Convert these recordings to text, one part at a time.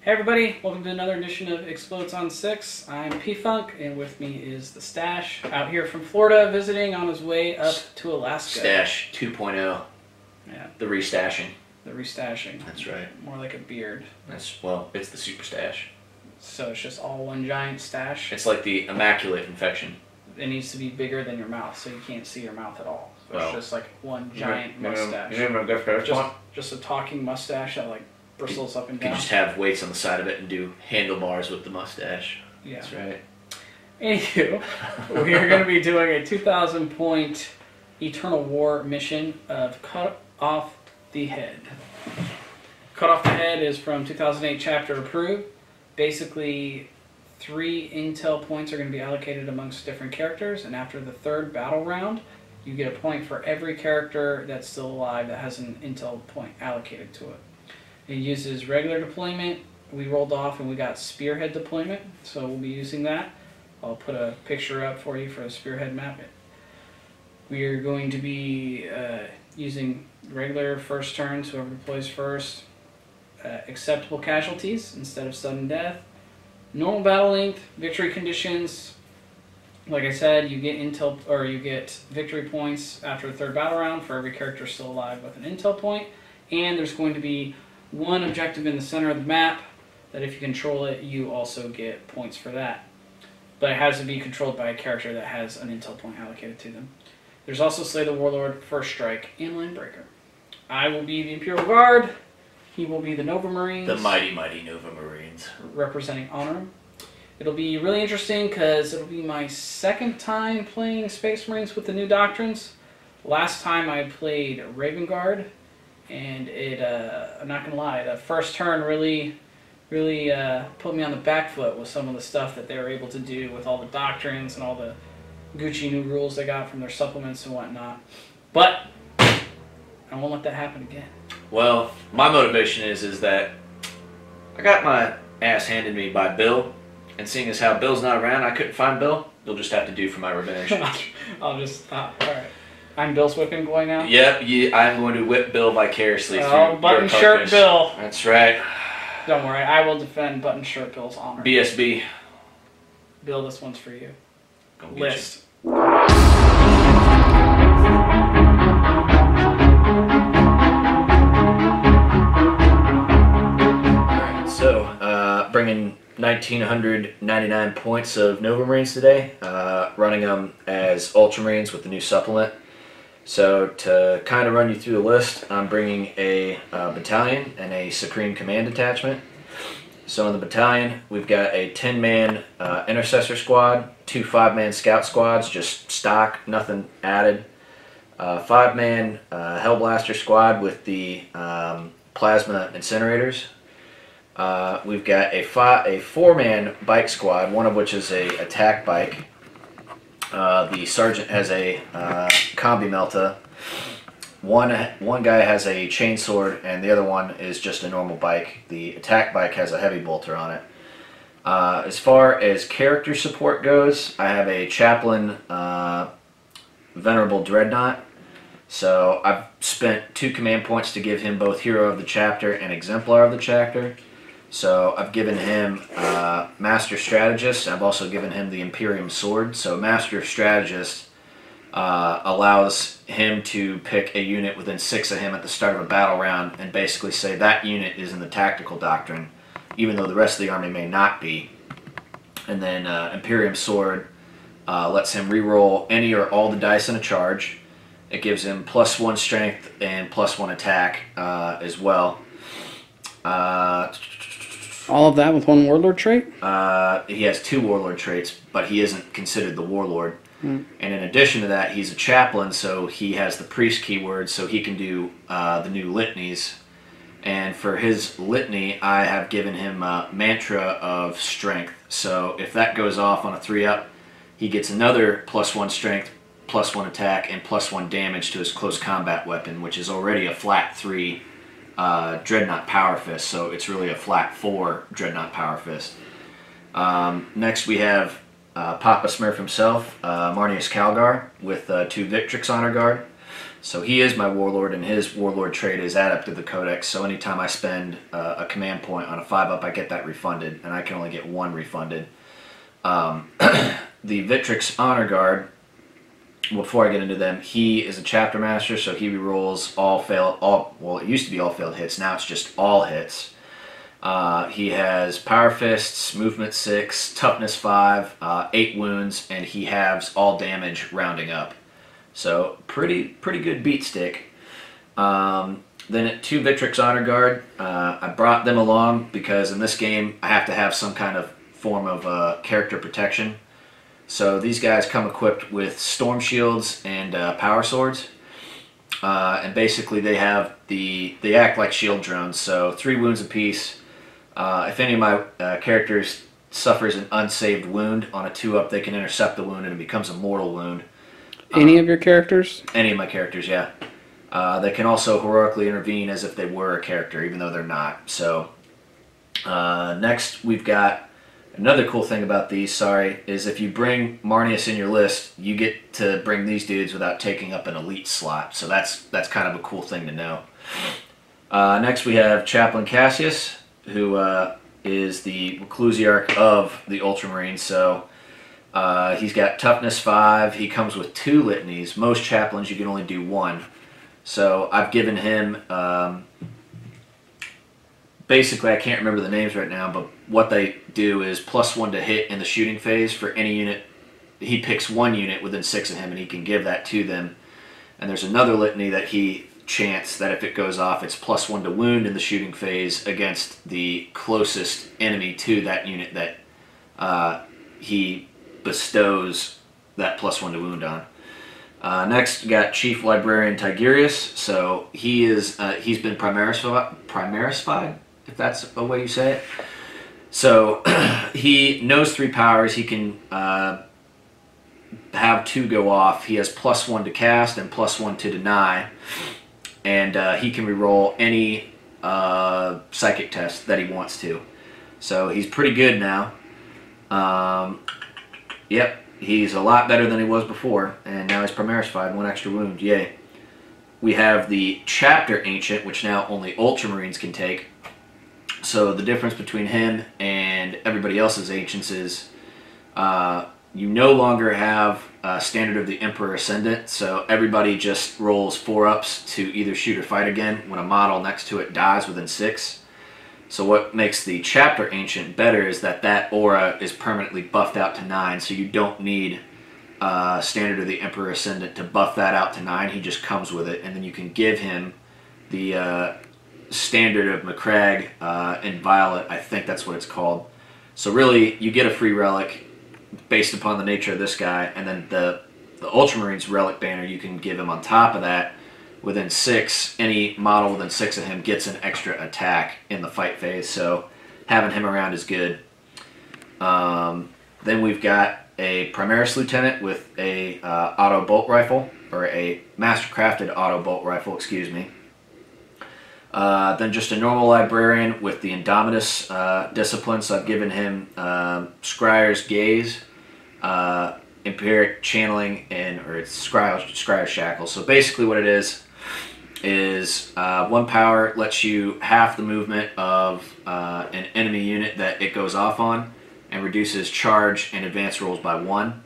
Hey everybody, welcome to another edition of Explodes on 6. I'm P-Funk, and with me is the Stache, out here from Florida, visiting on his way up to Alaska. Stache 2.0. Yeah. The restashing. The restashing. That's right. More like a beard. Well, it's the super stash. So it's just all one giant stash. It's like the immaculate infection. It needs to be bigger than your mouth, so you can't see your mouth at all. So well, it's just like one giant mustache. Just Just a talking mustache that like bristles up and down. You can just have weights on the side of it and do handlebars with the mustache. Yeah. That's right. Anywho, we are going to be doing a 2,000 point Eternal War mission of Cut Off the Head. Cut Off the Head is from 2008 chapter approved. Basically, 3 intel points are going to be allocated amongst different characters, and after the 3rd battle round, you get a point for every character that's still alive that has an intel point allocated to it. It uses regular deployment. We rolled off and we got spearhead deployment, so we'll be using that. I'll put a picture up for you for a spearhead map. We are going to be using regular first turns, whoever deploys first. Acceptable casualties instead of sudden death. Normal battle length, victory conditions. Like I said, you get intel or you get victory points after the 3rd battle round for every character still alive with an intel point. And there's going to be one objective in the center of the map that if you control it, you also get points for that. But it has to be controlled by a character that has an intel point allocated to them. There's also Slay the Warlord, First Strike, and Linebreaker. I will be the Imperial Guard. He will be the Nova Marines. The mighty, mighty Nova Marines. Representing Honor. It'll be really interesting because it'll be my 2nd time playing Space Marines with the new doctrines. Last time I played Raven Guard. And it, I'm not going to lie, the first turn really put me on the back foot with some of the stuff that they were able to do with all the doctrines and all the Gucci new rules they got from their supplements and whatnot. But I won't let that happen again. Well, my motivation is that I got my ass handed me by Bill, and seeing as how Bill's not around, I couldn't find Bill. You'll just have to do for my revenge. I'll just, alright. I'm Bill's whipping boy now? Yep, I'm going to whip Bill vicariously through Oh, button shirt Bill. That's right. Don't worry, I will defend button shirt Bill's honor. BSB. Bill, this one's for you. Go get List. You. Alright, so bringing 1,999 points of Nova Marines today, running them as Ultramarines with the new supplement. So to kind of run you through the list, I'm bringing a battalion and a Supreme Command detachment. So in the battalion, we've got a 10-man intercessor squad, 2 5-man scout squads, just stock, nothing added. 5-man Hellblaster squad with the plasma incinerators. We've got a 4-man bike squad, one of which is a attack bike. The sergeant has a combi melta. One guy has a chainsword, and the other one is just a normal bike. The attack bike has a heavy bolter on it. As far as character support goes, I have a chaplain, Venerable Dreadnought. So I've spent 2 command points to give him both Hero of the Chapter and Exemplar of the Chapter. So I've given him Master Strategist. I've also given him the Imperium Sword. So Master Strategist allows him to pick a unit within 6 of him at the start of a battle round and basically say that unit is in the tactical doctrine, even though the rest of the army may not be. And then Imperium Sword lets him reroll any or all the dice in a charge. It gives him +1 strength and +1 attack as well. All of that with 1 warlord trait? He has 2 warlord traits, but he isn't considered the warlord. Mm. And in addition to that, he's a chaplain, so he has the priest keyword, so he can do the new litanies. And for his litany, I have given him a mantra of strength. So if that goes off on a 3-up, he gets another +1 strength, +1 attack, and +1 damage to his close combat weapon, which is already a flat 3 Dreadnought Power Fist, so it's really a flat 4 Dreadnought Power Fist. Next we have Papa Smurf himself, Marnius Calgar, with 2 Victrix Honor Guard. So he is my warlord, and his warlord trait is adept to the codex. So anytime I spend a command point on a 5-up, I get that refunded, and I can only get 1 refunded. The Victrix Honor Guard, before I get into them, he is a chapter master, so he rerolls well, it used to be all failed hits, now it's just all hits. He has Power Fists, Movement 6, Toughness 5, 8 wounds, and he halves all damage rounding up. So pretty good beat stick. Then at 2 Victrix Honor Guard, I brought them along because in this game I have to have some kind of form of character protection. So these guys come equipped with storm shields and power swords, and basically they act like shield drones. So 3 wounds apiece. If any of my characters suffers an unsaved wound on a 2-up, they can intercept the wound and it becomes a mortal wound. Any of your characters? Any of my characters, yeah. They can also heroically intervene as if they were a character, even though they're not. So next we've got another cool thing about these, is if you bring Marneus in your list, you get to bring these dudes without taking up an elite slot. So that's kind of a cool thing to know. Next we have Chaplain Cassius, who is the Reclusiarch of the Ultramarines. So he's got Toughness 5. He comes with 2 litanies. Most chaplains you can only do 1. So I've given him, basically I can't remember the names right now, but what they do is +1 to hit in the shooting phase for any unit. He picks 1 unit within 6 of him and he can give that to them. And there's another litany that he chants that if it goes off, it's +1 to wound in the shooting phase against the closest enemy to that unit that he bestows that +1 to wound on. Next, we got Chief Librarian Tigurius. So he's been Primarisfied, if that's a way you say it. So he knows 3 powers. He can have 2 go off. He has +1 to cast and +1 to deny, and he can reroll any psychic test that he wants to. So he's pretty good now. Yep, he's a lot better than he was before, and now he's Primarisfied, 1 extra wound, yay. We have the Chapter Ancient, which now only Ultramarines can take. So the difference between him and everybody else's Ancients is you no longer have Standard of the Emperor Ascendant, so everybody just rolls 4-ups to either shoot or fight again when a model next to it dies within 6. So what makes the Chapter Ancient better is that aura is permanently buffed out to 9, so you don't need Standard of the Emperor Ascendant to buff that out to 9. He just comes with it, and then you can give him the Standard of Macragge and Violet, I think that's what it's called. So really, you get a free relic based upon the nature of this guy, and then the Ultramarines relic banner you can give him on top of that. Within 6, any model within 6 of him gets an extra attack in the fight phase, so having him around is good. Then we've got a Primaris Lieutenant with a auto bolt rifle, or a master-crafted auto bolt rifle, excuse me. Then just a normal librarian with the Indomitus discipline, so I've given him Scryer's Gaze, Empiric Channeling, or it's Scryer's Shackles. So basically what it is 1 power lets you half the movement of an enemy unit that it goes off on, and reduces charge and advance rolls by 1.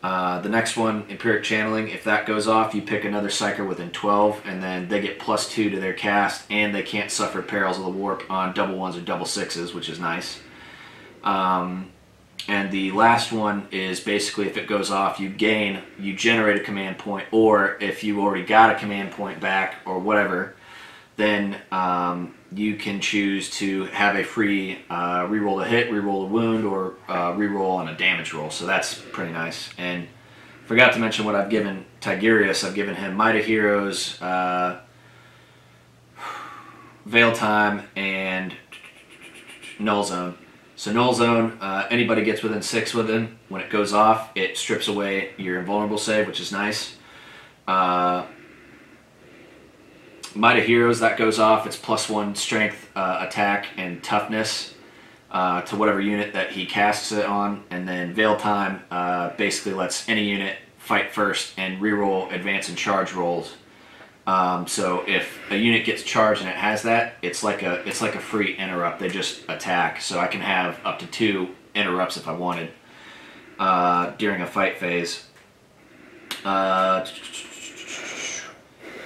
The next one, Empiric Channeling, if that goes off, you pick another Psyker within 12, and then they get +2 to their cast, and they can't suffer Perils of the Warp on double 1s or double 6s, which is nice. And the last one is basically if it goes off, you generate a command point, or if you already got a command point back or whatever, then you can choose to have a free reroll a hit, reroll a wound, or reroll on a damage roll. So that's pretty nice. And forgot to mention what I've given Tigurius. I've given him Might of Heroes, Veil Time, and Null Zone. So Null Zone, anybody gets within 6 with him. When it goes off, it strips away your invulnerable save, which is nice. Might of Heroes, that goes off. It's +1 strength, attack, and toughness to whatever unit that he casts it on. And then Veil Time basically lets any unit fight first and reroll advance and charge rolls So if a unit gets charged and it has that, it's like a free interrupt. They just attack. So I can have up to 2 interrupts if I wanted during a fight phase.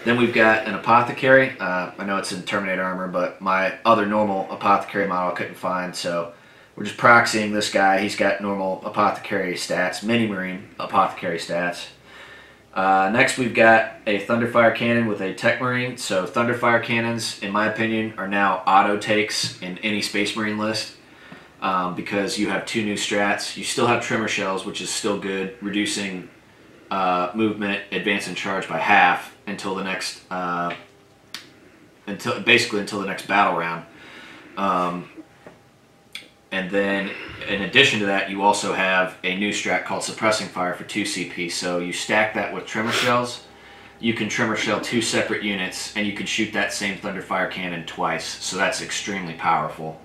Then we've got an apothecary. I know it's in Terminator armor, but my other normal apothecary model I couldn't find, so we're just proxying this guy. He's got normal apothecary stats, mini marine apothecary stats. Next we've got a Thunderfire cannon with a Tech Marine. So Thunderfire cannons, in my opinion, are now auto takes in any Space Marine list because you have 2 new strats. You still have Tremor Shells, which is still good, reducing movement, advance, and charge by half until the next until the next battle round. And then, in addition to that, you also have a new strat called Suppressing Fire for 2 CP. So you stack that with Tremor Shells. You can Tremor Shell 2 separate units, and you can shoot that same Thunderfire cannon twice. So that's extremely powerful.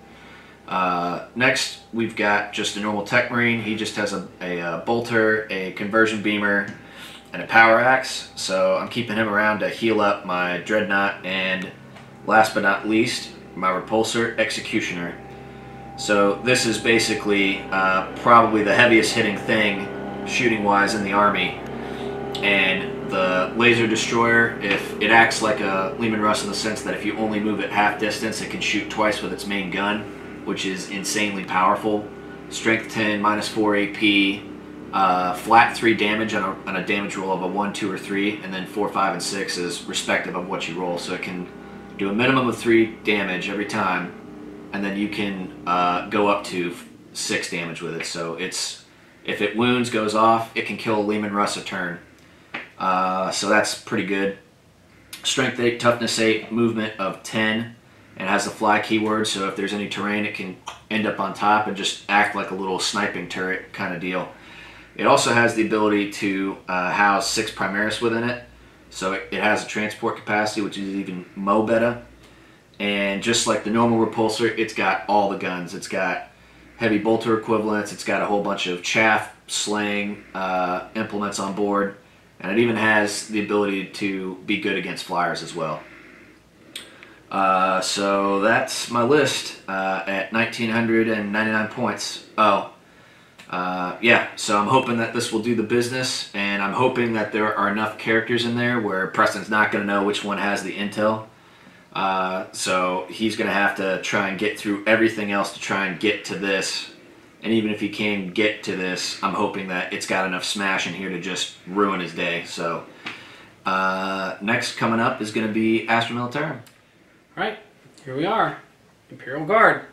Next, we've got just a normal Tech Marine. He just has a bolter, a conversion beamer, and a power axe. So I'm keeping him around to heal up my Dreadnought, and last but not least, my Repulsor Executioner. So this is basically probably the heaviest hitting thing shooting wise in the army, and the laser destroyer, if it acts like a Leman Russ in the sense that if you only move it half distance, it can shoot twice with its main gun, which is insanely powerful. Strength 10, -4 AP, flat 3 damage on a damage roll of a 1, 2, or 3, and then 4, 5, and 6 is respective of what you roll. So it can do a minimum of 3 damage every time, and then you can go up to 6 damage with it. So if it wounds, goes off, it can kill a Leman Russ a turn. So that's pretty good. Strength 8, Toughness 8, Movement of 10, and has the fly keyword, so if there's any terrain it can end up on top and just act like a little sniping turret kind of deal. It also has the ability to house 6 Primaris within it, so it has a transport capacity, which is even mo better. And just like the normal repulsor, it's got all the guns. It's got heavy bolter equivalents, it's got a whole bunch of chaff slaying implements on board, and it even has the ability to be good against flyers as well. So that's my list at 1,999 points. Yeah, so I'm hoping that this will do the business, and I'm hoping that there are enough characters in there where Preston's not going to know which one has the intel. So he's going to have to try and get through everything else to try and get to this. And even if he can get to this, I'm hoping that it's got enough smash in here to just ruin his day. So next coming up is going to be Astra Militarum. Alright, here we are. Imperial Guard.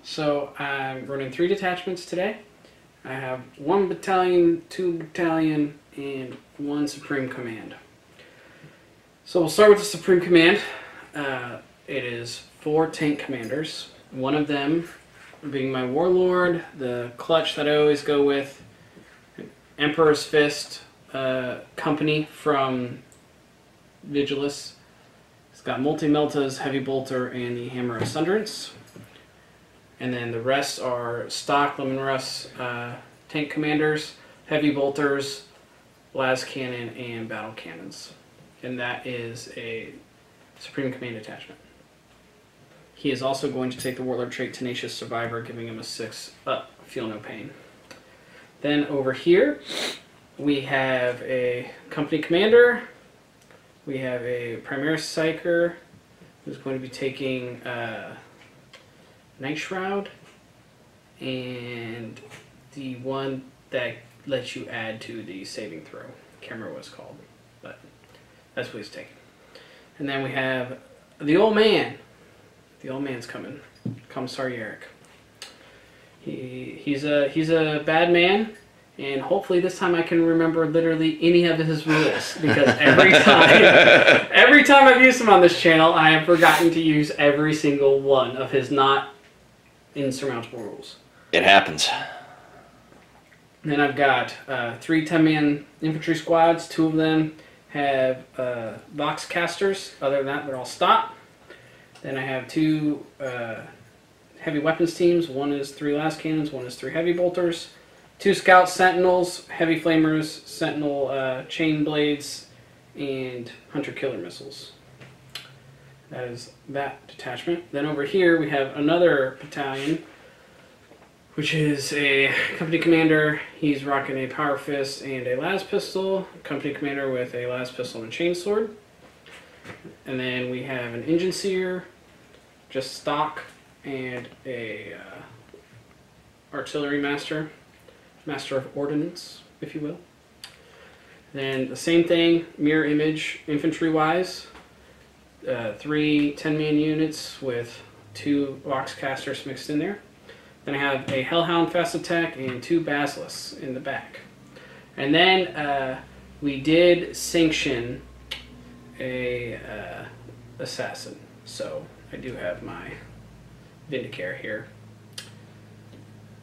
So I'm running 3 detachments today. I have 1 battalion, 2 battalion, and 1 Supreme Command. So we'll start with the Supreme Command. It is 4 tank commanders. One of them being my Warlord, the clutch that I always go with, Emperor's Fist company from Vigilus. It's got multi-meltas, heavy bolter, and the Hammer of Sunderance. And then the rest are stock Leman Russ tank commanders, heavy bolters, las cannon, and battle cannons. And that is a Supreme Command attachment. He is also going to take the Warlord trait Tenacious Survivor, giving him a 6 up, Feel No Pain. Then over here, we have a company commander. We have a Primaris Psyker, who's going to be taking Night Shroud, and the one that lets you add to the saving throw. I can't remember what it's called, but that's what he's taking. And then we have the old man. The old man's coming. Commissar Yarrick. He's a bad man, and hopefully this time I can remember literally any of his rules, because every time I've used him on this channel, I have forgotten to use every single one of his not insurmountable rules. It happens. Then I've got 3 10-man infantry squads. 2 of them have box casters. Other than that, they're all stock. Then I have 2 heavy weapons teams. One is 3 las cannons, one is 3 heavy bolters. 2 scout sentinels, heavy flamers, sentinel chain blades, and hunter killer missiles. That is that detachment. Then over here we have another battalion, which is a company commander. He's rocking a power fist and a las pistol. Company commander with a las pistol and chainsword. And then we have an engine seer, just stock, and a artillery master, master of ordnance, if you will. Then the same thing, mirror image, infantry-wise. 3 10-man units with 2 boxcasters mixed in there. Then I have a Hellhound fast attack and 2 basilisks in the back. And then we did sanction a assassin, so I do have my Vindicare here.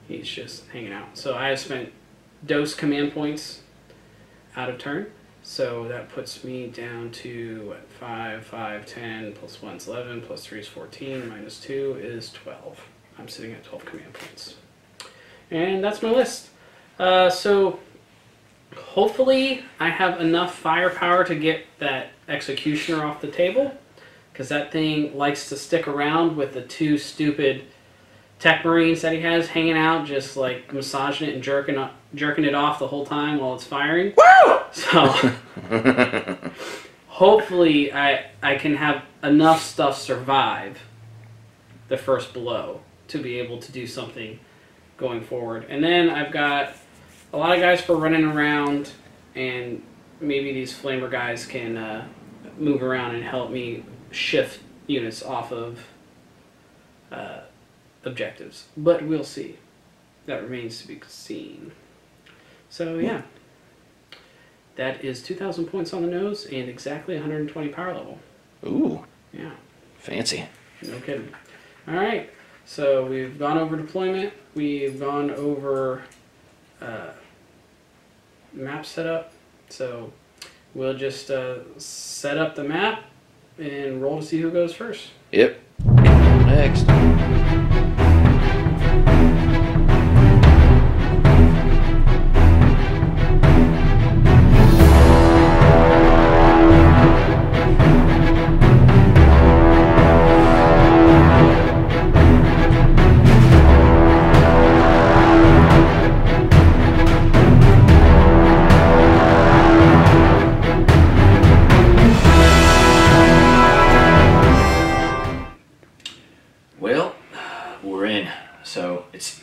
He's just hanging out. So I have spent dose command points out of turn. So that puts me down to what, 5, 5, 10, plus 1 is 11, plus 3 is 14, minus 2 is 12. I'm sitting at 12 command points. And that's my list. So hopefully I have enough firepower to get that Executioner off the table, because that thing likes to stick around with the 2 stupid tech marines that he has hanging out, just like massaging it and jerking it off the whole time while it's firing. Woo! So hopefully I can have enough stuff survive the first blow to be able to do something going forward. And then I've got a lot of guys for running around, and maybe these flamer guys can move around and help me shift units off of objectives. But we'll see. That remains to be seen. So yeah, that is 2,000 points on the nose and exactly 120 power level. Ooh. Yeah. Fancy. No kidding. All right. So we've gone over deployment. We've gone over map setup. So we'll just set up the map and roll to see who goes first. Yep. Next.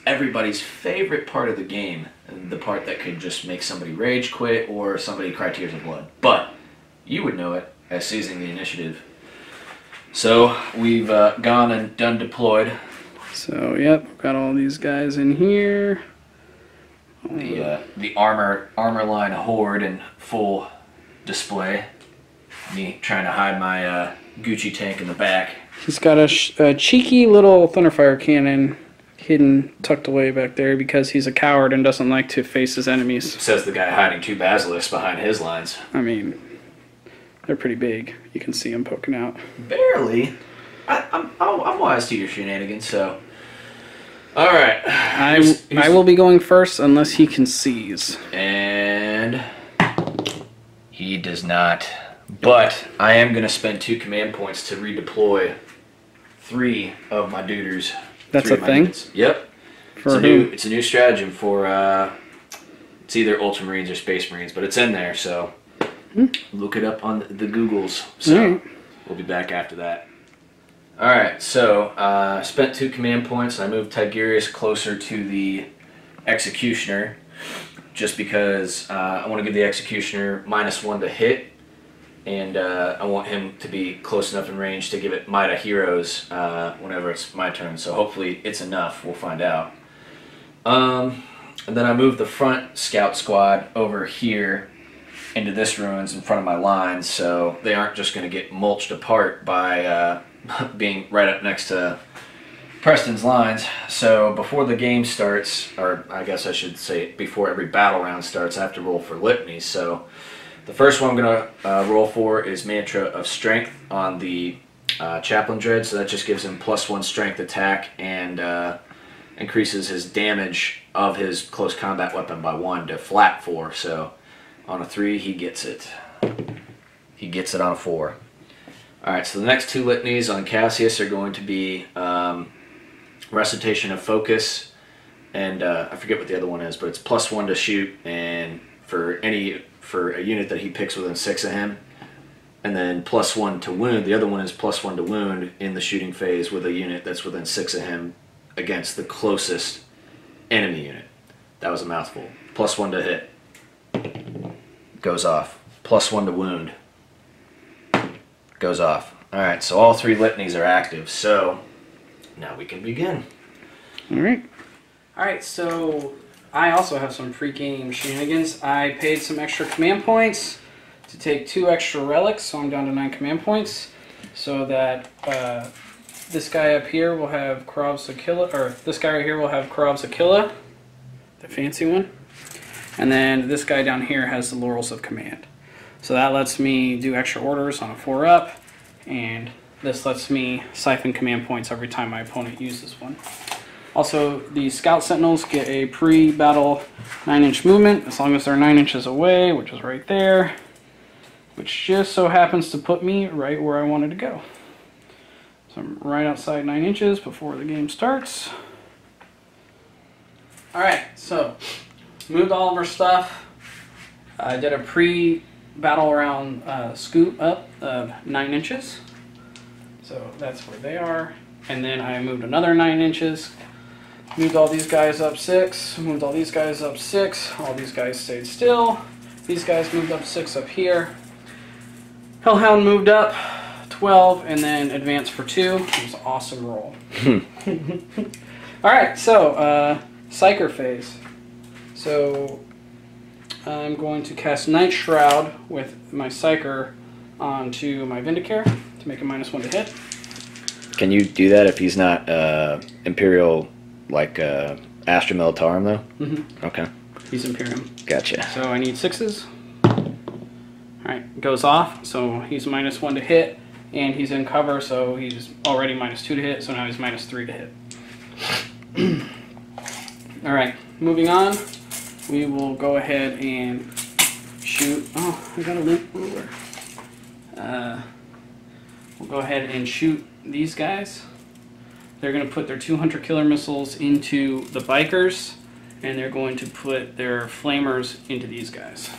Everybody's favorite part of the game, the part that could just make somebody rage quit or somebody cry tears of blood. But you would know it as seizing the initiative. So we've gone and done deployed. So yep, got all these guys in here. The armor line horde in full display. Me trying to hide my Gucci tank in the back. He's got a cheeky little thunderfire cannon hidden, tucked away back there because he's a coward and doesn't like to face his enemies. Says the guy hiding 2 basilisks behind his lines. I mean, they're pretty big. You can see them poking out. Barely. I'm wise to your shenanigans, so. All right. I will be going first unless he can seize. And he does not. But I am going to spend 2 command points to redeploy 3 of my duders. That's a thing? Units. Yep. It's a new stratagem for, it's either Ultramarines or Space Marines, but it's in there, so look it up on the Googles. So we'll be back after that. Alright, so I spent 2 command points. I moved Tigurius closer to the Executioner just because I want to give the Executioner -1 to hit, and I want him to be close enough in range to give it Might of Heroes whenever it's my turn. So hopefully it's enough. We'll find out. And then I moved the front scout squad over here into this ruins in front of my lines, so they aren't just going to get mulched apart by being right up next to Preston's lines. So before the game starts, or I guess I should say before every battle round starts, I have to roll for litanies. So the first one I'm going to roll for is Mantra of Strength on the Chaplain Dread, so that just gives him +1 strength attack and increases his damage of his close combat weapon by 1 to flat 4, so on a 3 he gets it. he gets it on a 4. Alright, so the next 2 litanies on Cassius are going to be Recitation of Focus, and I forget what the other one is, but it's +1 to shoot, and for a unit that he picks within 6 of him, and then +1 to wound. The other one is +1 to wound in the shooting phase with a unit that's within 6 of him against the closest enemy unit. That was a mouthful. +1 to hit. Goes off. +1 to wound. Goes off. Alright, so all 3 litanies are active, so now we can begin. Alright. Alright, so I also have some pre-game shenanigans. I paid some extra command points to take 2 extra relics, so I'm down to 9 command points, so that this guy up here will have Krov's Aquila, or this guy right here will have Krov's Aquila, the fancy one, and then this guy down here has the Laurels of Command. So that lets me do extra orders on a 4-up, and this lets me siphon command points every time my opponent uses one. Also, the Scout Sentinels get a pre-battle 9-inch movement, as long as they're 9 inches away, which is right there, which just so happens to put me right where I wanted to go. So I'm right outside 9 inches before the game starts. Alright, so moved all of our stuff. I did a pre-battle round scoop up of 9 inches. So that's where they are. And then I moved another 9 inches. Moved all these guys up 6. Moved all these guys up 6. All these guys stayed still. These guys moved up 6 up here. Hellhound moved up 12 and then advanced for 2. It was an awesome roll. Alright, so Psyker phase. So I'm going to cast Night Shroud with my Psyker onto my Vindicare to make a -1 to hit. Can you do that if he's not Imperial, like Astra Militarum, though? Mm-hmm. Okay. He's Imperium. Gotcha. So I need 6s. Alright, goes off, so he's -1 to hit, and he's in cover, so he's already -2 to hit, so now he's -3 to hit. Alright, moving on, we will go ahead and shoot. Oh, I got a limp ruler. We'll go ahead and shoot these guys. They're going to put their 200 killer missiles into the bikers, and they're going to put their flamers into these guys.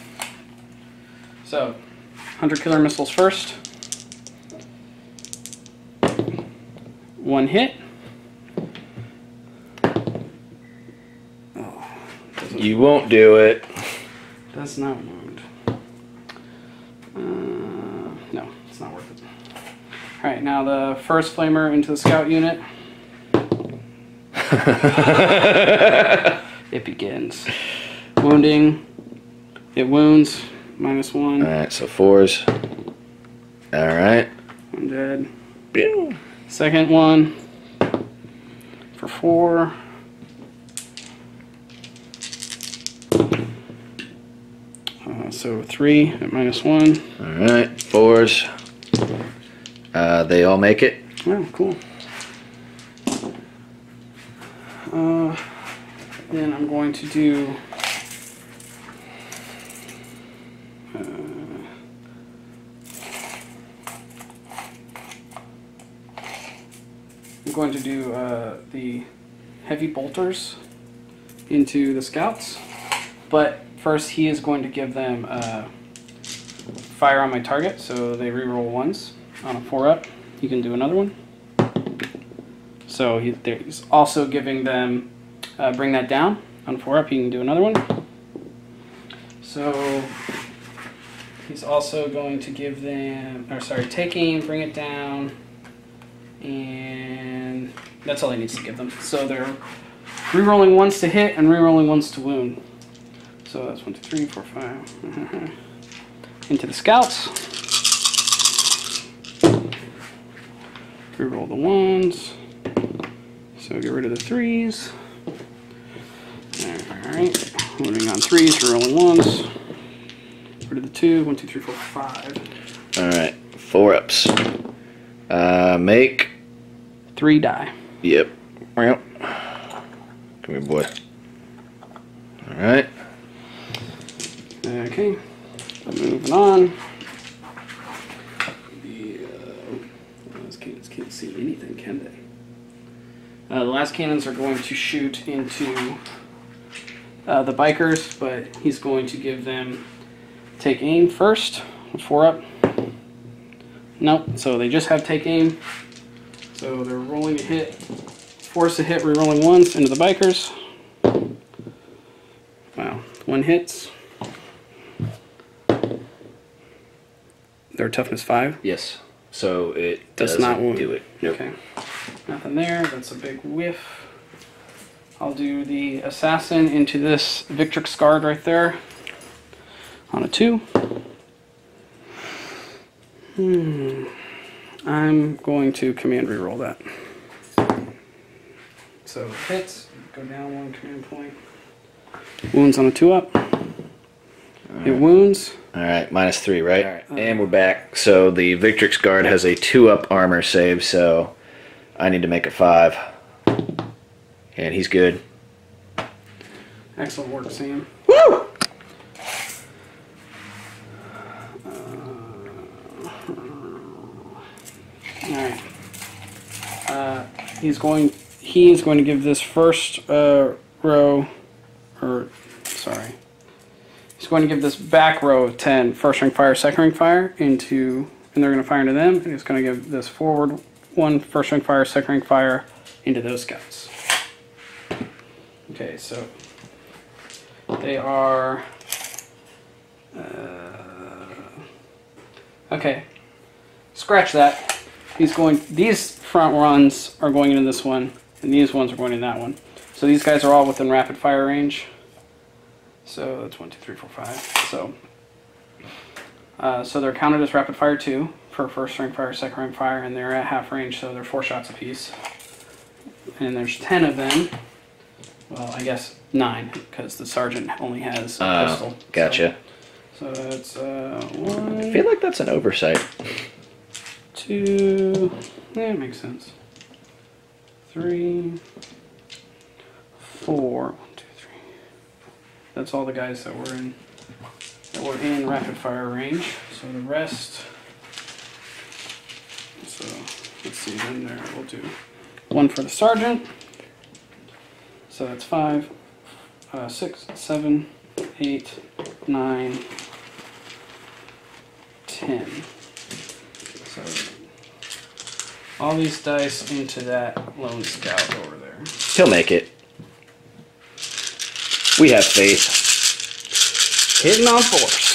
So, 100 killer missiles first. 1 hit. Oh, you won't do it. Does not wound. No, it's not worth it. Alright, now the first flamer into the scout unit. It begins. Wounding. It wounds. -1. Alright, so 4s. Alright. 1 dead. Pew. Second one for 4. So 3 at -1. Alright, 4s. They all make it. Oh, cool. Then I'm going to do the heavy bolters into the scouts, but first he is going to give them fire on my target, so they reroll 1s on a 4-up. You can do another one. So he's also giving them bring that down on 4-up. You can do another one. So he's also going to give them, or sorry, take aim, bring it down, and that's all he needs to give them. So they're rerolling 1s to hit and rerolling 1s to wound. So that's 1, 2, 3, 4, 5. Into the scouts. Reroll the 1s. So get rid of the 3s. Alright. Loading on 3s, rerolling 1s. Rid of the 2. 1, 2, 3, 4, 5. Alright, 4-ups. Make 3 die. Yep. Well, come here, boy. Alright. Okay. Moving on. see anything, can they? The last cannons are going to shoot into the bikers, but he's going to give them take aim first. 4 up. Nope, so they just have take aim. So they're rolling a hit. Force a hit, rerolling once into the bikers. Wow, 1 hits. Their toughness 5. Yes. So it Does not do it. Nope. Okay. Nothing there. That's a big whiff. I'll do the assassin into this Victrix Guard right there. On a 2. I'm going to command reroll that. So hits, go down 1 command point. Wounds on a 2 up. It wounds. Alright, -3, right? Alright, and we're back. So the Victrix Guard has a 2-up armor save, so I need to make a 5. And he's good. Excellent work, Sam. Woo! Alright. He is going to give this first row, he's going to give this back row of 10 first ring fire, second ring fire into, and they're going to fire into them, and he's going to give this forward 1 first ring fire, second ring fire into those scouts. Okay, so they are, okay, scratch that. These front runs are going into this one, and these ones are going in that one. So these guys are all within rapid fire range. So that's 1, 2, 3, 4, 5. So they're counted as rapid fire 2 for first ring fire, second ring fire, and they're at half range, so they're 4 shots apiece. And there's 10 of them. Well, I guess 9, because the sergeant only has a pistol. Gotcha. So that's 1. I feel like that's an oversight. 2. Yeah, it makes sense. 3, 4. 1, 2, 3. That's all the guys that were in rapid fire range. So the rest. So let's see. Then there we'll do 1 for the sergeant. So that's 5, 6, 7, 8, 9, 10. So all these dice into that lone scout over there. He'll make it. We have faith. Hitting on force.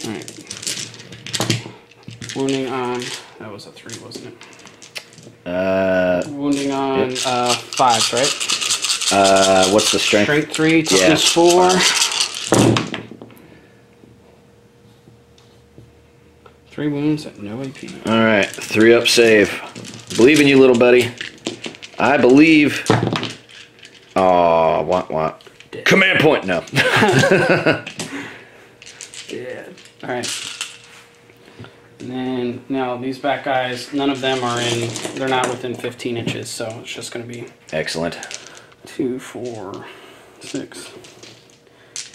Alright. Wounding on, that was a 3, wasn't it? Wounding on 5, right? What's the strength? Strength 3, toughness 4. 3 wounds at no AP. Alright, 3-up save. Believe in you, little buddy. I believe. Oh, what? Dead. Command point, no. Yeah. Alright. And then, now these back guys, none of them are they're not within 15 inches, so it's just going to be Excellent. 2, 4, 6,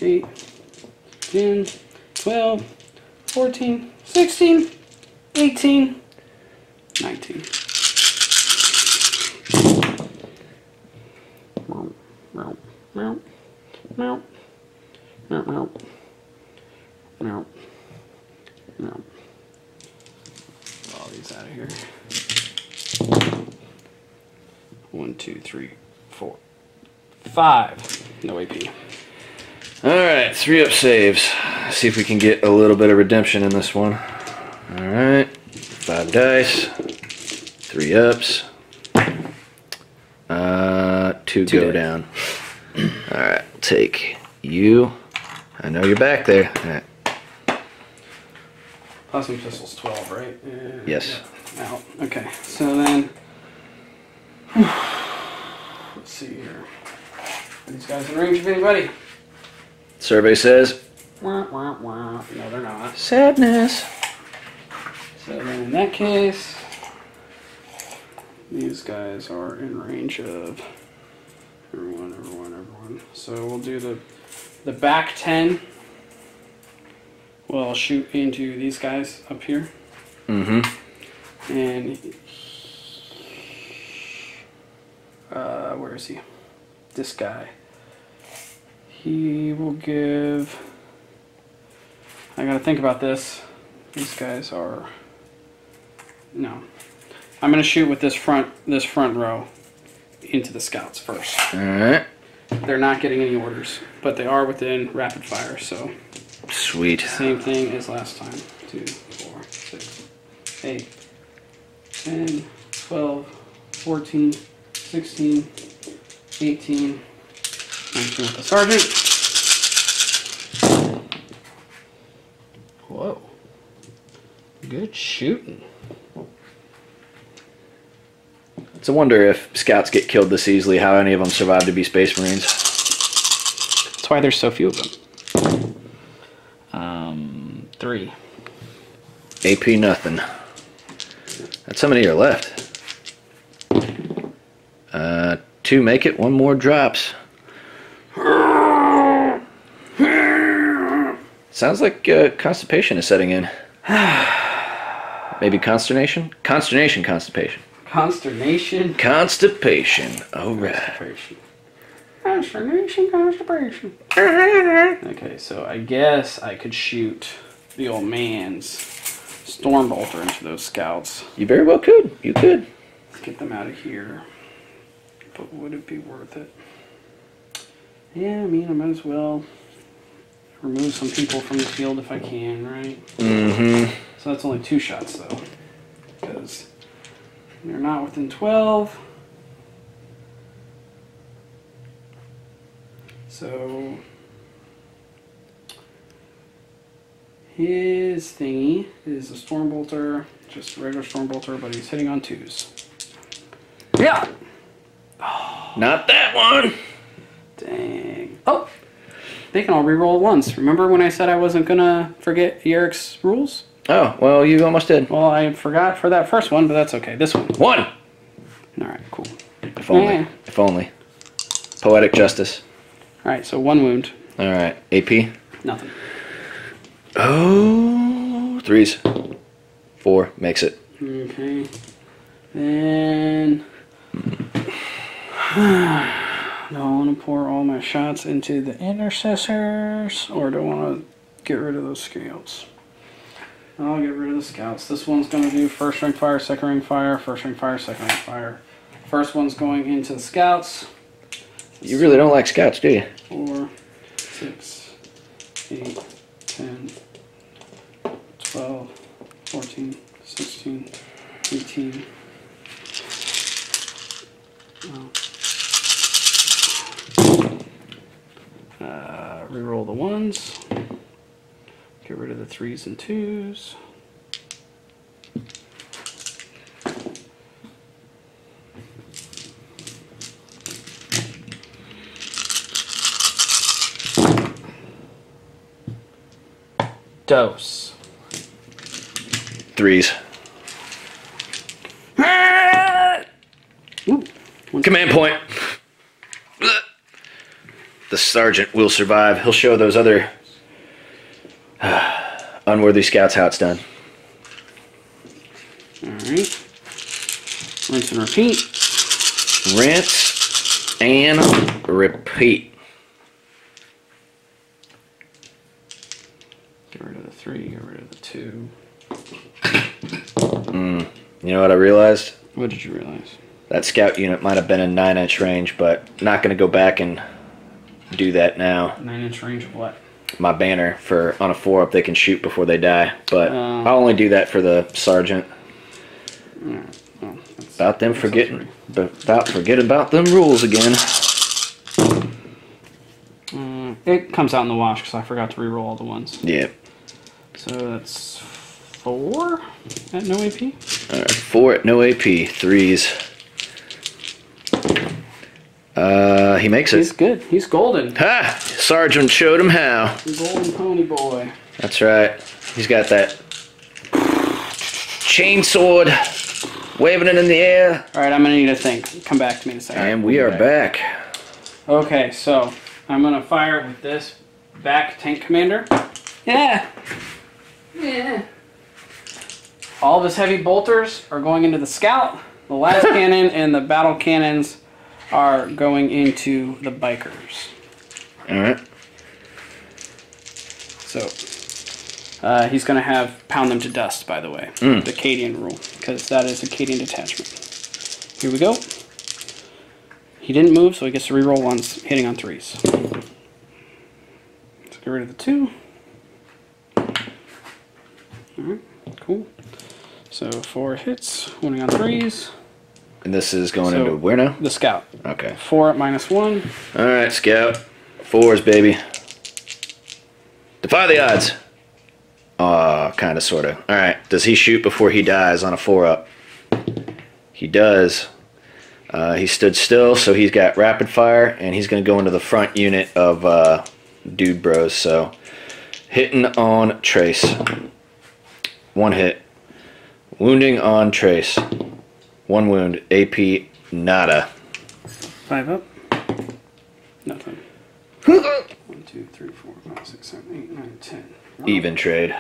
8, 10, 12, 14, 16, 18, 19. All these out of here. 1, 2, 3, 4, 5. No AP. Alright, 3-up saves. See if we can get a little bit of redemption in this one. Alright, 5 dice. 3 ups. 2 go down. Alright, take you. I know you're back there. Alright. Plasma pistol's 12, right? Yes. Yeah, out. Okay, so then let's see here. Are these guys in range of anybody? Survey says. Wah, wah, wah. No, they're not. Sadness. So then in that case, these guys are in range of everyone. So we'll do the back 10. We'll shoot into these guys up here. Mm-hmm. And where is he? This guy. He will give. I gotta think about this. These guys are. No. I'm gonna shoot with this front row into the scouts first. All right. They're not getting any orders, but they are within rapid fire, so. Sweet. Same thing as last time. 2, 4, 6, 8, 10, 12, 14, 16, 18, 19 with the sergeant. Whoa. Good shooting. It's a wonder if scouts get killed this easily, how any of them survive to be Space Marines. That's why there's so few of them. 3. AP nothing. That's how many are left. 2 make it, 1 more drops. Sounds like constipation is setting in. Maybe consternation? Consternation, constipation. Consternation. Constipation. All right. Constipation. Okay, so I guess I could shoot the old man's Stormbolter into those scouts. You very well could. You could. Let's get them out of here. But would it be worth it? Yeah, I mean, I might as well remove some people from the field if I can, right? Mm-hmm. So that's only 2 shots, though. Because they're not within 12. So his thingy is a Stormbolter, just a regular Stormbolter, but he's hitting on 2s. Yeah! Not that one! Dang. Oh! They can all reroll at once. Remember when I said I wasn't gonna forget Eric's rules? Oh, well, you almost did. Well, I forgot for that first one, but that's okay. This one. 1! Alright, cool. If only. Yeah. If only. Poetic justice. Alright, so 1 wound. Alright. AP? Nothing. Oh, 3s. 4 makes it. Okay. Then do I want to pour all my shots into the intercessors, or do I want to get rid of those scouts? I'll get rid of the scouts. This one's going to do first ring fire, second ring fire, first ring fire, second ring fire. First one's going into the scouts. You really don't like scouts, do you? 4, 6, 8, 10, 12, 14, 16, 18. Reroll the 1s. Get rid of the 3s and 2s. Dose. 3s. Ooh. Command point. The sergeant will survive. He'll show those other unworthy scouts how it's done. Alright. Rinse and repeat. Rinse and repeat. Get rid of the 3, get rid of the 2. You know what I realized? What did you realize? That scout unit might have been in 9-inch range, but not going to go back and do that now. 9-inch range of what? My banner for on a 4-up they can shoot before they die, but I'll only do that for the sergeant. Alright. Well, About forgetting about them rules again. It comes out in the wash because I forgot to reroll all the 1s. Yeah. So that's 4 at no AP. Alright, 4 at no AP, 3s. He makes it. He's good. He's golden. Ha! Sergeant showed him how. Golden pony boy. That's right. He's got that chainsword. Waving it in the air. All right, I'm gonna need to think. Come back to me in a second. And we are back. Okay, so I'm gonna fire it with this back tank commander. Yeah. Yeah. All of his heavy bolters are going into the scout. The las cannon and the battle cannons are going into the bikers. All right. So he's going to have pound them to dust, by the way. The Acadian rule, because that is Acadian detachment. Here we go. He didn't move, so he gets to reroll ones, hitting on 3s. Let's get rid of the 2. Alright, cool. So 4 hits, winning on 3s. And this is going into where now? The scout. Okay. 4 at -1. All right, scout. 4s, baby. Defy the odds. Kind of, sort of. All right. Does he shoot before he dies on a 4-up? He does. He stood still, so he's got rapid fire, and he's going to go into the front unit of Dude Bros. So, hitting on Trace. 1 hit. Wounding on Trace. 1 wound. AP nada. 5 up. Nothing. 1, 2, 3, 4, 5, 6, 7, 8, 9, 10. Even trade.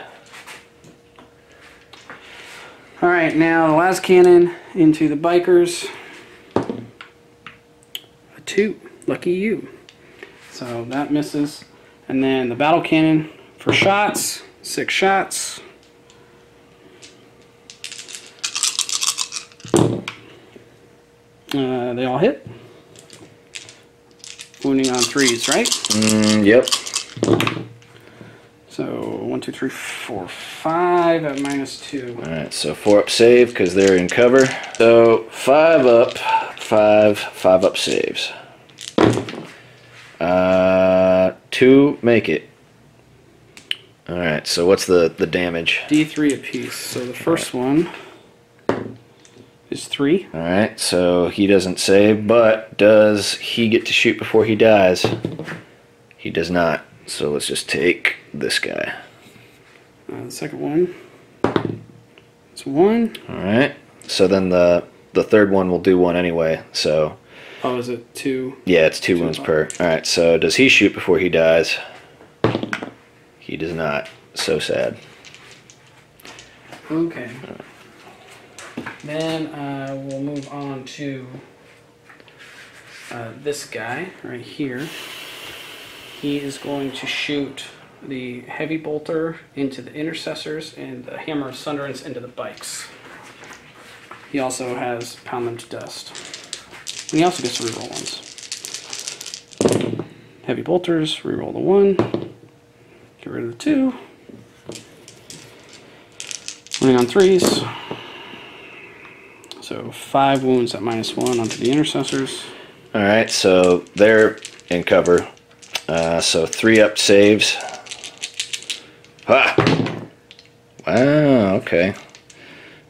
Alright, now the las cannon into the bikers. A 2. Lucky you. So that misses. And then the battle cannon for shots. 6 shots. They all hit. Wounding on 3s, right? Yep. So 1, 2, 3, 4, 5 at -2. Alright, so 4-up save because they're in cover. So 5 up, 5 up saves. 2 make it. Alright, so what's the damage? D3 apiece. So the first one is 3. Alright, so he doesn't save, but does he get to shoot before he dies? He does not. So let's just take this guy. The second one is 1. Alright, so then the third one will do 1 anyway, so... Oh, is it 2? Yeah, it's 2 wounds per. Alright, so does he shoot before he dies? He does not. So sad. Okay. Then we'll move on to this guy right here. He is going to shoot the heavy bolter into the intercessors and the hammer of sunderance into the bikes. He also has pound them to dust. And he also gets to reroll ones. Heavy bolters, reroll the 1. Get rid of the 2. Running on 3s. So 5 wounds at -1 onto the intercessors. Alright, so they're in cover. So 3-up saves. Ha! Wow, okay.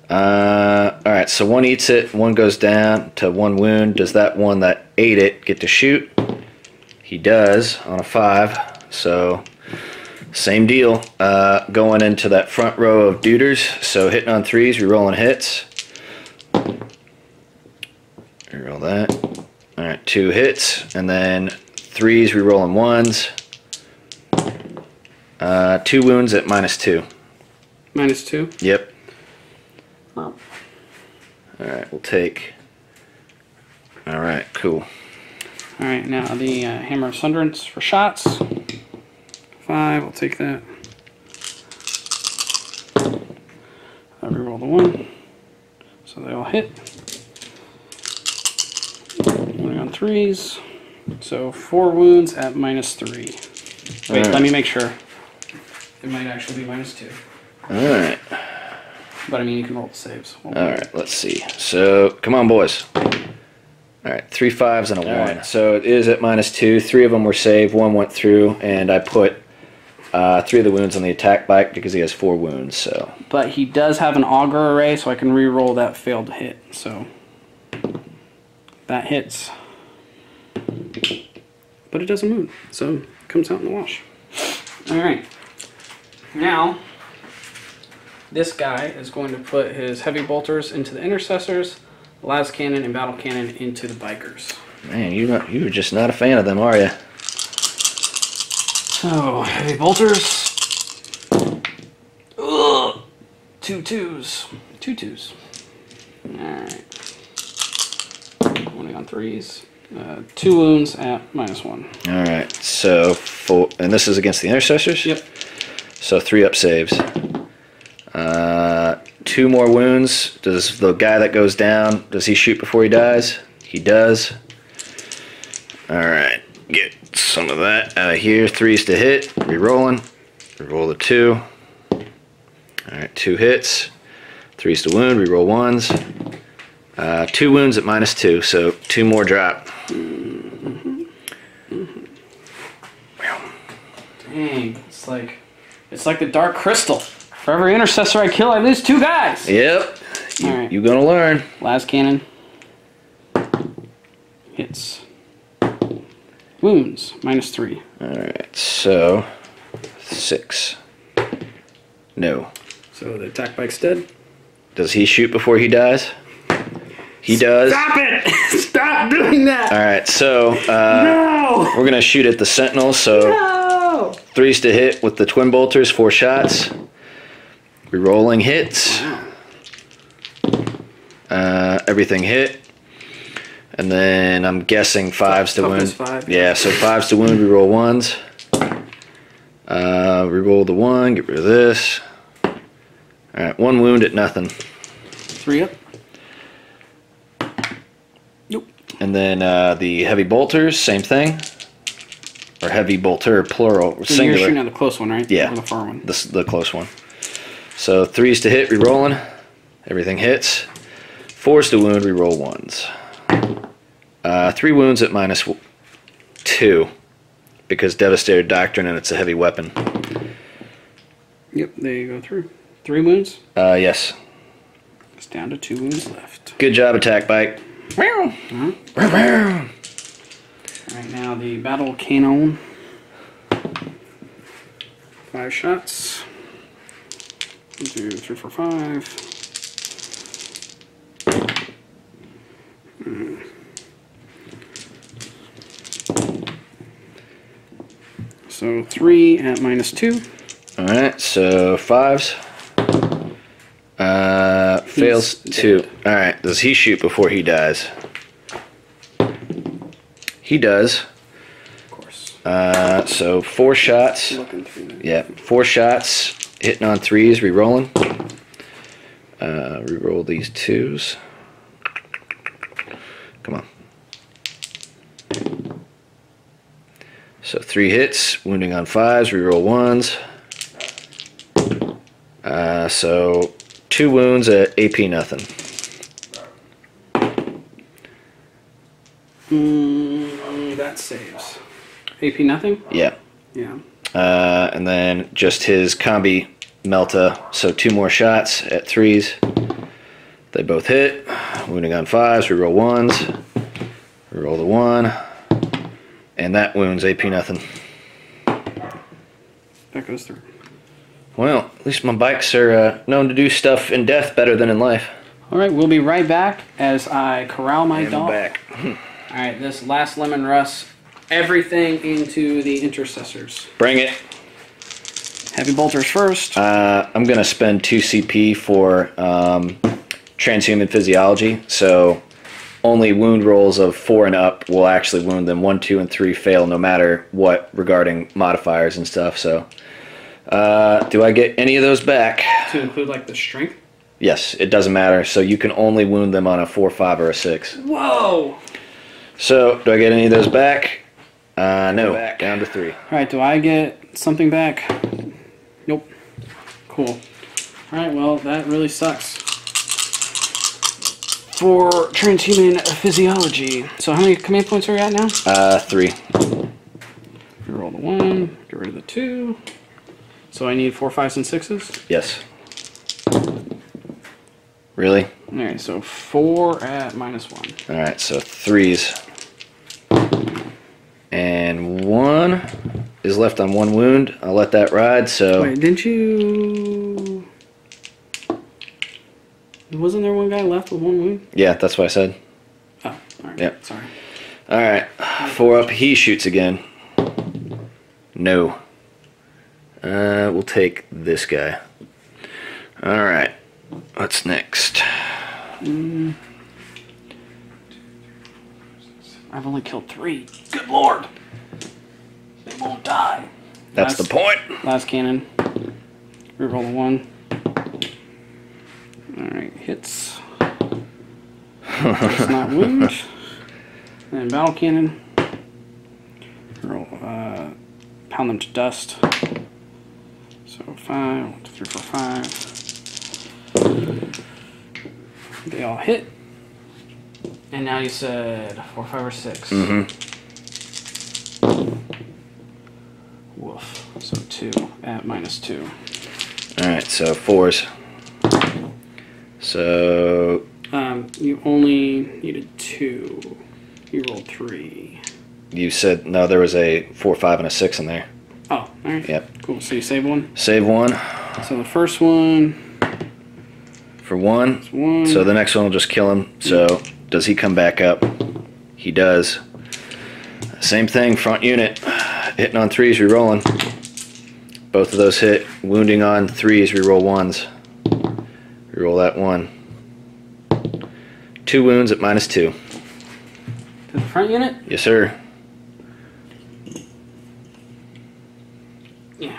Alright, so 1 eats it, 1 goes down to 1 wound. Does that one that ate it get to shoot? He does on a 5. So same deal. Going into that front row of duders. So hitting on 3s, rerolling hits. Reroll that. Alright, 2 hits, and then 3s, rerolling 1s. 2 wounds at -2. -2? Yep. Wow. Alright, we'll take... Alright, cool. Alright, now the hammer of sunderance for shots. 5, I'll take that. I reroll the 1. So they all hit. Running on 3s. So 4 wounds at -3. Wait, let me make sure. It might actually be -2. Alright. But I mean, you can roll the saves. Alright, let's see. So, come on, boys. Alright, 3 5s and a 1. Right. So it is at -2. 3 of them were saved, 1 went through, and I put 3 of the wounds on the attack bike because he has 4 wounds, so. But he does have an auger array, so I can re-roll that failed hit. So that hits. But it doesn't move, so it comes out in the wash. Alright. Now, this guy is going to put his heavy bolters into the intercessors, las cannon and battle cannon into the bikers. Man, you're just not a fan of them, are you? So, heavy bolters. Ugh. Two twos. Alright. Only on threes. 2 wounds at -1. Alright, so and this is against the intercessors? Yep. So 3 up saves. 2 more wounds. Does the guy that goes down, does he shoot before he dies? He does. Alright, get some of that out of here. 3s to hit. Rerolling. Reroll the 2. Alright, 2 hits. 3s to wound. Reroll 1s. 2 wounds at -2, so 2 more drop. Dang, it's like the Dark Crystal. For every intercessor I kill, I lose 2 guys. Yep. Alright. You're gonna learn. Las cannon. Hits. Wounds, -3. Alright, so 6. No. So the attack bike's dead. Does he shoot before he dies? He does. Stop it! Stop doing that! Alright, so No! we're gonna shoot at the sentinels, so No! 3s to hit with the twin bolters, 4 shots. Rerolling hits. Everything hit. And then I'm guessing 5s to wound. 5. Yeah, so 5s to wound, reroll 1s. Reroll the 1, get rid of this. Alright, 1 wound at nothing. 3 up. Nope. And then the heavy bolters, same thing. Or heavy bolter, plural, So singular. you're shooting at the close one, right? Yeah. Or the far one. The close one. So 3s to hit, rerolling. Everything hits. 4s to wound, reroll 1s. 3 wounds at -2. Because Devastator Doctrine and it's a heavy weapon. Yep, there you go through. 3 wounds. Yes. It's down to 2 wounds left. Good job, attack bike. Right now, the battle cannon. 5 shots. 1, 2, 3, 4, 5. So 3 at -2. Alright, so 5s. Fails He's 2. dead. Alright, does he shoot before he dies? He does. Of course. So 4 shots. Looking through that. Yeah, 4 shots. Hitting on 3s, rerolling. Reroll these 2s. Come on. So 3 hits, wounding on 5s, reroll 1s. So 2 wounds at AP nothing. That saves. AP nothing? Yeah. Yeah. And then just his combi melta, so 2 more shots at 3s. They both hit. Wounding on 5s, reroll 1s. Reroll the 1. And that wounds AP nothing. That goes through. Well, at least my bikes are known to do stuff in death better than in life. Alright, we'll be right back as I corral my And I'm dog. back. Alright, this last Leman Russ, everything into the intercessors. Bring it. Heavy bolters first. I'm going to spend 2 CP for transhuman physiology, so only wound rolls of 4 and up will actually wound them. 1, 2, and 3 fail no matter what regarding modifiers and stuff. So, do I get any of those back? To include like the strength? Yes, it doesn't matter. So you can only wound them on a 4, 5, or a 6. Whoa! So, do I get any of those back? No, down to 3. Alright, do I get something back? Nope. Cool. Alright, well, that really sucks. For transhuman physiology. So how many command points are we at now? 3. Reroll the 1, get rid of the 2. So I need 4, 5s, and 6s? Yes. Really? Alright, so 4 at -1. Alright, so 3s. And 1 is left on 1 wound. I'll let that ride, so... Wait, didn't you... Wasn't there one guy left with 1 wound? Yeah, that's what I said. Oh, all right. Yep. Sorry. All right, 4 up. He shoots again. No. We'll take this guy. All right. What's next? I've only killed 3. Good lord. They won't die. That's the point. Last cannon. Reroll a 1. Alright, hits. Does not wound. And battle cannon. Roll, pound them to dust. So 5, 1, 2, 3, 4, 5. They all hit. And now you said 4, 5, or 6. Mm-hmm. Woof. So 2 at -2. All right, so 4s. So you only needed 2. You rolled 3. you said no. There was a 4, 5, and a 6 in there. Oh, all right. Yep. Cool. So you save 1. Save 1 So the first one for 1. is 1. So the next one will just kill him. So does he come back up? He does. Same thing. Front unit hitting on 3s, rerolling. Both of those hit. Wounding on 3s, reroll 1s. Reroll that 1. 2 wounds at -2. To the front unit? Yes, sir. Yeah.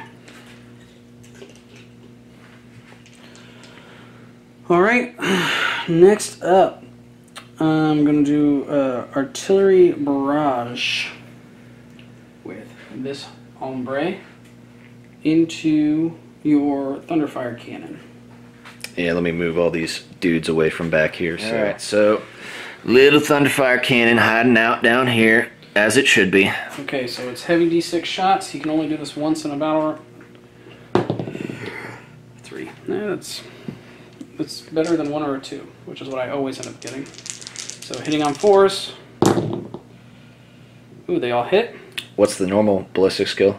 All right. Next up, I'm going to do artillery barrage with this ombre into your thunderfire cannon. Yeah, let me move all these dudes away from back here. All right, so little thunderfire cannon hiding out down here, as it should be. Okay, so it's heavy D6 shots. You can only do this once in a battle. 3. No, that's better than 1 or a 2, which is what I always end up getting. So hitting on 4s. Ooh, they all hit. What's the normal ballistic skill?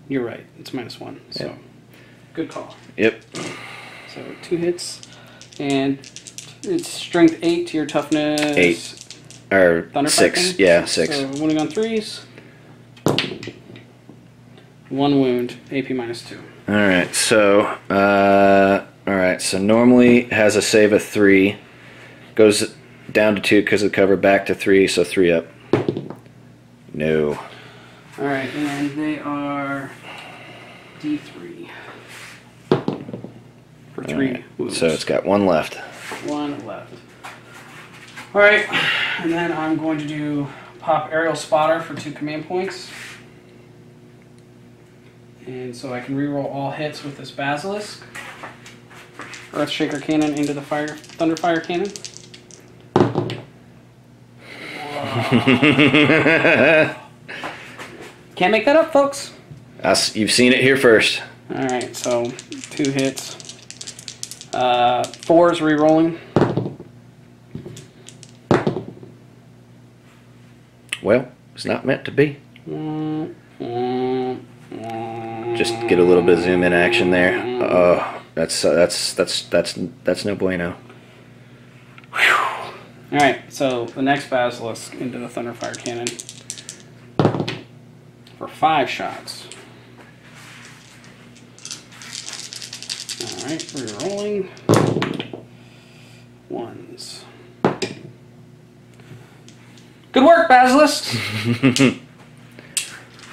You're right. It's -1. So Yep. good call. Yep. So 2 hits, and it's strength 8 to your toughness. 8. Or Thunderfire 6. cannon? Yeah, 6. So wounding on 3s. 1 wound. AP -2. All right, so normally has a save of 3, goes down to 2 because of the cover, back to 3, so 3 up. No. All right, and they are D3 for 3 wounds. So it's got 1 left. 1 left. All right, and then I'm going to do pop aerial spotter for 2 command points. And so I can reroll all hits with this basilisk. Earthshaker cannon into the thunderfire cannon. Can't make that up, folks. You've seen it here first. All right, so 2 hits. 4s rerolling. Well, it's not meant to be. Just get a little bit of zoom in action there. Oh, that's no bueno. All right, so the next basilisk into the thunderfire cannon for 5 shots. All right, rerolling. 1s. Good work, basilisks.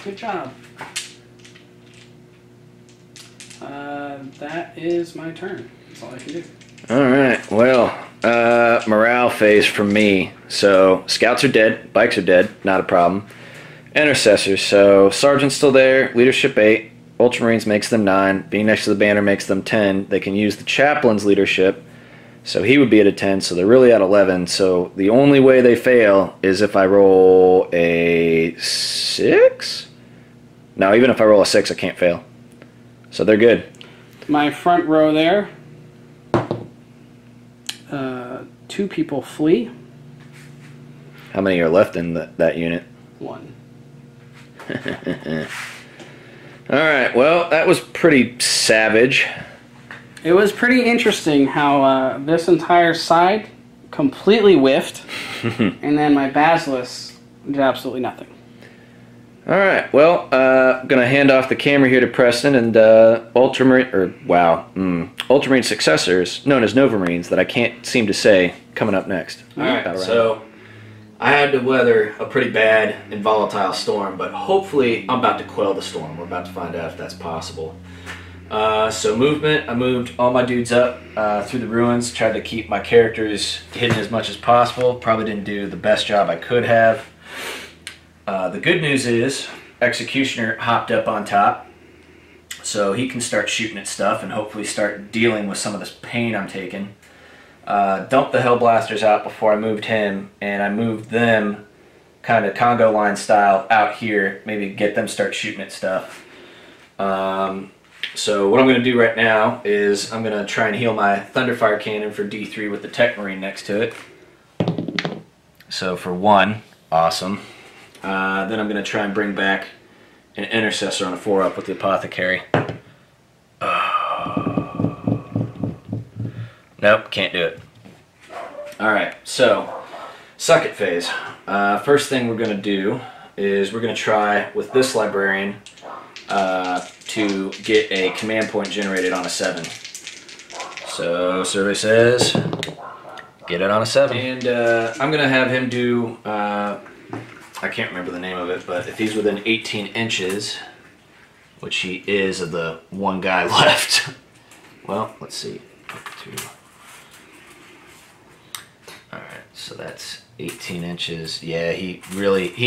Good job. That is my turn. That's all I can do. All right. Well, morale phase from me. So scouts are dead, bikes are dead, not a problem. Intercessors. So sergeant's still there. Leadership 8. Ultramarines makes them 9. Being next to the banner makes them 10. They can use the chaplain's leadership. So he would be at a 10. So they're really at 11. So the only way they fail is if I roll a 6. No, even if I roll a 6, I can't fail. So they're good. My front row there. 2 people flee. How many are left in that unit? 1. All right. Well, that was pretty savage. It was pretty interesting how this entire side completely whiffed, and then my Basilisk did absolutely nothing. All right. Well, I'm gonna hand off the camera here to Preston and Ultramarine successors, known as Nova Marines, that I can't seem to say, coming up next. All right. So I had to weather a pretty bad and volatile storm, but hopefully I'm about to quell the storm. We're about to find out if that's possible. So movement, I moved all my dudes up through the ruins, tried to keep my characters hidden as much as possible. Probably didn't do the best job I could have. The good news is Executioner hopped up on top, so he can start shooting at stuff and hopefully start dealing with some of this pain I'm taking. Dumped the Hellblasters out before I moved him, and I moved them kind of Congo line style out here, maybe get them start shooting at stuff. So what I'm going to do right now is I'm going to try and heal my Thunderfire Cannon for D3 with the Tech Marine next to it. So for 1, awesome. Then I'm going to try and bring back an Intercessor on a 4-up with the Apothecary. Nope, can't do it. Alright, so suck it phase. First thing we're going to do is we're going to try with this Librarian to get a command point generated on a 7. So survey says get it on a 7. And I'm going to have him do, I can't remember the name of it, but if he's within 18 inches, which he is of the one guy left. Well, let's see. Alright, so that's 18 inches. Yeah, he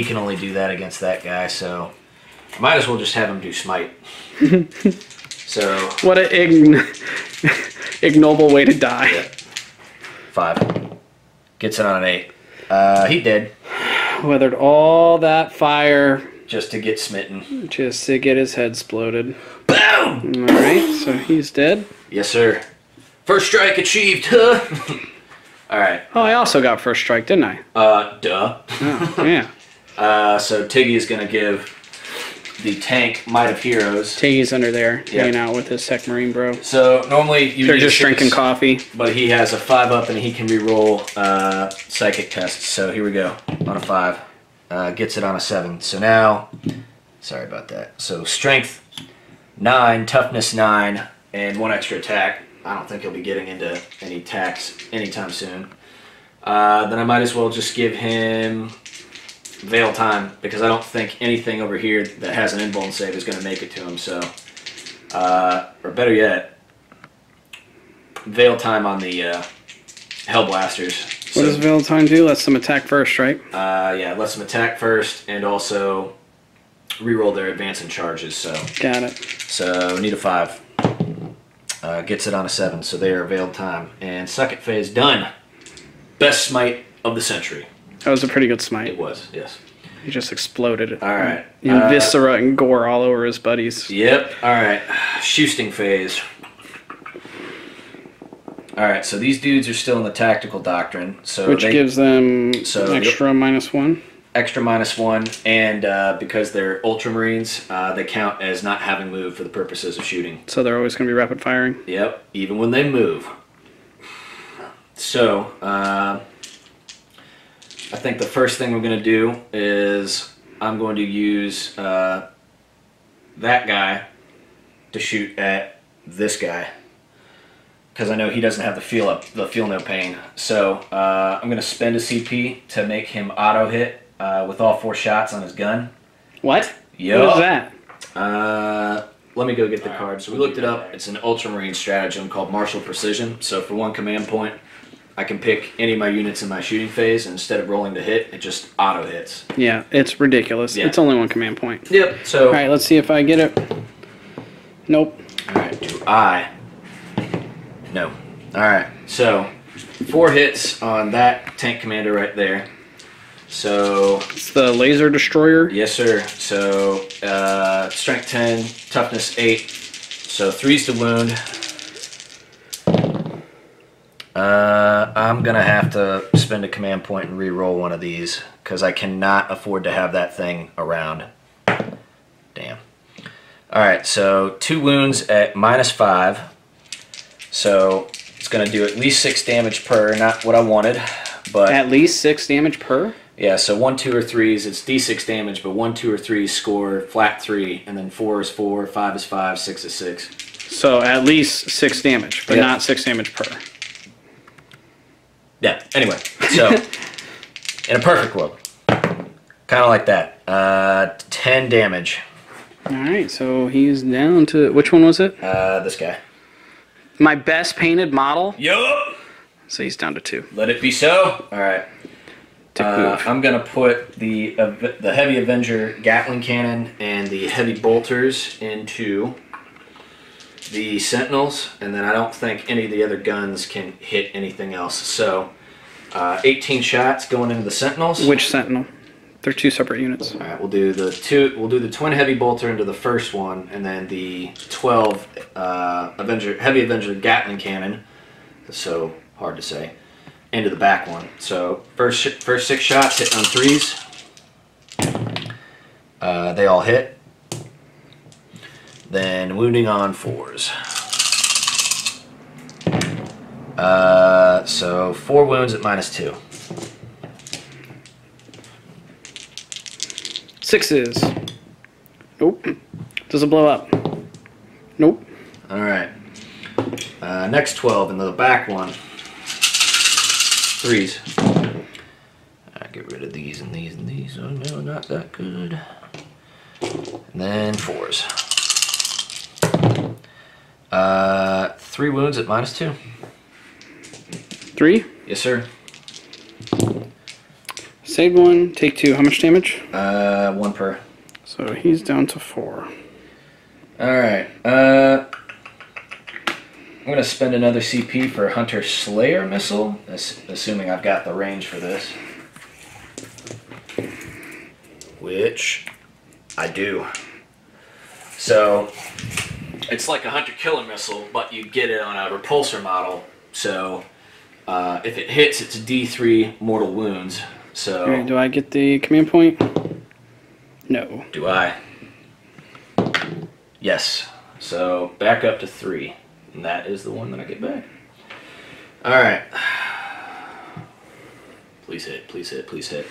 can only do that against that guy, so might as well just have him do smite. So what an ignoble way to die. Yeah. 5. Gets it on an 8. He did. Weathered all that fire just to get smitten. Just to get his head exploded. Boom! Alright, so he's dead. Yes, sir. First strike achieved. Alright. Oh, I also got first strike, didn't I? Duh. Oh, yeah. So Tiggy is going to give the tank Might of Heroes. Tiggy's under there, hanging out with his Tech Marine bro. So normally they're just drinking coffee. But he has a 5-up and he can re-roll psychic tests. So here we go on a 5. Gets it on a 7. So now, sorry about that. So strength 9, toughness 9, and 1 extra attack. I don't think he'll be getting into any attacks anytime soon. Then I might as well just give him Veil Time, because I don't think anything over here that has an invuln save is going to make it to him. So, or better yet, Veil Time on the Hellblasters. What does Veil Time do? Lets them attack first, right? Yeah, lets them attack first, and also reroll their advance and charges. So got it. So need a 5. Gets it on a 7, so they are Veiled Time. And second phase done. Best smite of the century. That was a pretty good smite. It was, yes. He just exploded. Alright. And viscera and gore all over his buddies. Yep, alright. Shoosting phase. Alright, so these dudes are still in the Tactical Doctrine. So which gives them extra -1. Extra -1, and because they're Ultramarines, they count as not having moved for the purposes of shooting. So they're always going to be rapid firing? Yep, even when they move. So, I think the first thing we're going to do is I'm going to use that guy to shoot at this guy, because I know he doesn't have the feel no pain. So I'm going to spend a CP to make him auto hit with all 4 shots on his gun. What? Yep. What is that? Let me go get the card. So we looked it up. It's an Ultramarine stratagem called Martial Precision. So for 1 command point, I can pick any of my units in my shooting phase, and instead of rolling to hit, it just auto hits. Yeah, it's ridiculous. Yeah. It's only 1 command point. Yep. So. All right, let's see if I get it. Nope. All right. Do I? No. All right. So 4 hits on that tank commander right there. So it's the laser destroyer. Yes, sir. So strength 10, toughness 8. So 3's the wound. I'm gonna have to spend a command point and re-roll one of these, because I cannot afford to have that thing around. Damn. All right. So 2 wounds at -5. So it's going to do at least 6 damage per. Not what I wanted, but At least 6 damage per? yeah. So 1, 2, or 3s, it's d6 damage, but 1, 2, or 3s score flat 3, and then 4 is 4, 5 is 5, 6 is 6. So at least 6 damage, but Yeah. not 6 damage per. Yeah. Anyway, so in a perfect world, kind of like that. 10 damage. Alright, so he's down to... Which one was it? This guy. My best painted model. Yup. So he's down to 2. Let it be so. All right. Move. I'm gonna put the heavy Avenger Gatling cannon and the heavy bolters into the Sentinels, and then I don't think any of the other guns can hit anything else. So 18 shots going into the Sentinels. Which Sentinel? They're 2 separate units. All right, we'll do the twin heavy bolter into the first one, and then the 12 heavy Avenger Gatling cannon. So hard to say. Into the back one. So first 6 shots hitting on 3s. They all hit. Then wounding on 4s. So 4 wounds at -2. 6s. Nope. Doesn't blow up. Nope. All right. Next 12 into the back one. 3s. Get rid of these and these and these. Oh no, not that good. And then 4s. 3 wounds at -2. 3. Yes, sir. Save 1, take 2. How much damage? 1 per. So he's down to 4. All right. I'm going to spend another CP for Hunter Slayer missile, assuming I've got the range for this. Which I do. So it's like a Hunter Killer missile, but you get it on a repulsor model. So if it hits, it's a D3 mortal wounds. So Alright, do I get the command point? No. do I? Yes. So back up to 3. And that is the one that I get back. Alright. Please hit, please hit, please hit.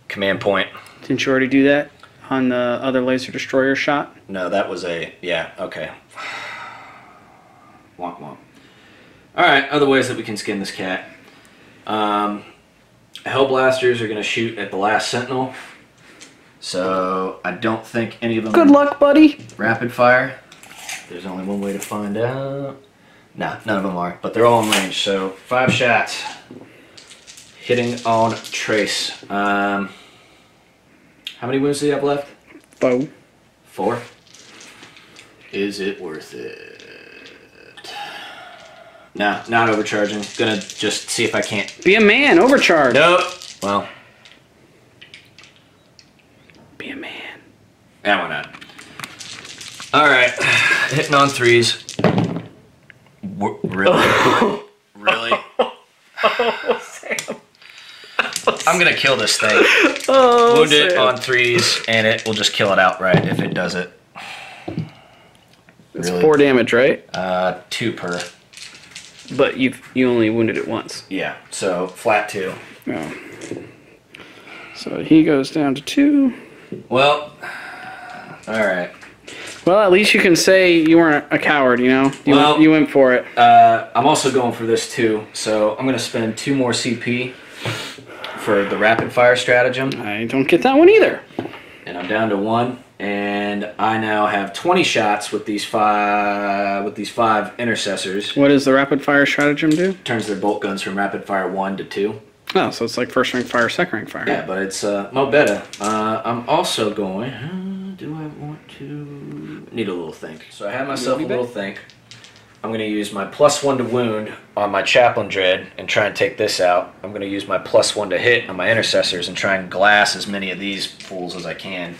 Command point. Didn't you already do that on the other laser destroyer shot? No, that was a... Yeah, okay. Womp womp. Alright, other ways that we can skin this cat. Hellblasters are going to shoot at the last Sentinel. So I don't think any of them... Good luck, buddy. Rapid fire. There's only one way to find out. Nah, none of them are, but they're all in range. So 5 shots, hitting on Trace. How many wounds do you have left? 4. 4. Is it worth it? No, not overcharging. Gonna just see if I can't. Be a man, overcharge. Nope. Well, Be a man. yeah, why not? All right, hitting on 3s. Really? Really? Oh, Sam. I'm gonna kill this thing. Oh, Wound it Sam. on 3s, and it will just kill it outright if it does it. It's Really? 4 damage, right? 2 per. But you only wounded it once. Yeah, so flat 2. Oh. So he goes down to 2. Well, all right. Well, at least you can say you weren't a coward, you know? You went for it. I'm also going for this too, so I'm gonna spend 2 more CP for the rapid fire stratagem, I don't get that one either. and I'm down to 1. And I now have 20 shots with these 5 intercessors. What does the rapid fire stratagem do? Turns their bolt guns from rapid fire 1 to 2. Oh, so it's like first rank fire, second rank fire. Yeah, but it's mo better. I'm also going. Do I want to? Need a little think. So I have myself a little think. I'm going to use my +1 to wound on my Chaplain Dread and try and take this out. I'm going to use my +1 to hit on my intercessors and try and glass as many of these fools as I can.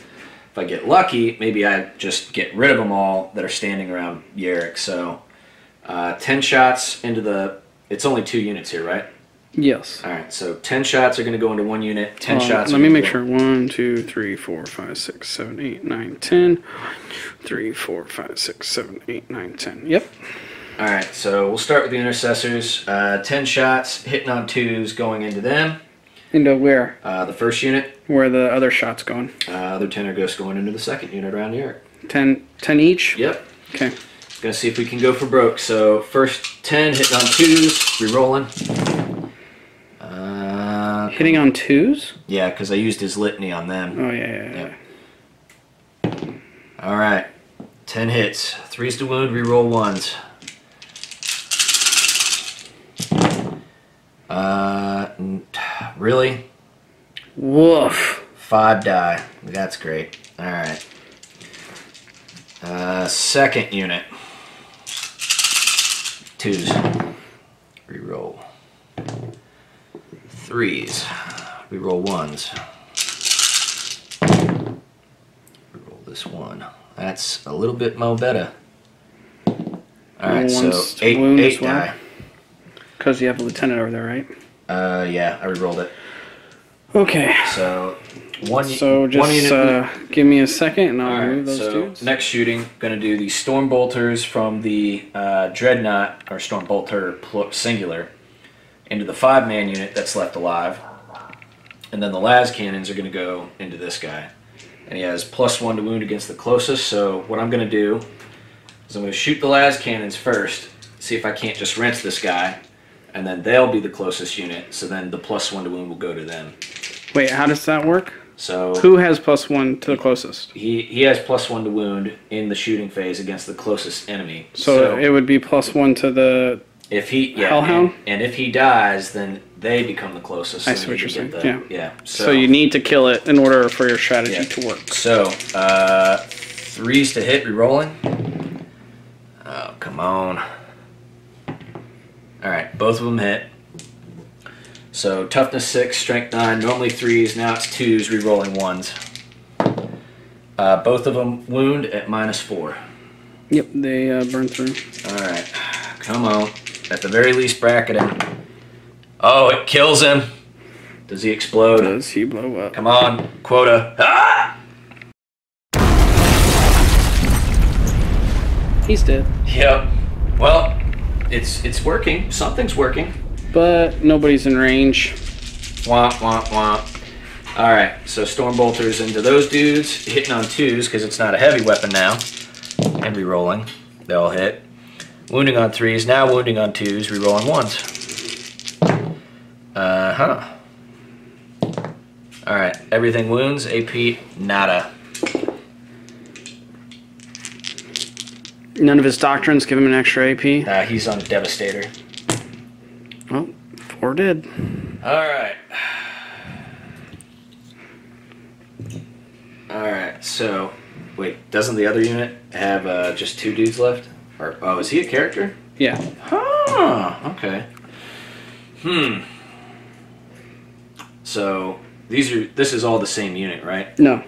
If I get lucky, maybe I just get rid of them all that are standing around Yarrick. So 10 shots into the... It's only 2 units here, right? Yes. All right, so 10 shots are going to go into one unit. 10 shots. Let me make sure. 1, 2, 3, 4, 5, 6, 7, 8, 9, 10. 3, 4, 5, 6, 7, 8, 9, 10. Yep. All right, so we'll start with the intercessors. 10 shots, hitting on 2s, going into them. Into where? The first unit. Where are the other shots going? Other 10 are just going into the second unit around here. 10 each? Yep. Okay. Gonna see if we can go for broke. So first 10 hitting on 2s, re-rolling. Hitting on 2s? Yeah, because I used his litany on them. Oh, yeah. All right, 10 hits, 3s to wound, re-roll 1s. Really? Woof. 5 die. That's great. All right. Second unit. 2s. Reroll. 3s. Reroll 1s. Reroll this one. That's a little bit more better. All right, so 8 die. Because you have a lieutenant over there, right? Yeah, I rerolled it. Okay. So one unit. Give me a second, and I'll move those so dudes. next shooting, gonna do the storm bolters from the dreadnought or storm bolter singular into the 5-man unit that's left alive, and then the las cannons are gonna go into this guy, and he has +1 to wound against the closest. So what I'm gonna do is I'm gonna shoot the las cannons first, see if I can't just rinse this guy. And then they'll be the closest unit, so then the +1 to wound will go to them. Wait, how does that work? So who has +1 to the closest? He has +1 to wound in the shooting phase against the closest enemy. So it would be +1 to the Hellhound? And if he dies, then they become the closest. I see what you're saying. Yeah. So you need to kill it in order for your strategy to work. So 3s to hit, re-rolling. Oh, come on. Alright, both of them hit. So toughness 6, strength 9, normally 3s, now it's 2s, re-rolling 1s. Both of them wound at -4. Yep, they burn through. Alright, come on. At the very least, bracket him. Oh, it kills him. Does he explode? Does he blow up? Come on, quota. Ah! He's dead. Yep. Well, it's working. Something's working. But nobody's in range. Womp, womp, womp. Alright, so storm bolters into those dudes, hitting on 2s because it's not a heavy weapon now. And re-rolling. They all hit. Wounding on 3s, now wounding on 2s, re-rolling 1s. Alright, everything wounds, AP, nada. None of his doctrines give him an extra AP? He's on Devastator. Well, 4 did. Alright. Alright, so, wait, doesn't the other unit have just 2 dudes left? Or, oh, is he a character? Yeah. Huh, okay. So, this is all the same unit, right? No.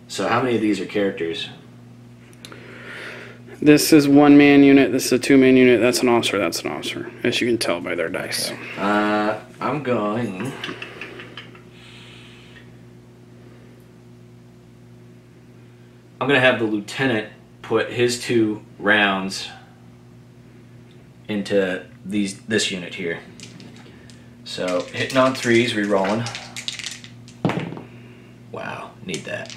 So how many of these are characters? This is 1-man unit, this is a 2-man unit, that's an officer, as you can tell by their dice. Okay. I'm going... I'm going to have the lieutenant put his 2 rounds into this unit here. So, hitting on 3s, re-rolling. Wow, need that.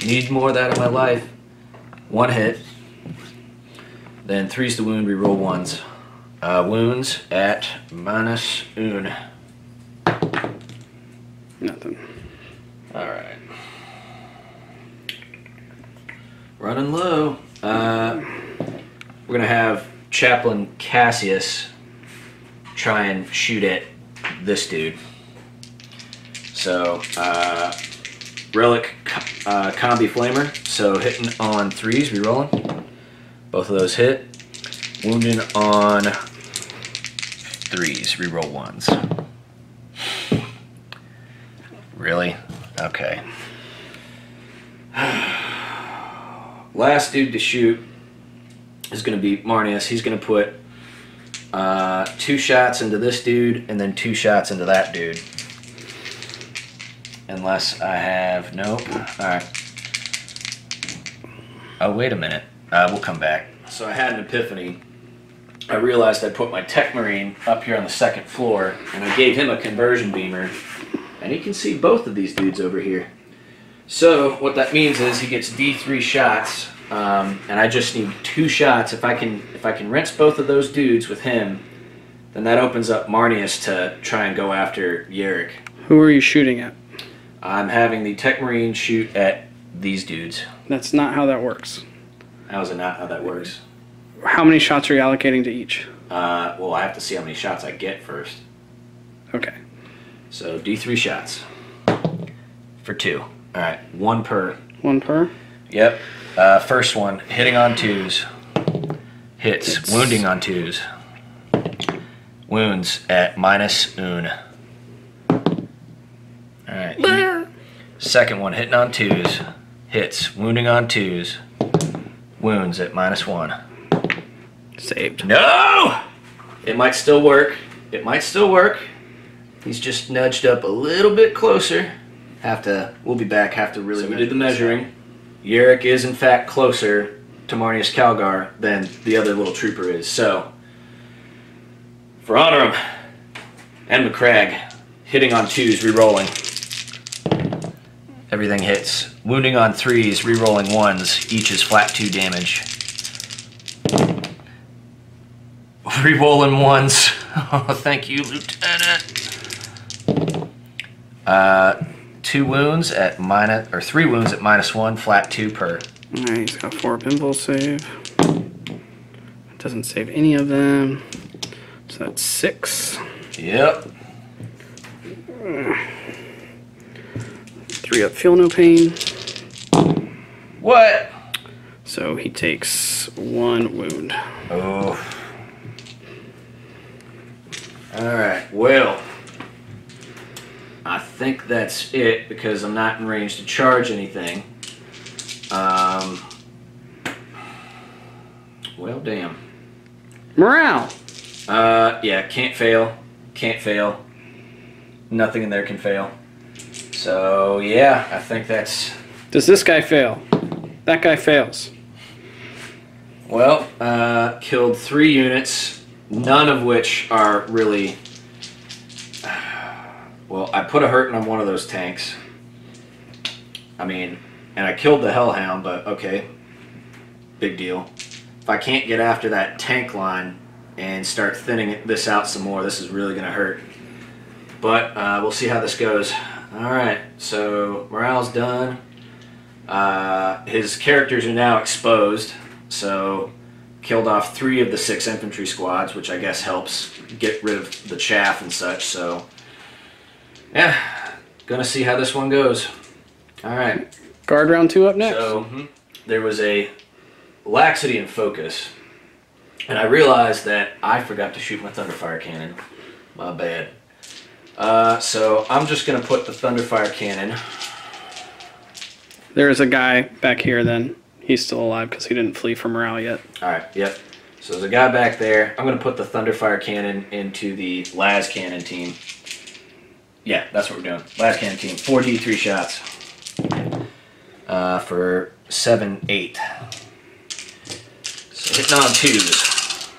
Need more of that in my life. 1 hit. Then 3s to wound, re-roll 1s. Wounds at -1. Nothing. Alright. Running low. We're going to have Chaplain Cassius try and shoot at this dude. So, Relic Combi Flamer. So, hitting on 3s, re-rolling. Both of those hit. Wounding on 3s, re-roll 1s. Really? Okay. Last dude to shoot is going to be Marnius. He's going to put 2 shots into this dude, and then 2 shots into that dude. Unless I have... Nope. Alright. Oh, wait a minute. We'll come back. So I had an epiphany. I realized I put my Tech Marine up here on the 2nd floor, and I gave him a conversion beamer, and he can see both of these dudes over here. So what that means is he gets D3 shots, and I just need 2 shots. If I can rinse both of those dudes with him, then that opens up Marnius to try and go after Yarick. Who are you shooting at? I'm having the Tech Marine shoot at these dudes. That's not how that works. How is it not how that works? How many shots are you allocating to each? Well, I have to see how many shots I get first. Okay. So D3 shots for 2. All right, 1 per. 1 per? Yep. First one, hitting on 2s. Hits. Wounding on 2s. Wounds at -1. Alright. Second one, hitting on 2s. Hits. Wounding on 2s. Wounds at -1. Saved. No! It might still work. It might still work. He's just nudged up a little bit closer. We'll be back. Have to really. So we did the measuring. Yarick is in fact closer to Marnius Calgar than the other little trooper is. So, for Honorum and McCrag, hitting on 2s, re-rolling. Everything hits. Wounding on 3s, re-rolling 1s. Each is flat 2 damage. Re-rolling 1s. Oh, thank you, Lieutenant. 2 wounds at -3 wounds at -1, flat 2 per. Alright, he's got 4 pinball save. It doesn't save any of them. So that's 6. Yep. 3 up, feel no pain. What? So he takes 1 wound. Oh. Alright, well, I think that's it because I'm not in range to charge anything. Well, damn. Morale! Yeah, can't fail. Can't fail. Nothing in there can fail. So, yeah, I think that's... Does this guy fail? That guy fails. Well, killed 3 units, none of which are really... Well, I put a hurting on one of those tanks. I mean, and I killed the Hellhound, but okay. Big deal. If I can't get after that tank line and start thinning this out some more, this is really going to hurt. But we'll see how this goes. Alright, so morale's done. His characters are now exposed, so killed off 3 of the 6 infantry squads, which I guess helps get rid of the chaff and such, so yeah, gonna see how this one goes. Alright. Guard round 2 up next. So, there was a laxity in focus, and I realized that I forgot to shoot my Thunderfire cannon. My bad. So I'm just gonna put the Thunderfire cannon. There's a guy back here then. He's still alive because he didn't flee from morale yet. Alright, yep. So there's a guy back there. I'm gonna put the Thunderfire cannon into the Las Cannon team. Yeah, that's what we're doing. Las Cannon team. 4d3 shots. For 7, 8. So hitting on 2s.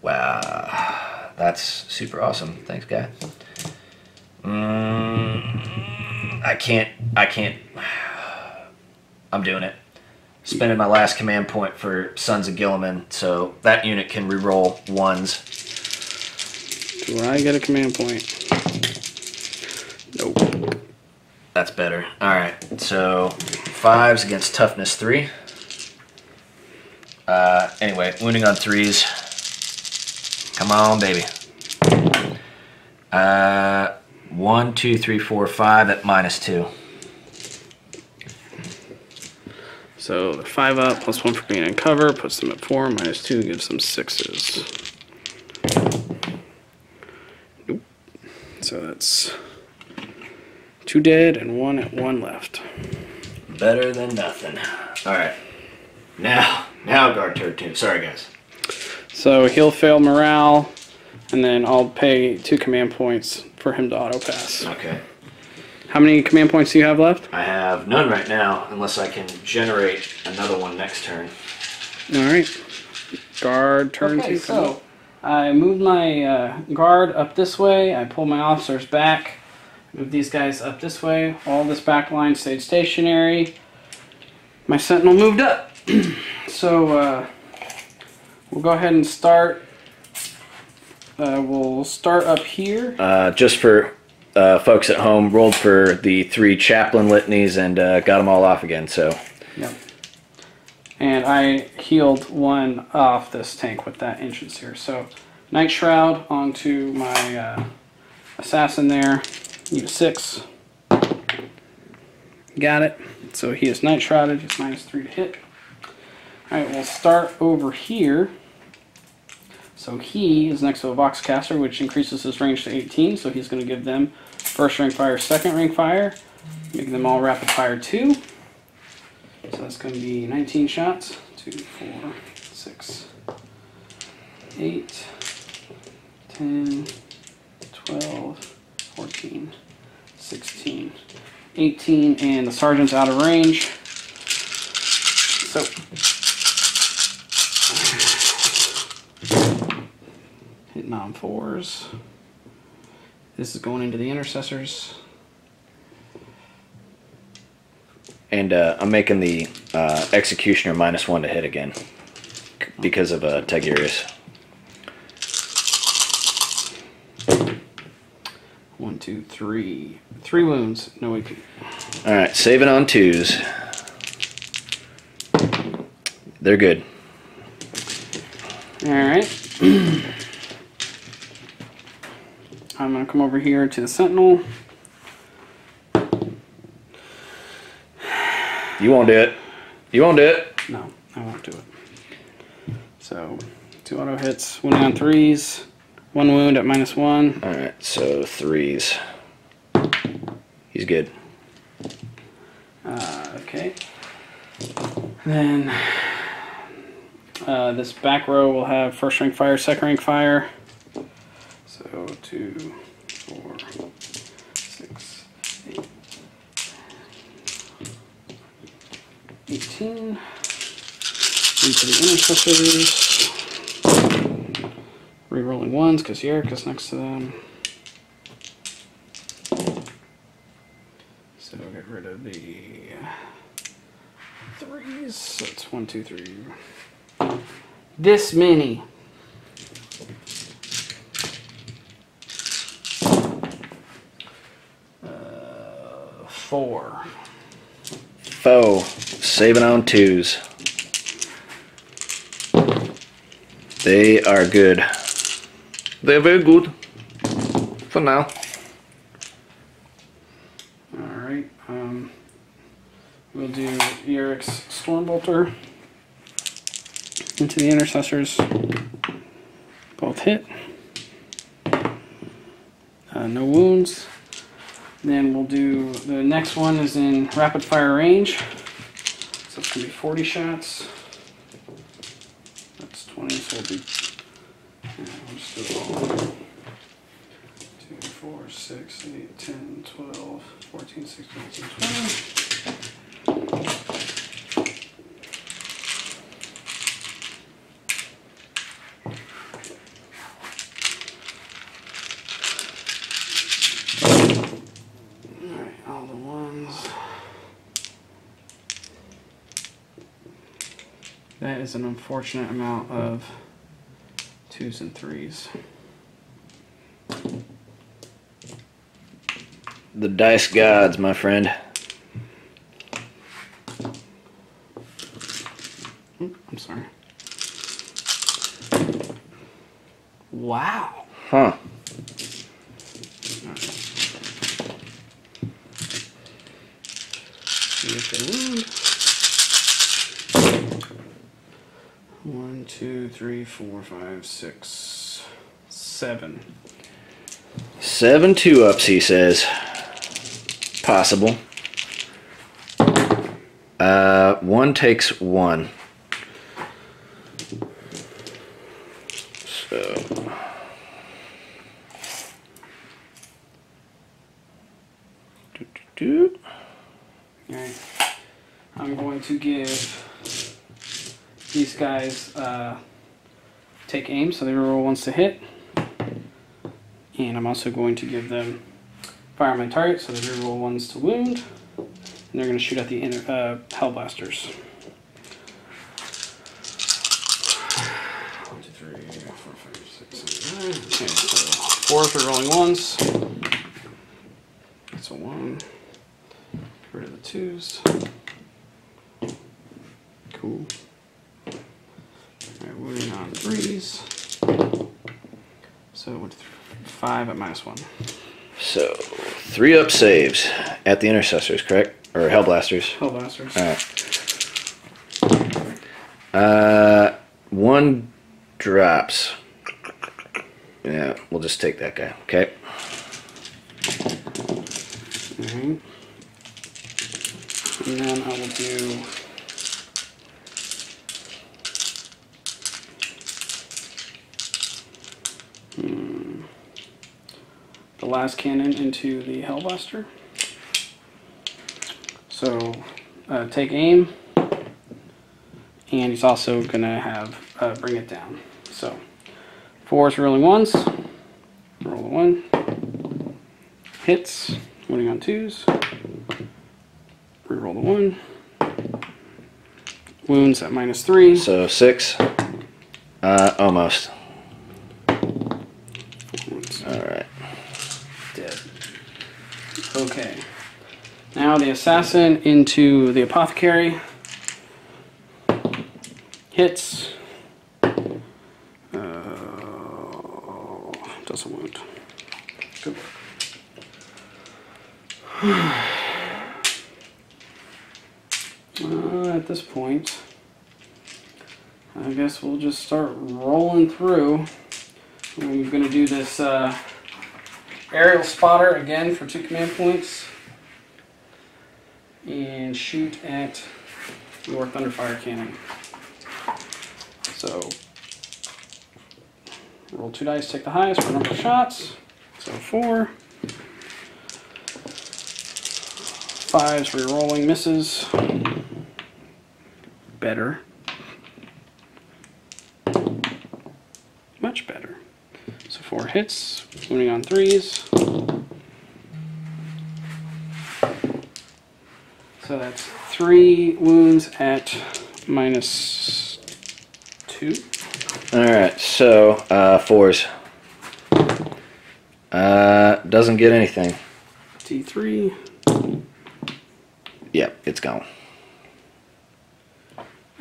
Wow. That's super awesome. Thanks, guy. I can't. I'm doing it. Spending my last command point for Sons of Gilliman, so that unit can re-roll 1s. Do I get a command point? Nope. That's better. Alright, so 5s against toughness 3. Anyway, wounding on 3s. Come on, baby. 1, 2, 3, 4, 5 at -2. So they're 5 up, +1 for being in cover, puts them at 4, -2 gives them 6s. Nope. So that's 2 dead and 1 at 1 left. Better than nothing. Alright. Now guard turret 2. Sorry, guys. So he'll fail morale, and then I'll pay 2 command points for him to auto pass. Okay. How many command points do you have left? I have none right now, unless I can generate another one next turn. All right. Guard turn 2. So I moved my guard up this way. I pulled my officers back. Move these guys up this way. All this back line stayed stationary. My sentinel moved up. So we'll go ahead and start. We'll start up here. Just for folks at home, rolled for the 3 chaplain litanies and got them all off again. So. Yep. And I healed 1 off this tank with that entrance here. So Night Shroud onto my assassin there. Need a 6. Got it. So he is Night Shrouded. He's -3 to hit. Alright, we'll start over here. So he is next to a Voxcaster, which increases his range to 18. So he's going to give them first ring fire, second ring fire, making them all rapid fire 2. So that's going to be 19 shots. 2, 4, 6, 8, 10, 12, 14, 16, 18, and the sergeant's out of range. So hitting on 4s. This is going into the intercessors. And I'm making the executioner -1 to hit again because of Tigurius. 1, 2, 3. 3 wounds, no AP. All right, saving on 2s. They're good. All right. I'm gonna come over here to the sentinel. You won't do it. You won't do it. No, I won't do it. So 2 auto hits, winning on 3s. 1 wound at -1. All right, so 3s. He's good. Okay. Then this back row will have first ring fire, second ring fire. So 2, 4, 6, 8, 18. Into the intercessors. Rerolling 1s because Yerika's next to them. So we'll get rid of the 3s. So it's 1, 2, 3. This many. Four. Saving on 2s. They are good. They're very good. For now. Alright. We'll do Eric's Stormbolter into the intercessors. Both hit. No wounds. Then we'll do the next one is in rapid fire range. So it's going to be 40 shots. That's 20, so we'll do. We'll just do it all. 2, 4, 6, 8, 10, 12, 14, 16, 18, 20. Alright, all the ones. That is an unfortunate amount of 2s and 3s. The dice gods, my friend. I'm sorry. Wow. Huh. See if they wound. 1, 2, 3, 4, 5, 6, 7. 7 2-ups, he says. Possible. 1 takes 1. So. Alright. I'm going to give these guys take aim, so they reroll ones to hit. And I'm also going to give them fire on my target, so they reroll ones to wound. And they're going to shoot at the Hellblasters. 1, 2, 3, 4, 5, 6, 7, 8, 9. Okay, so 4s are rolling ones. That's a 1. Get rid of the 2s. Cool. Alright, moving on 3s. So 1, 2, 3, 5 at -1. So 3 up saves at the intercessors, correct? Or Hellblasters. Hellblasters. Alright. 1 drops. Yeah, we'll just take that guy. Okay. Alright. And then I will do the last cannon into the Hellblaster. So take aim, and he's also gonna have bring it down. So 4s rolling ones, roll the 1, hits, winning on 2s, reroll the 1, wounds at -3. So 6. Almost. Alright. Dead. Okay. Now the assassin into the apothecary. Hits. Doesn't wound. Good work. At this point, I guess we'll just start rolling through. We're going to do this aerial spotter again for 2 command points and shoot at your Thunderfire cannon. So roll 2 dice, take the highest for number of shots. So 4. 5s re-rolling, misses. Better. Much better. So 4 hits, wounding on 3s. So that's 3 wounds at -2. Alright, so 4s. Doesn't get anything. D3. Yep, it's gone.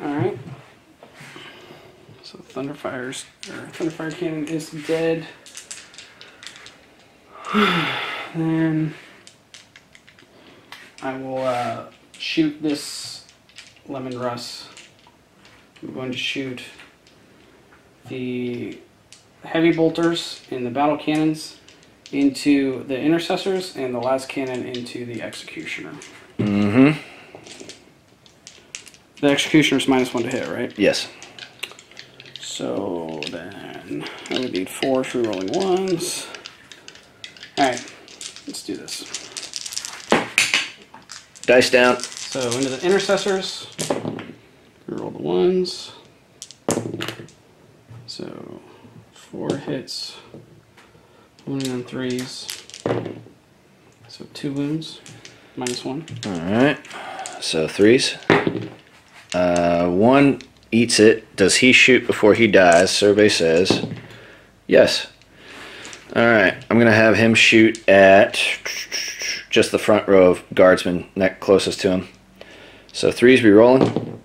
Alright. So Thunderfire cannon is dead. Then I will shoot this Leman Russ. I'm going to shoot the heavy bolters and the battle cannons into the intercessors, and the last cannon into the executioner. Mm-hmm. The executioner's -1 to hit, right? Yes. So then I would need 4 free rolling ones. Alright, let's do this. Dice down. So into the intercessors, reroll the ones. So 4 hits, wounding on 3s. So 2 wounds, -1. Alright. So 3s. 1 eats it. Does he shoot before he dies? Survey says yes. Alright, I'm going to have him shoot at just the front row of guardsmen closest to him. So 3s re-rolling.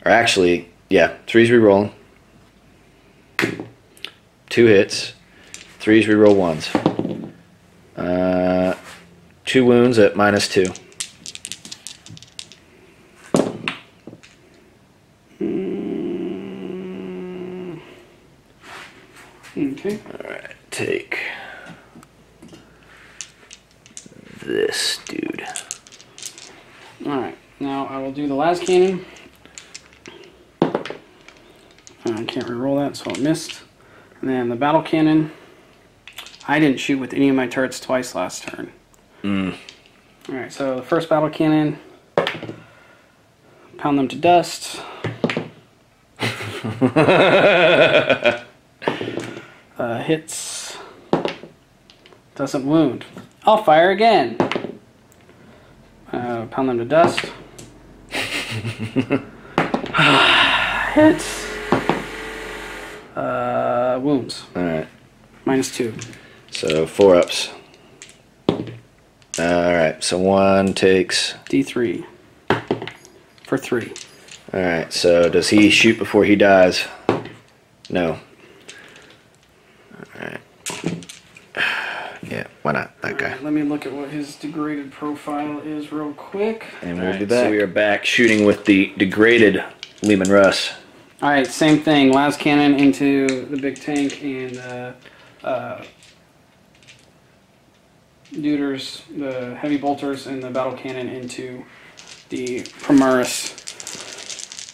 Or actually, yeah, 3s re-rolling. 2 hits. 3s re-roll 1s. 2 wounds at -2. Okay. Alright, take this dude. Alright, now I will do the last cannon. I can't re-roll that, so it missed. And then the battle cannon. I didn't shoot with any of my turrets twice last turn. Alright, so the first battle cannon. Pound them to dust. Hits. Doesn't wound. I'll fire again. Pound them to dust. Hits. Wounds. Alright. -2. So 4-ups. Alright, so 1 takes... D3. For 3. Alright, so does he shoot before he dies? No. Alright. Yeah, why not? That guy. Right, let me look at what his degraded profile is real quick. And we'll be back. So we are back shooting with the degraded Leman Russ. Alright, same thing. Las cannon into the big tank and Deuters, the heavy bolters, and the battle cannon into the Primaris.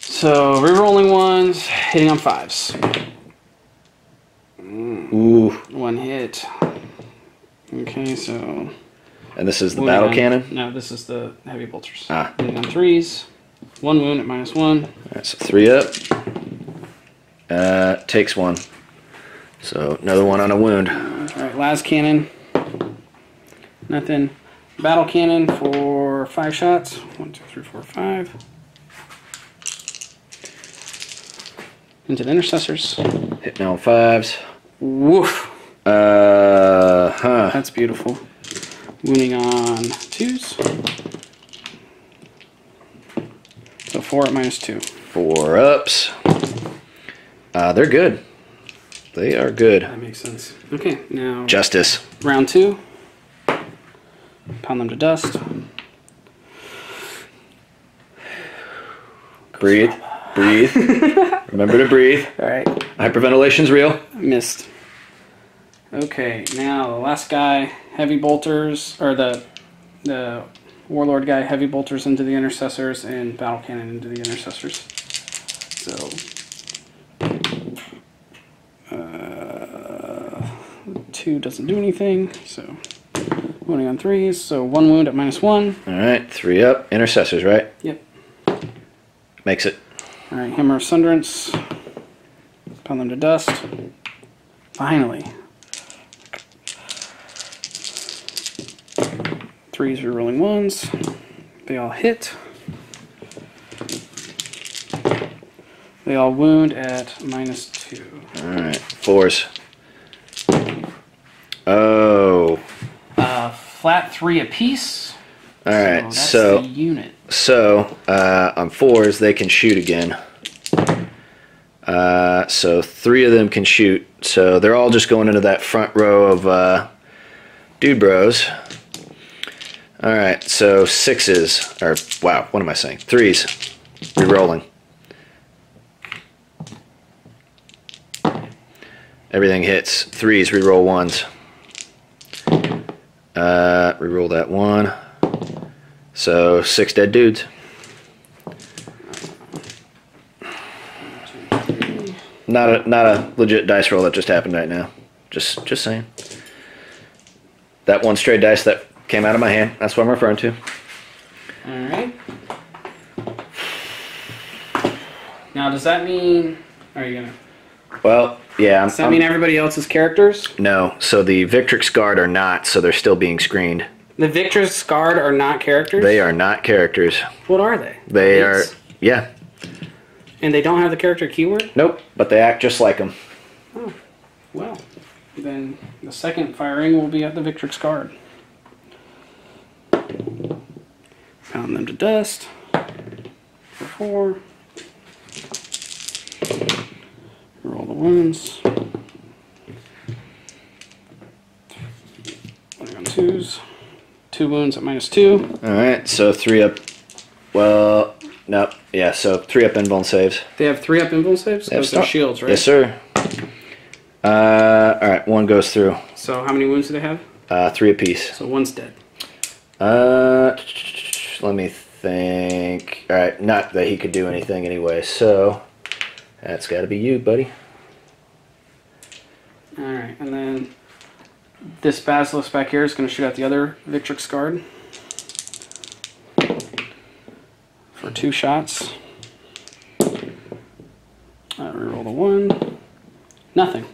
So, rerolling ones, hitting on 5s. Ooh. 1 hit. Okay, so... And this is the battle cannon? No, this is the heavy bolters. Ah. Hitting on 3s. 1 wound at -1. Alright, so 3 up. Takes 1. So, another 1 on a wound. Alright, las cannon. Nothing. Battle cannon for 5 shots. 1, 2, 3, 4, 5. Into the intercessors. Hitting on 5s. Woof. Huh. That's beautiful. Wounding on 2s. So 4 at -2. 4 ups. They're good. They are good. That makes sense. Okay, now Justice. round 2. Pound them to dust. Breathe. Breathe. Remember to breathe. Alright. Hyperventilation's real. Missed. Okay, now the last guy, heavy bolters, or the warlord guy, heavy bolters into the intercessors and battle cannon into the intercessors. So, 2 doesn't do anything. So, wounding on 3s. So 1 wound at -1. All right, 3 up. Intercessors, right? Yep. Makes it. All right, hammer of sunderance. Pound them to dust. Finally. 3s rerolling 1s. They all hit. They all wound at -2. All right, 4s. Oh. Flat 3 apiece. All right, that's so the unit. on 4s they can shoot again. So 3 of them can shoot. So they're all just going into that front row of dude bros. All right, so 6s, or wow, what am I saying? 3s, re-rolling. Everything hits. 3s, re-roll 1s. Re-roll that 1. So 6 dead dudes. Not a legit dice roll that just happened right now. Just saying. That 1 straight dice that came out of my hand. That's what I'm referring to. All right. Now, does that mean? Are you gonna? Well, yeah. Does that mean everybody else's characters? No. So the Victrix Guard are not. So they're still being screened. The Victor's Guard are not characters? They are not characters. What are they? They Mates? are. Yeah. And they don't have the character keyword? Nope. But they act just like them. Oh, well. Then the second firing will be at the Victrix Guard. Pound them to dust. For 4. Roll the wounds. 1 on 2s. 2 wounds at -2. Alright, so 3 up. Well, no. Yeah, so 3 up invuln saves. They have 3 up invuln saves? They have Because they're shields, right? Yes, sir. Alright, 1 goes through. So how many wounds do they have? 3 apiece. So 1's dead. Let me think. Alright, not that he could do anything anyway, so that's gotta be you, buddy. Alright, and then this Basilisk back here is going to shoot out the other Victrix Guard for 2 shots. Reroll the 1. Nothing.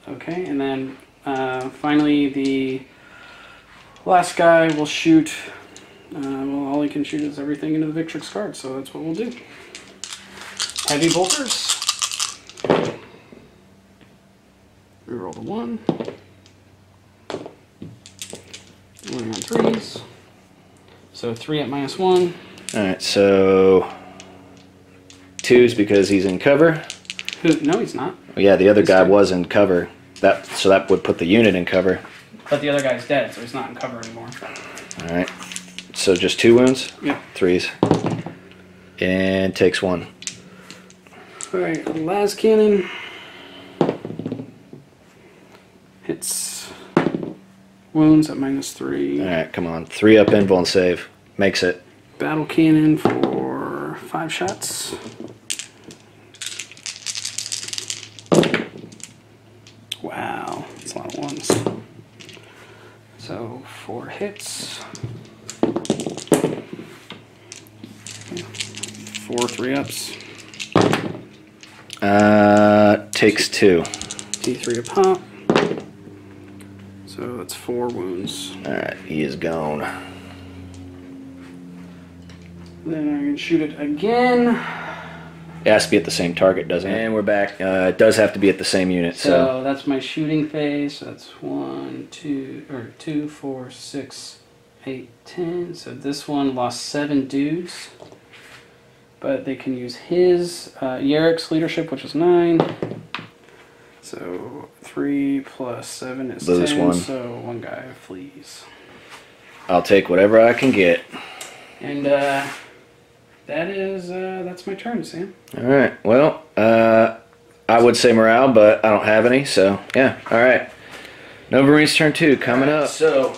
Okay, and then finally the last guy will shoot. Well, all he can shoot is everything into the Victrix Guard, so that's what we'll do. Heavy bolters. Reroll the 1. Rolling on 3s. So 3 at -1. Alright, so 2s because he's in cover. No, he's not. Yeah, the other guy was in cover. So that would put the unit in cover. But the other guy's dead, so he's not in cover anymore. Alright. So just 2 wounds? Yep. 3s. And takes 1. Alright, las cannon. Hits wounds at -3. Alright, come on. 3 up invul and save. Makes it. Battle cannon for 5 shots. Wow, that's a lot of ones. So 4 hits. 4 3-ups. Takes 2. D3 a pop. So that's 4 wounds. Alright, he is gone. Then I can shoot it again. It has to be at the same target, doesn't it? And we're back. It does have to be at the same unit. So that's my shooting phase. So that's 2, 4, 6, 8, 10. So this one lost 7 dudes. But they can use his Yarrick's leadership, which is 9. So 3 plus 7 is Lose 10. 1. So 1 guy flees. I'll take whatever I can get. And that's my turn, Sam. Alright, well, I would say morale, but I don't have any, so yeah, alright. Nova Marines turn 2 coming up. So,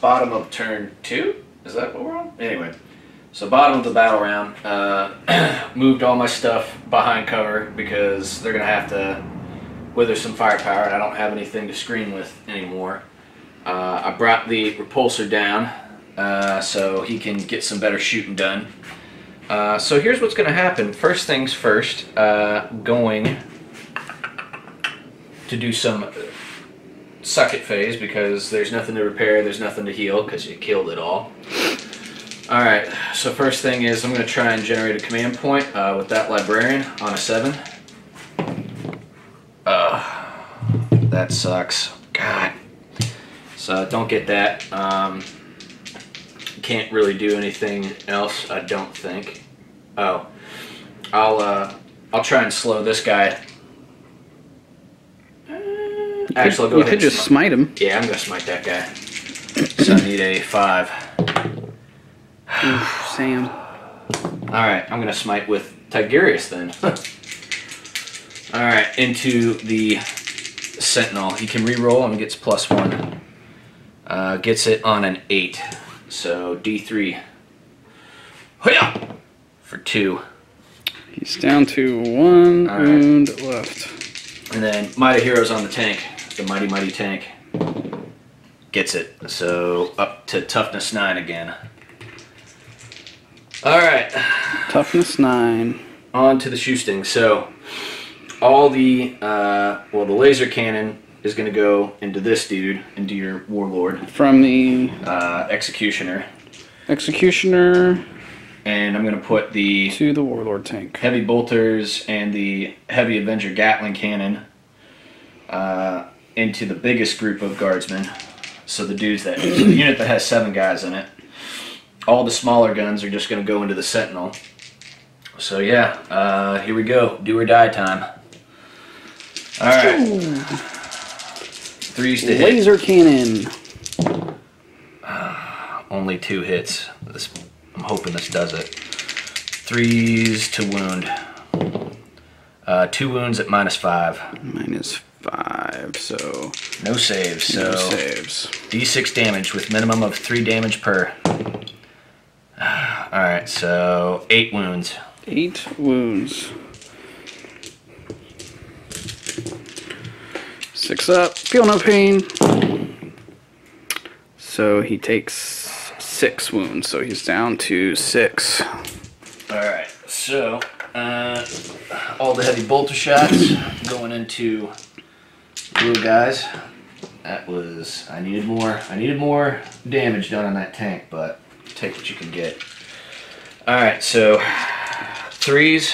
bottom of turn 2? Is that what we're on? Anyway, so bottom of the battle round, moved all my stuff behind cover because they're going to have to wither some firepower, and I don't have anything to screen with anymore. I brought the repulsor down so he can get some better shooting done. So here's what's going to happen. First things first, going to do some suck it phase because there's nothing to repair, there's nothing to heal because you killed it all. Alright, so first thing is I'm going to try and generate a command point with that librarian on a 7. That sucks. God. So don't get that. Can't really do anything else, I don't think. Oh, I'll try and slow this guy. Actually, I'll go you ahead could just smite him. Yeah, I'm gonna smite that guy. So I need a 5. Oof, Sam. All right, I'm gonna smite with Tigurius then. All right, into the Sentinel. He can reroll and gets +1. Gets it on an 8. So D3 for 2. He's down to 1 wound left. And then Mighty Heroes on the tank. The mighty tank gets it. So up to toughness 9 again. Alright. Toughness 9. On to the shoesting. So all the the laser cannon is going to go into this dude, into your warlord. From the Executioner. Executioner. And I'm going to put the to the warlord tank. heavy bolters and the heavy Avenger Gatling cannon into the biggest group of guardsmen. So the unit that has 7 guys in it. All the smaller guns are just going to go into the Sentinel. So yeah, here we go. Do or die time. All right. 3s to hit. Laser cannon. Only 2 hits. I'm hoping this does it. 3s to wound. 2 wounds at -5. -5, so... No saves. No So saves. D6 damage with minimum of 3 damage per. Alright, so 8 wounds. 8 wounds. 6 up, feel no pain. So he takes 6 wounds, so he's down to 6. Alright, so all the heavy bolter shots going into blue guys. That was, I needed more damage done on that tank, but take what you can get. Alright, so 3s.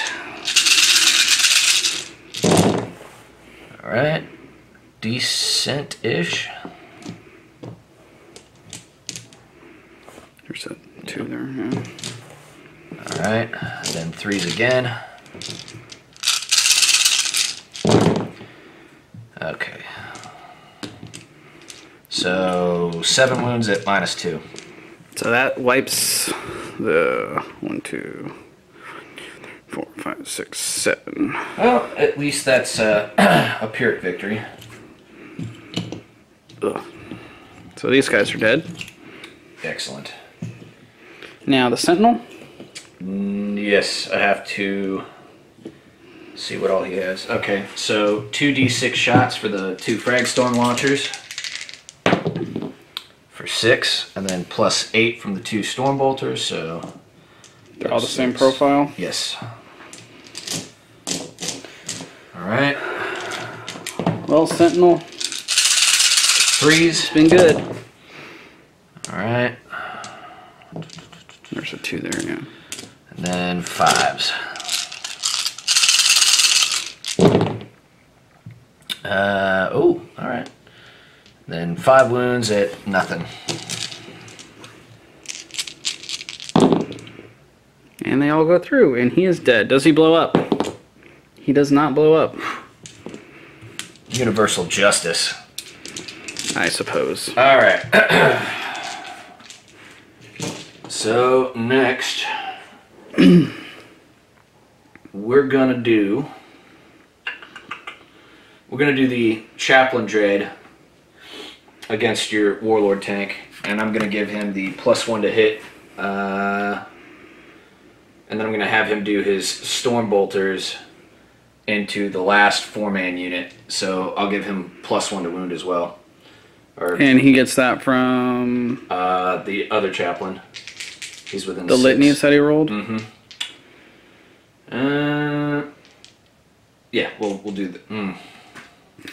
Alright, decent-ish. There's a 2 there, yeah. Alright, then 3s again. Okay. So 7 wounds at -2. So that wipes the 1, 2, 4, 5, 6, 7. Well, at least that's a Pyrrhic victory. Ugh. So these guys are dead. Excellent. Now the Sentinel. Yes, I have to see what all he has. Okay, so 2d6 shots for the 2 frag storm launchers for 6, and then +8 from the 2 storm bolters. So They're all the same profile. Yes. All right. Well, Sentinel, 3s. it's been good. All right. There's a 2 there, yeah. And then 5s. Oh, all right. Then 5 wounds at nothing. And they all go through, and he is dead. Does he blow up? He does not blow up. Universal justice. I suppose. All right. So next, we're gonna do the chaplain dread against your warlord tank, and I'm gonna give him the +1 to hit, and then I'm gonna have him do his storm bolters into the last 4-man unit. So I'll give him +1 to wound as well. Or And he gets that from the other chaplain. He's within the 6. litanies that he rolled. Mm-hmm. Yeah, we'll do the.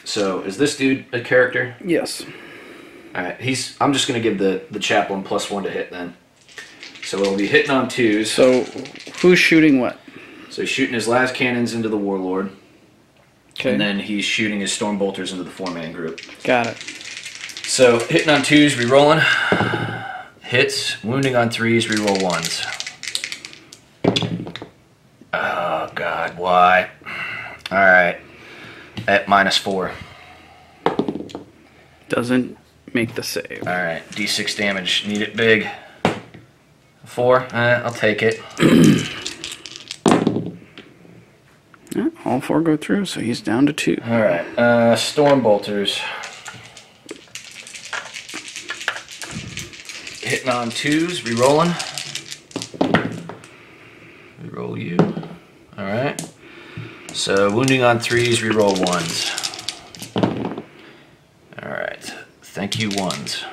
So is this dude a character? Yes. All right, I'm just gonna give the chaplain +1 to hit then. So we'll be hitting on 2s. So who's shooting what? So he's shooting his last cannons into the warlord, Okay. and then he's shooting his storm bolters into the 4-man group. Got it. So hitting on 2s, re-rolling. Hits, wounding on 3s, re-roll 1s. Oh God, why? All right, at -4. Doesn't make the save. All right, d6 damage. Need it big. 4. I'll take it. Yeah, all 4 go through, so he's down to 2. All right, storm bolters. Hitting on 2s, re-rolling. Re-roll you. All right. So wounding on 3s, re-roll 1s. All right. Thank you, 1s.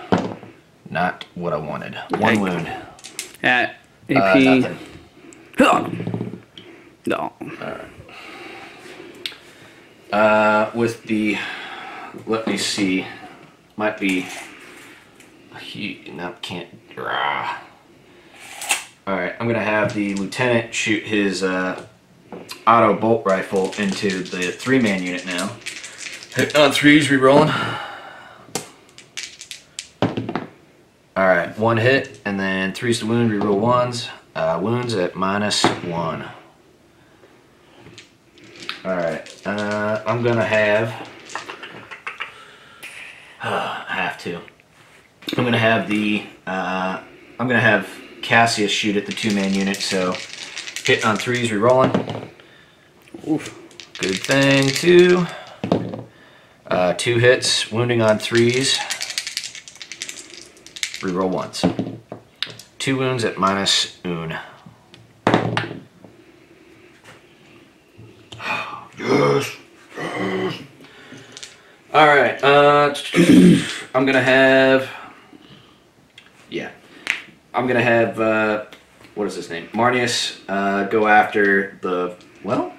Not what I wanted. 1 wound. At AP. Nothing. No. With the, let me see, might be, no, can't, Alright, I'm gonna have the lieutenant shoot his auto bolt rifle into the 3-man unit now. Hitting on 3s, re-rolling. Alright, 1 hit, and then 3s to wound, re-roll 1s. Wounds at -1. Alright, I'm gonna have, I'm gonna have the, I'm gonna have Cassius shoot at the 2-man unit, so hitting on 3s, re-rolling. Oof. Good thing, 2. 2 hits, wounding on 3s, re-roll 1s. 2 wounds at -1. Yes. Yes. All right. I'm gonna have. Yeah. I'm gonna have. What is his name? Marnius. Go after the. Well.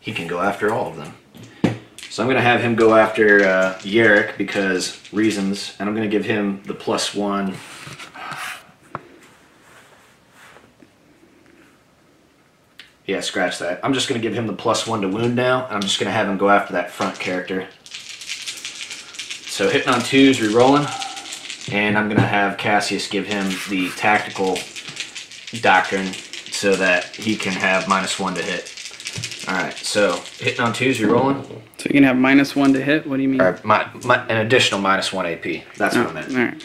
He can go after all of them. So I'm going to have him go after Yarrick because reasons, and I'm going to give him the +1. Yeah, scratch that. I'm just going to give him the +1 to wound now, and I'm just going to have him go after that front character. So hitting on 2s, re-rolling, and I'm going to have Cassius give him the tactical doctrine so that he can have -1 to hit. Alright, so hitting on 2s, re-rolling. So you can have -1 to hit? What do you mean? Or an additional -1 AP. That's what I meant. Alright.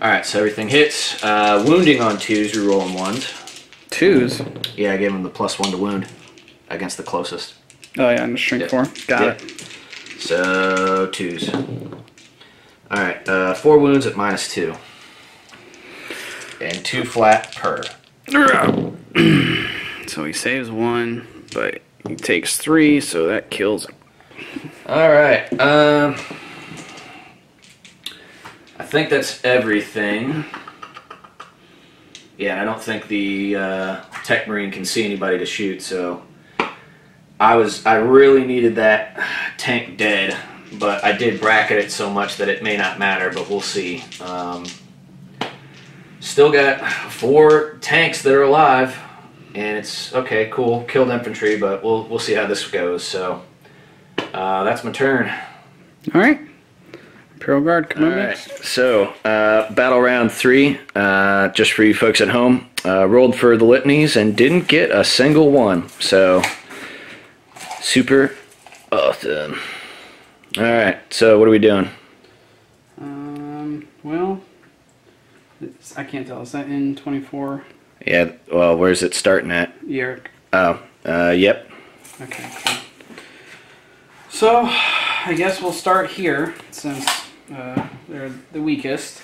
Alright, so everything hits. Wounding on 2s, re-rolling 1s. 2s? Yeah, I gave him the +1 to wound against the closest. Oh yeah, and the strength 4. Got it. So 2s. Alright, 4 wounds at -2. And 2 flat per. So he saves 1, but he takes 3, so that kills him. Alright, I think that's everything. Yeah, I don't think the Tech Marine can see anybody to shoot, so I really needed that tank dead, but I did bracket it so much that it may not matter, but we'll see. Still got 4 tanks that are alive, and it's okay, cool, killed infantry, but we'll see how this goes. So that's my turn. All right, Imperial Guard, come on next. So battle round 3, just for you folks at home. Rolled for the litanies and didn't get a single one. So super awesome. All right, so what are we doing? Well, I can't tell. Is that in 24? Yeah, well, where's it starting at? Yarrick. Oh, yep. Okay, cool. So, I guess we'll start here, since they're the weakest.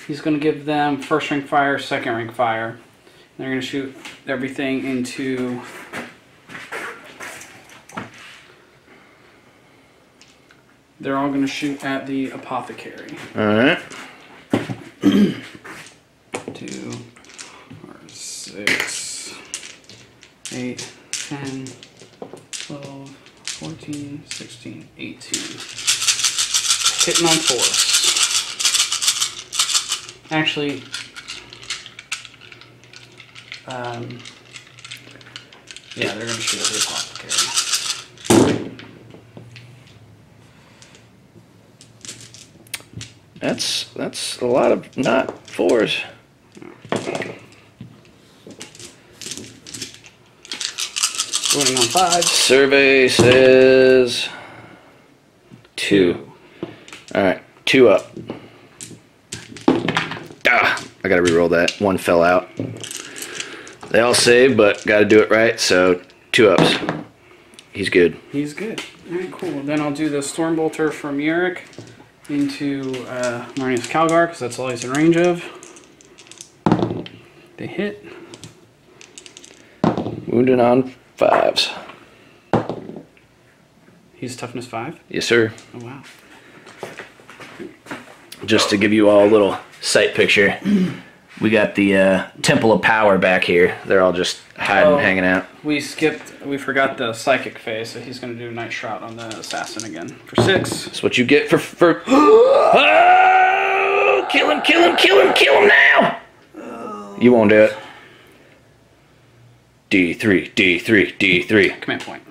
He's going to give them first rank fire, second rank fire. They're going to shoot everything into... They're all going to shoot at the apothecary. Alright. 2, 4, 6, 8, 10, 12, 14, 16, 18. Hitting on 4. Actually, yeah, they're going to shoot at the apothecary. That's a lot of not 4s. Going on 5. Survey says 2. Alright, 2 up. Ah, I gotta re-roll that. 1 fell out. They all save, but gotta do it right, so 2 ups. He's good. He's good. Alright, cool. Then I'll do the Stormbolter from Yarrick into Marnius Calgar, because that's all he's in range of. They hit. Wounded on 5s. He's toughness 5? Yes, sir. Oh, wow. Just to give you all a little sight picture, we got the Temple of Power back here. They're all just hiding, hanging out. We forgot the psychic phase, so he's going to do Night Shroud on the assassin again for 6. That's what you get for oh, kill him, kill him, kill him, kill him now! You won't do it. D3, D3, D3. Command point.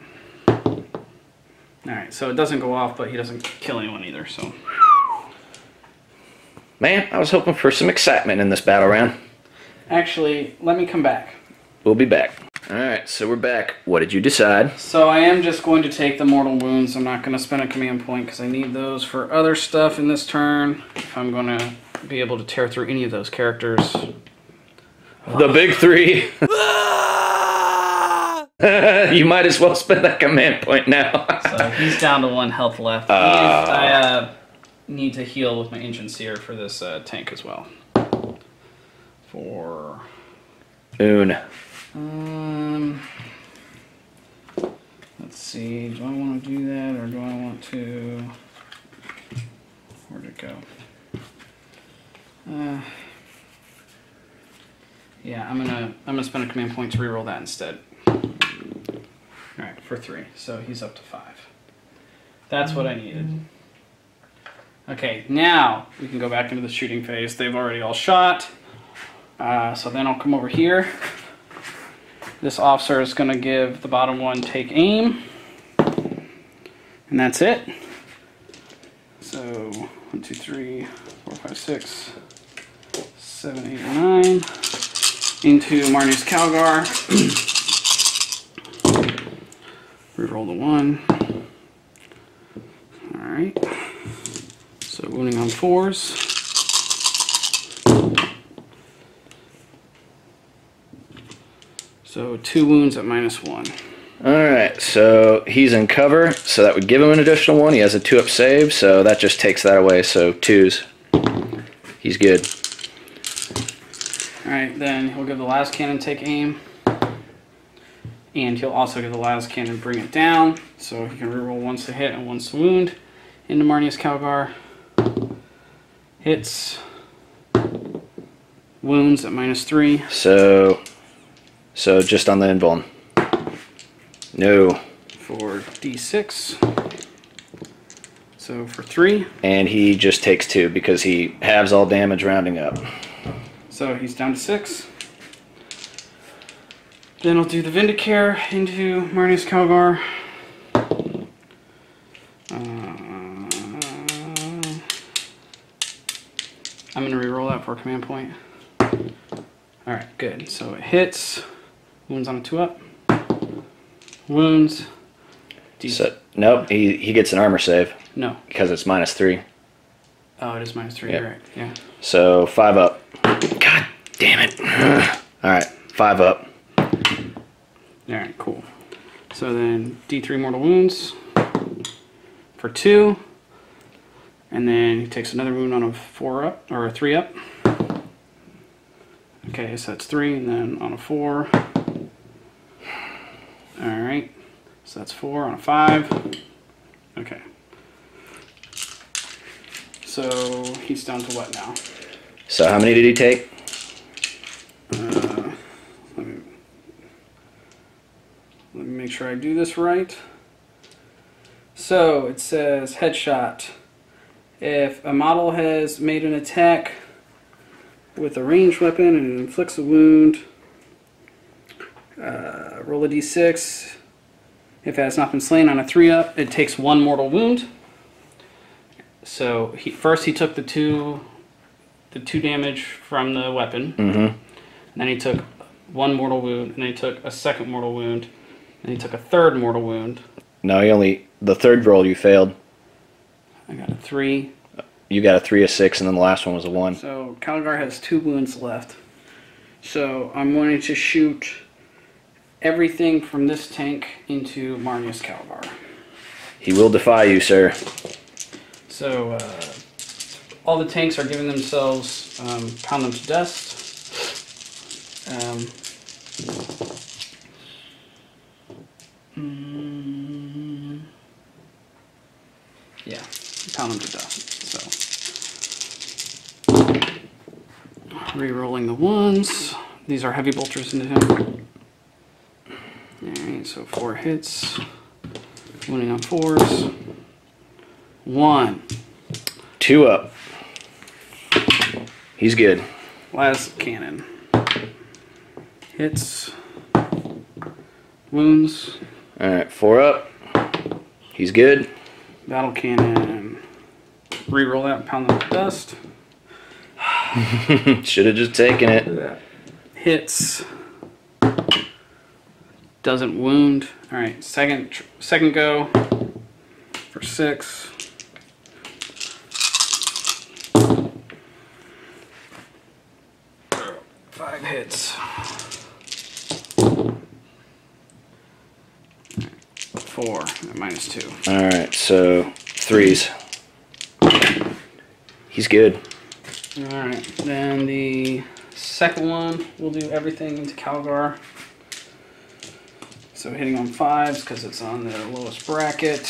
Alright, so it doesn't go off, but he doesn't kill anyone either, so... Man, I was hoping for some excitement in this battle round. Actually, let me come back. We'll be back. Alright, so we're back. What did you decide? So I am just going to take the mortal wounds. I'm not going to spend a command point because I need those for other stuff in this turn. If I'm going to be able to tear through any of those characters. The big 3. You might as well spend that command point now. So he's down to 1 health left. I need to heal with my Ancient Seer for this tank as well. For... Oon. see, do I want to do that or do I want to... Where'd it go? Yeah, I'm gonna spend a command point to reroll that instead. Alright, for 3. So he's up to 5. That's what I needed. Okay, now we can go back into the shooting phase. They've already all shot. So then I'll come over here. This officer is going to give the bottom one take aim. And that's it. So 1, 2, 3, 4, 5, 6, 7, 8, 9. Into Marnius Calgar. Reroll the 1. Alright. So wounding on 4s. So 2 wounds at -1. Alright, so he's in cover, so that would give him an additional 1. He has a 2-up save, so that just takes that away, so 2s. He's good. Alright, then he'll give the last cannon take aim. And he'll also give the last cannon bring it down. So he can reroll once to hit and once to wound. Into Marnius Calgar. Hits. Wounds at -3. So just on the invuln. No. For D6. So for 3. And he just takes 2 because he halves all damage rounding up. So he's down to 6. Then I'll do the Vindicare into Marnius Calgar. I'm going to reroll that for a command point. Alright, good. So it hits. Wounds on a 2-up. Wounds. So, nope, he gets an armor save. No. Because it's -3. Oh, it is -3, Yep. you're right. Yeah. So 5 up. God damn it. Alright, 5 up. Alright, cool. So then D3 mortal wounds for 2. And then he takes another wound on a 4-up, or a 3-up. Okay, so that's 3, and then on a 4. Alright, so that's 4 on a 5. Okay. So he's down to what now? So how many did he take? Let me make sure I do this right. So it says headshot. If a model has made an attack with a ranged weapon and it inflicts a wound, roll a d6. If it has not been slain on a 3-up, it takes 1 mortal wound. So first he took the two damage from the weapon. Mm-hmm. Then he took 1 mortal wound, and then he took a 2nd mortal wound, and he took a 3rd mortal wound. No, the 3rd roll you failed. I got a 3. You got a 3, a 6, and then the last one was a 1. So Calgar has 2 wounds left. So I'm going to shoot everything from this tank into Marnius Calgar. He will defy you, sir. So all the tanks are giving themselves pound them to dust. Yeah, pound them to dust. So re-rolling the 1s. These are heavy bolters into him. Alright, so 4 hits. Wounding on 4s. 1. 2 up. He's good. Last cannon. Hits. Wounds. Alright, 4 up. He's good. Battle cannon. Reroll that and pound them to dust. Should have just taken it. Hits. Doesn't wound. Alright, second go for 6. Five hits. 4 at -2. Alright, so 3s. He's good. Alright, then the second one, we'll do everything into Calgar. So hitting on 5s because it's on the lowest bracket.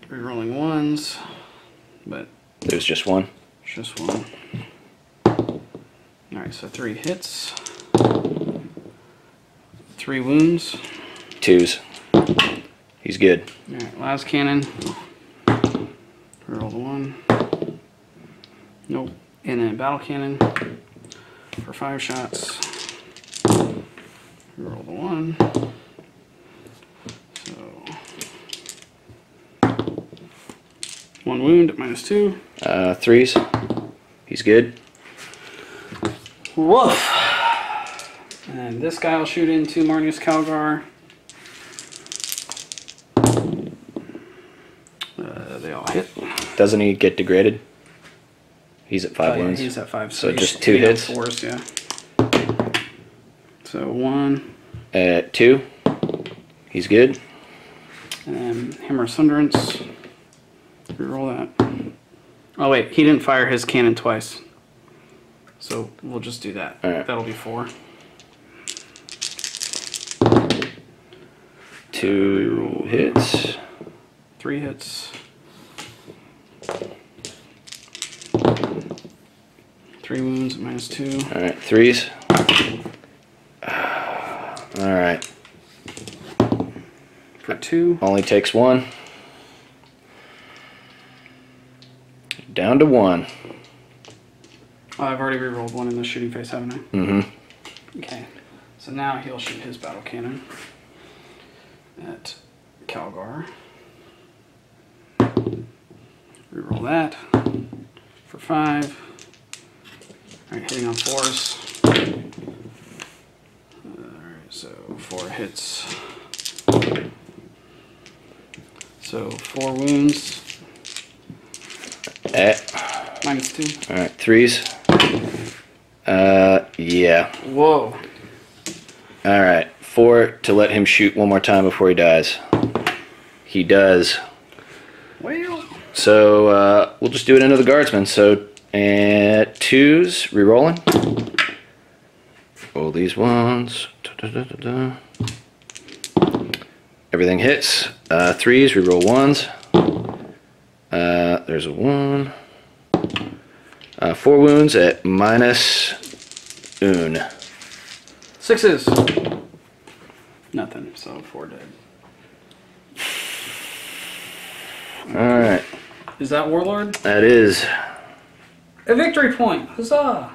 Rerolling 1s, but there's just one. Just one. Alright, so 3 hits. 3 wounds. 2s. He's good. Alright, last cannon. Reroll the 1. Nope. And then battle cannon for 5 shots. Reroll the 1. So 1 wound at -2. 3s. He's good. Woof! And this guy will shoot into Marnius Calgar. They all hit. Doesn't he get degraded? He's at 5 wounds. He's at 5. So just 2 hits. 4s, yeah. So 1. At 2. He's good. And then Hammer Sunderance. Reroll that. Oh wait, he didn't fire his cannon twice. So we'll just do that. Alright. That'll be 4. 2 hits. 3 hits. 3 wounds at -2. Alright, 3s. Alright. For 2. Only takes 1. Down to 1. Oh, I've already rerolled 1 in the shooting phase, haven't I? Mm-hmm. Okay. So now he'll shoot his battle cannon at Calgar. Reroll that for 5. Alright, hitting on 4s. Alright, so 4 hits. So 4 wounds. At -2. Alright, 3s. Yeah. Whoa. Alright, 4 to let him shoot one more time before he dies. He does. Well. So, we'll just do it into the guardsman. So, at 2s, rerolling. Roll these ones. Everything hits. 3s, reroll 1s. There's a 1. 4 wounds at -1. 6s. Nothing, so 4 dead. Alright. Is that Warlord? That is. A victory point! Huzzah!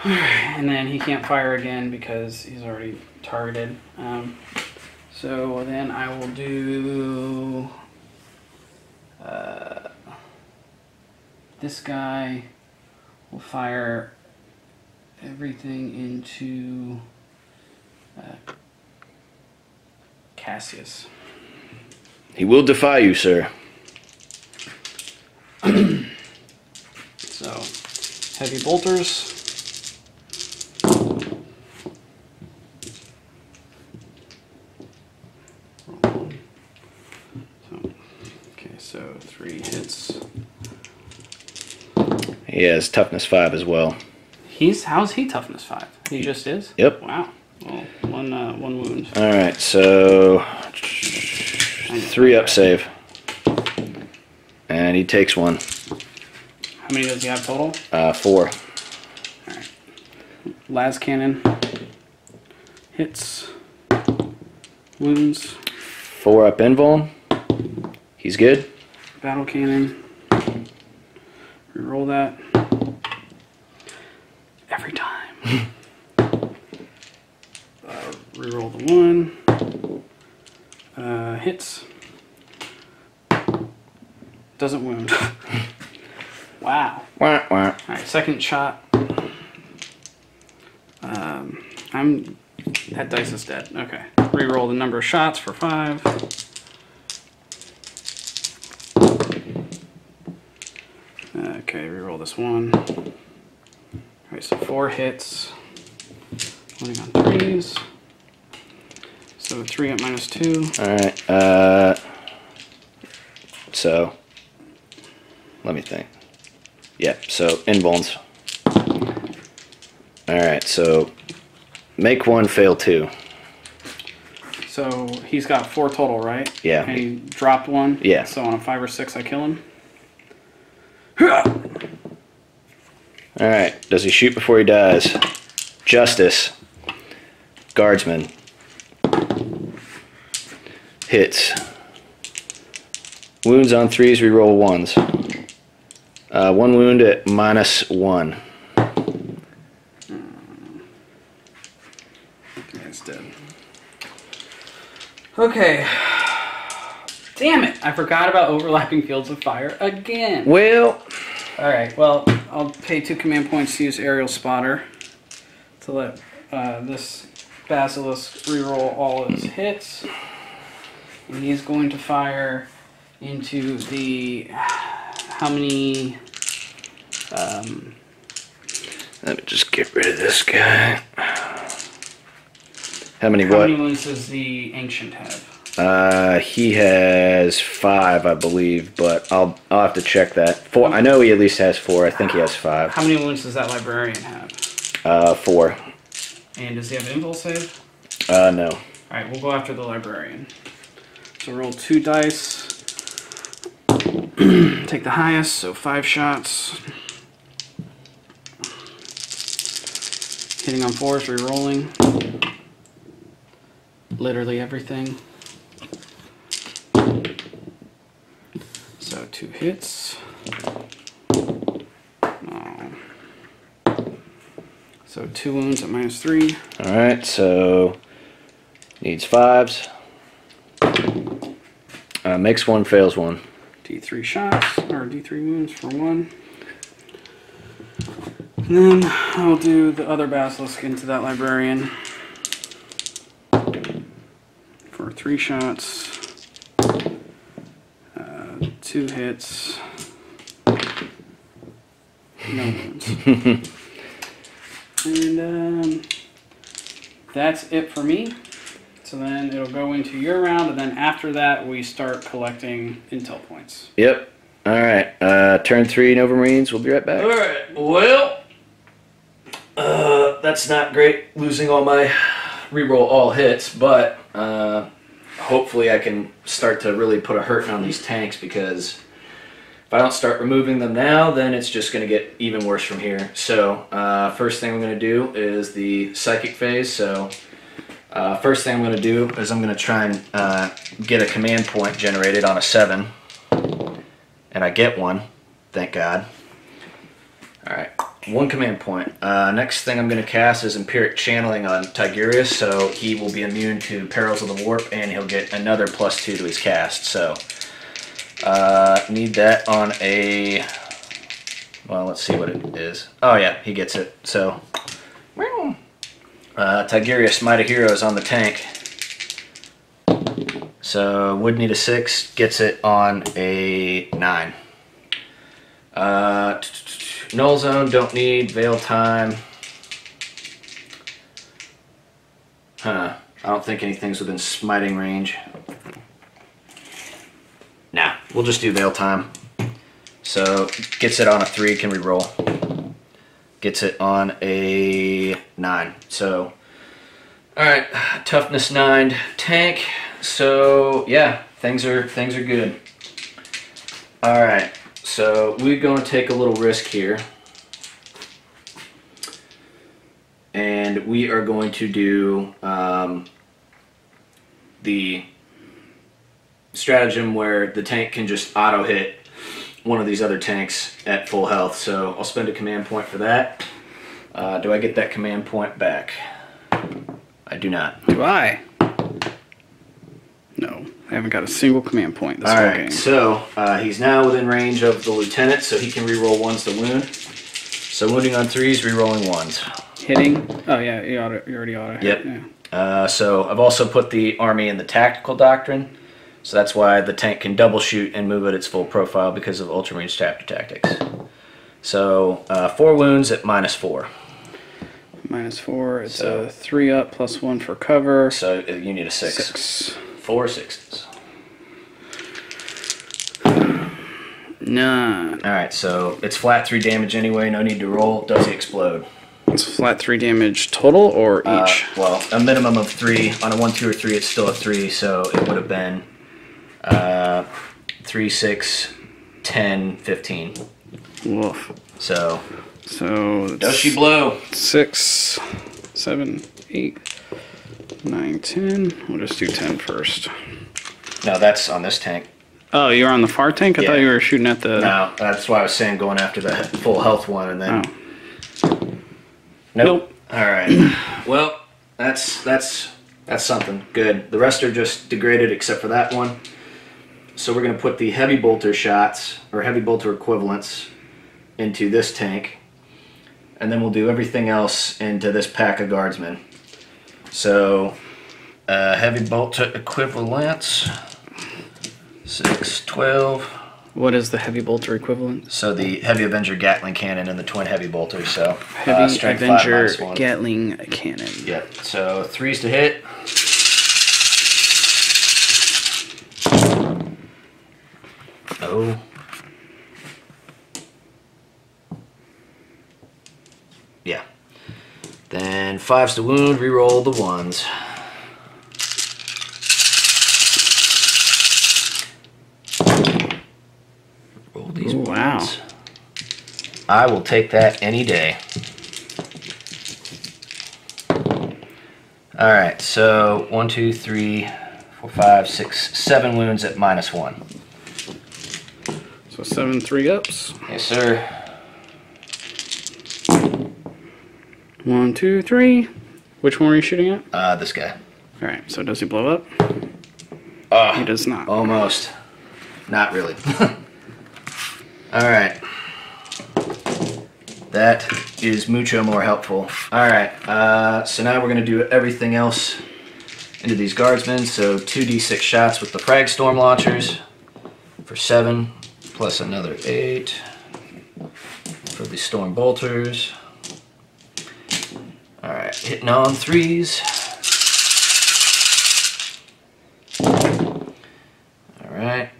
And then he can't fire again because he's already targeted. So then I will do... this guy will fire everything into Cassius. He will defy you, sir. So, heavy bolters. So 3 hits. He has toughness 5 as well. How's he toughness 5? He just is? Yep. Wow. Well, one wound. Alright, so 3 up save. And he takes 1. How many does he have total? 4. Alright. Las cannon. Hits. Wounds. 4 up invuln. He's good. Battle cannon. Reroll that. Every time. Reroll the 1. Hits. Doesn't wound. Wow. Wah, wah. Alright, second shot. That dice is dead. Okay. Reroll the number of shots for 5. Okay, reroll this 1. Alright, so 4 hits. Running on 3s. So 3 at -2. Alright, so let me think. Yep, so invulns. Alright, so make 1, fail 2. So he's got 4 total, right? Yeah. And he dropped 1? Yeah. So on a 5 or 6, I kill him? Alright, does he shoot before he dies? Justice. Guardsman. Hits. Wounds on 3s, reroll 1s. 1 wound at -1. He's dead. Okay. Damn it! I forgot about overlapping fields of fire again. Well, Alright, well, I'll pay 2 command points to use Aerial Spotter to let this Basilisk reroll all of his hits. And he's going to fire into the... How many... let me just get rid of this guy. How many How what? many wounds does the Ancient have? He has 5, I believe, but I'll have to check that. 4. I know he at least has 4. I think he has 5. How many wounds does that Librarian have? 4. And does he have Invul save? No. Alright, we'll go after the Librarian. So roll 2 dice. Take the highest, so 5 shots. Hitting on 4s, re-rolling. Literally everything. So 2 hits. Oh. So 2 wounds at -3. Alright, so needs 5s. Makes 1, fails 1. D3 shots, or D3 wounds for 1. And then I'll do the other Basilisk into that Librarian for 3 shots. 2 hits. No wounds. And that's it for me. So then it'll go into your round, and then after that we start collecting intel points. Yep. Alright, turn 3 Nova Marines. We'll be right back. Alright, well, that's not great losing all my reroll all hits, but hopefully I can start to really put a hurting on these tanks, because if I don't start removing them now, then it's just going to get even worse from here. So first thing I'm going to do is the psychic phase. So first thing I'm going to do is I'm going to try and get a command point generated on a 7. And I get one, thank God. Alright, 1 command point. Next thing I'm going to cast is Empiric Channeling on Tigurius, so he will be immune to Perils of the Warp, and he'll get another +2 to his cast. So, need that on a... Well, let's see what it is. Oh yeah, he gets it. So, Tigurius, Might of Heroes on the tank. So, would need a 6, gets it on a 9. Null Zone, don't need. Veil Time. I don't think anything's within smiting range. Nah, we'll just do Veil Time. So, gets it on a 3, can re-roll. Gets it on a 9. So, alright, toughness 9 tank. So, yeah, things are good. Alright, so we're going to take a little risk here. And we are going to do the stratagem where the tank can just auto hit one of these other tanks at full health. So I'll spend a command point for that. Do I get that command point back? I do not. Do I? No, I haven't got a single command point this whole game. So he's now within range of the lieutenant, so he can re-roll 1s to wound. So wounding on 3s, re-rolling 1s. Hitting? Oh yeah, you already ought to. Yep. Yeah. So I've also put the army in the tactical doctrine, so that's why the tank can double shoot and move at its full profile because of Ultramarines chapter tactics. So 4 wounds at -4. -4. It's a 3 up +1 for cover. So you need a 6. 6. 4 6s. None. Alright, so it's flat 3 damage anyway, no need to roll. Does he explode? It's flat 3 damage total or each? Well, a minimum of 3. On a 1, 2, or 3, it's still a 3, so it would have been 3, 6, 10, 15. Woof. So does she blow? 6, 7, 8, 9, 10. We'll just do 10 first. No, that's on this tank. Oh, you're on the far tank? I Yeah. thought you were shooting at the... No, that's why I was saying going after the full health one and then... Oh. Nope. Alright. Well, that's something. Good. The rest are just degraded except for that one. So we're going to put the heavy bolter shots, or heavy bolter equivalents, into this tank. And then we'll do everything else into this pack of guardsmen. So, heavy bolter equivalents, 6, 12. What is the heavy bolter equivalent? So the heavy Avenger Gatling cannon and the twin heavy bolters. So Heavy strength Avenger 5 -1. Gatling cannon. Yep. So 3s to hit. Oh. Yeah. Then 5s to wound. Reroll the 1s. Roll these Ooh, wow. ones. I will take that any day. Alright, so 1, 2, 3, 4, 5, 6, 7 wounds at -1. So 7 3-ups. Yes, sir. 1, 2, 3. Which one were you shooting at? This guy. Alright, so does he blow up? He does not. Almost. Not really. Alright. That is mucho more helpful. Alright, so now we're going to do everything else into these guardsmen. So 2d6 shots with the frag storm launchers for 7, plus another 8 for the storm bolters. Alright, hitting on 3s. Alright.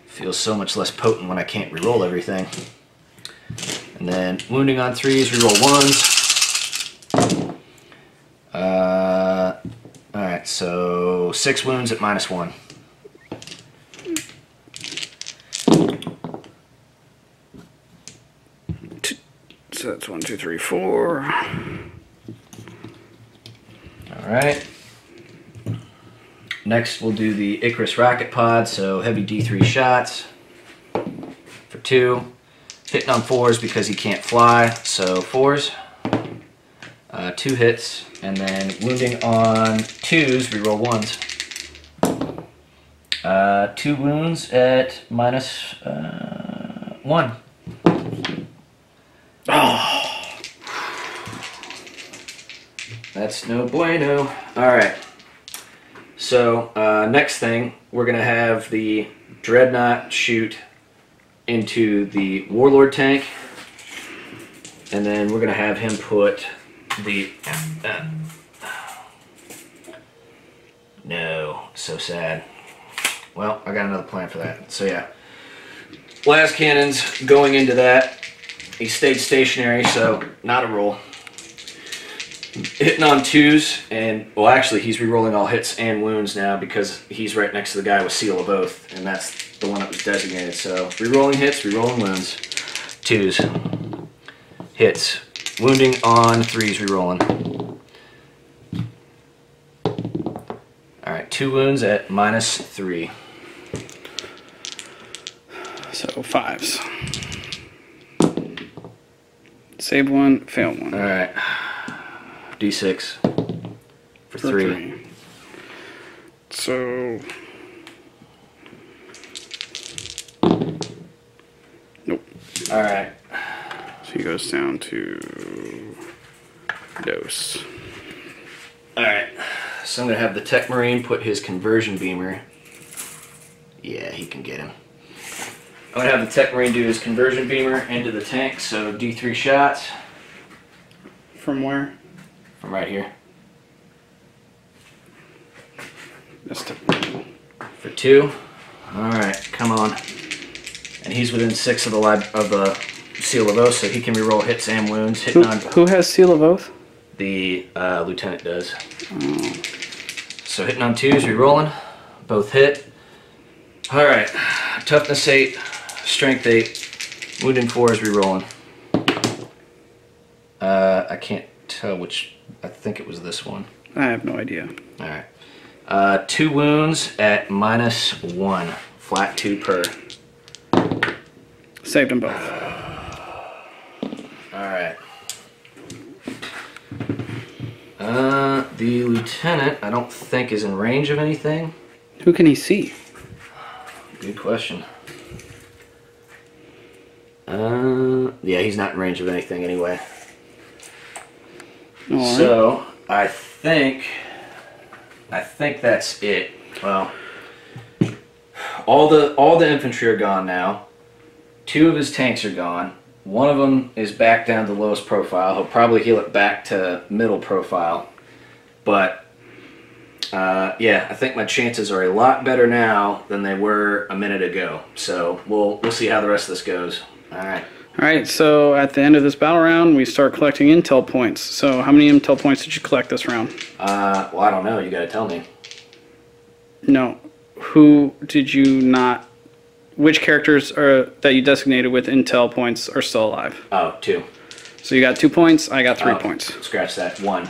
Feels so much less potent when I can't reroll everything. And then wounding on 3s, reroll 1s. Alright, so 6 wounds at -1. So that's 1, 2, 3, 4. Alright. Next we'll do the Icarus rocket pod, so heavy D3 shots for 2. Hitting on 4s because he can't fly, so 4s. 2 hits, and then wounding on 2s, reroll 1s. 2 wounds at -1. Oh. That's no bueno. Alright. So, next thing, we're going to have the Dreadnought shoot into the Warlord tank. And then we're going to have him put the... no, so sad. Well, I got another plan for that. So yeah. Blast cannons going into that. He stayed stationary, so not a roll. Hitting on 2s, and well, actually, he's rerolling all hits and wounds now because he's right next to the guy with Seal of Oath, and that's the one that was designated. So rerolling hits, rerolling wounds. 2s, hits, wounding on 3s, rerolling. All right, 2 wounds at -3. So 5s. Save 1, fail 1. All right. D6 for 3. So... nope. Alright. So he goes down to... dose. Alright. So I'm going to have the Tech Marine put his conversion beamer. Yeah, he can get him. I'm going to have the Tech Marine do his conversion beamer into the tank, so D3 shots. From where? From right here. That's For 2. All right, come on. And he's within 6 of the Seal of Oath, so he can reroll hits and wounds. Hitting on Who has Seal of Oath? the lieutenant does. So hitting on 2s, rerolling. Both hit. All right, toughness 8, strength 8, wounding 4 is rerolling. I can't tell which. I think it was this one. I have no idea. All right. 2 wounds at -1, flat 2 per. Saved them both. All right. The lieutenant, I don't think is in range of anything. Who can he see? Good question. Yeah, he's not in range of anything anyway. All right. So I think that's it. Well, all the infantry are gone now. 2 of his tanks are gone. 1 of them is back down to lowest profile. He'll probably heal it back to middle profile. But yeah, I think my chances are a lot better now than they were a minute ago. So we'll see how the rest of this goes. All right. All right, so at the end of this battle round, we start collecting intel points. So how many intel points did you collect this round? Well, I don't know. You got to tell me. No. Who did you not... Which characters that you designated with intel points are still alive? Oh, 2. So you got 2 points, I got 3 points. Scratch that. 1.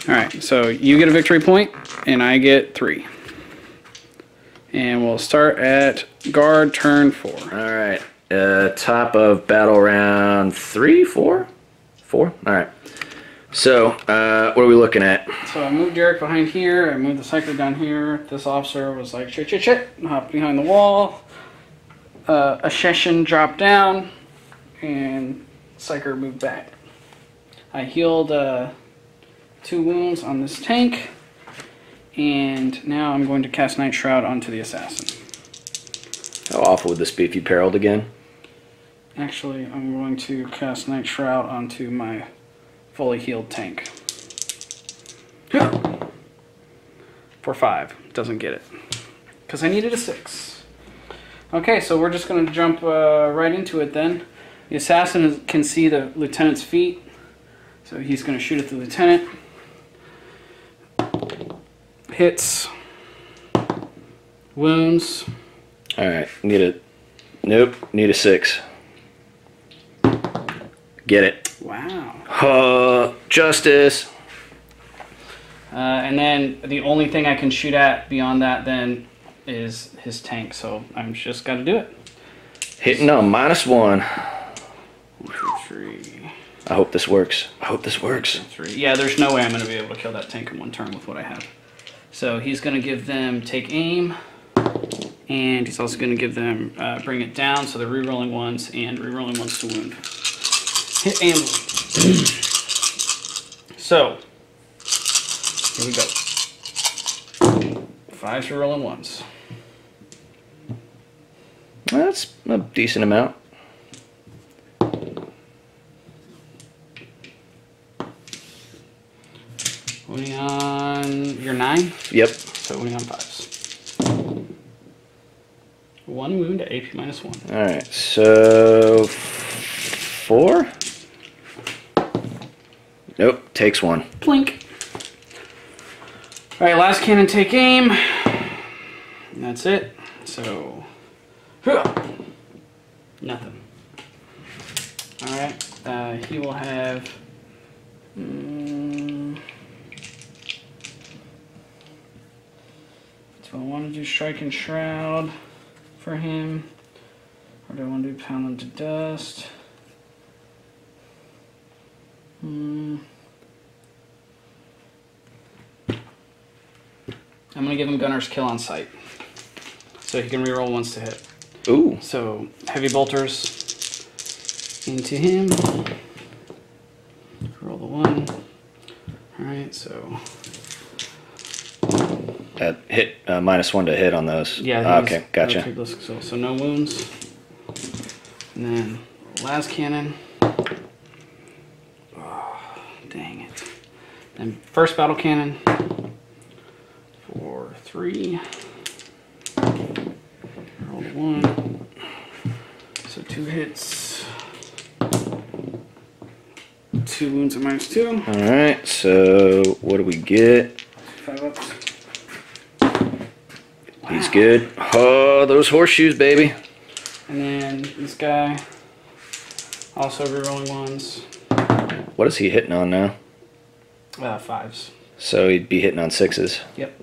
All right, so you get a victory point, and I get 3. And we'll start at guard turn 4. All right. Top of battle round 3, 4? 4? All right. So, what are we looking at? So I moved Derek behind here, I moved the cycler down here. This officer was like, shit, hopped behind the wall. A Sheshin dropped down, and Psyker moved back. I healed 2 wounds on this tank, and now I'm going to cast Night Shroud onto the assassin. How awful would this be if you perilled again? Actually, I'm going to cast Night Shroud onto my fully healed tank. For 5. Doesn't get it. Because I needed a 6. Okay, so we're just going to jump right into it then. The assassin can see the lieutenant's feet, so he's going to shoot at the lieutenant. Hits. Wounds. All right. Need a... Nope. Need a 6. Get it. Wow. Justice. And then the only thing I can shoot at beyond that then is his tank, so I'm just got to do it. Hitting on -1. 3. I hope this works. I hope this works. 3. Yeah, there's no way I'm going to be able to kill that tank in 1 turn with what I have. So he's going to give them take aim, and he's also going to give them bring it down, so they're rerolling 1s and rerolling 1s to wound. Hit and wound. So here we go. 5s rerolling 1s. That's a decent amount. Wounding on your 9? Yep. So wounding on 5s. 1 wound at AP -1. All right. So 4. Nope. Takes 1. Plink. Alright, last cannon take aim. And that's it. So, nothing. Alright, he will have... So I want to do Strike and Shroud for him. Or do I want to do Pound Them to Dust? I'm going to give him Gunner's Kill on sight. So he can reroll 1s to hit. Ooh. So, Heavy Bolters into him. Roll the 1. Alright, so... Hit -1 to hit on those. Yeah. Okay, gotcha. So no wounds. And then last cannon. Oh, dang it. And first battle cannon. For 3. 2 hits. 2 wounds at -2. Alright, so what do we get? 5 ups. He's good. Oh, those horseshoes, baby. And then this guy, also rerolling ones. What is he hitting on now? 5s. So he'd be hitting on 6s. Yep.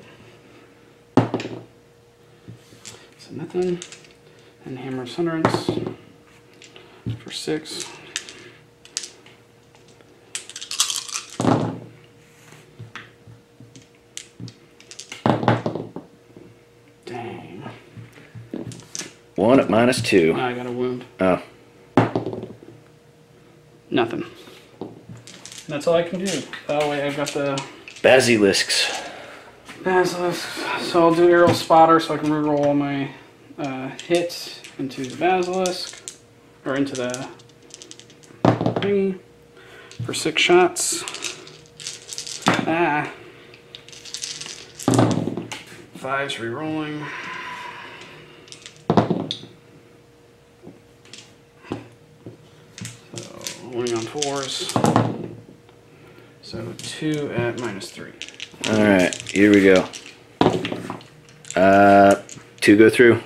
So nothing. And Hammer of Sunderance for 6. Dang. 1 at -2. Now I got a wound. Oh. Nothing. That's all I can do. Oh wait, I've got the Basilisks. Basilisk. So I'll do Aerial Spotter so I can reroll all my hits into the Basilisk. Or into the thingy. For 6 shots. Ah. 5's rerolling. So rolling on 4s. So 2 at -3. Alright, here we go. 2 go through.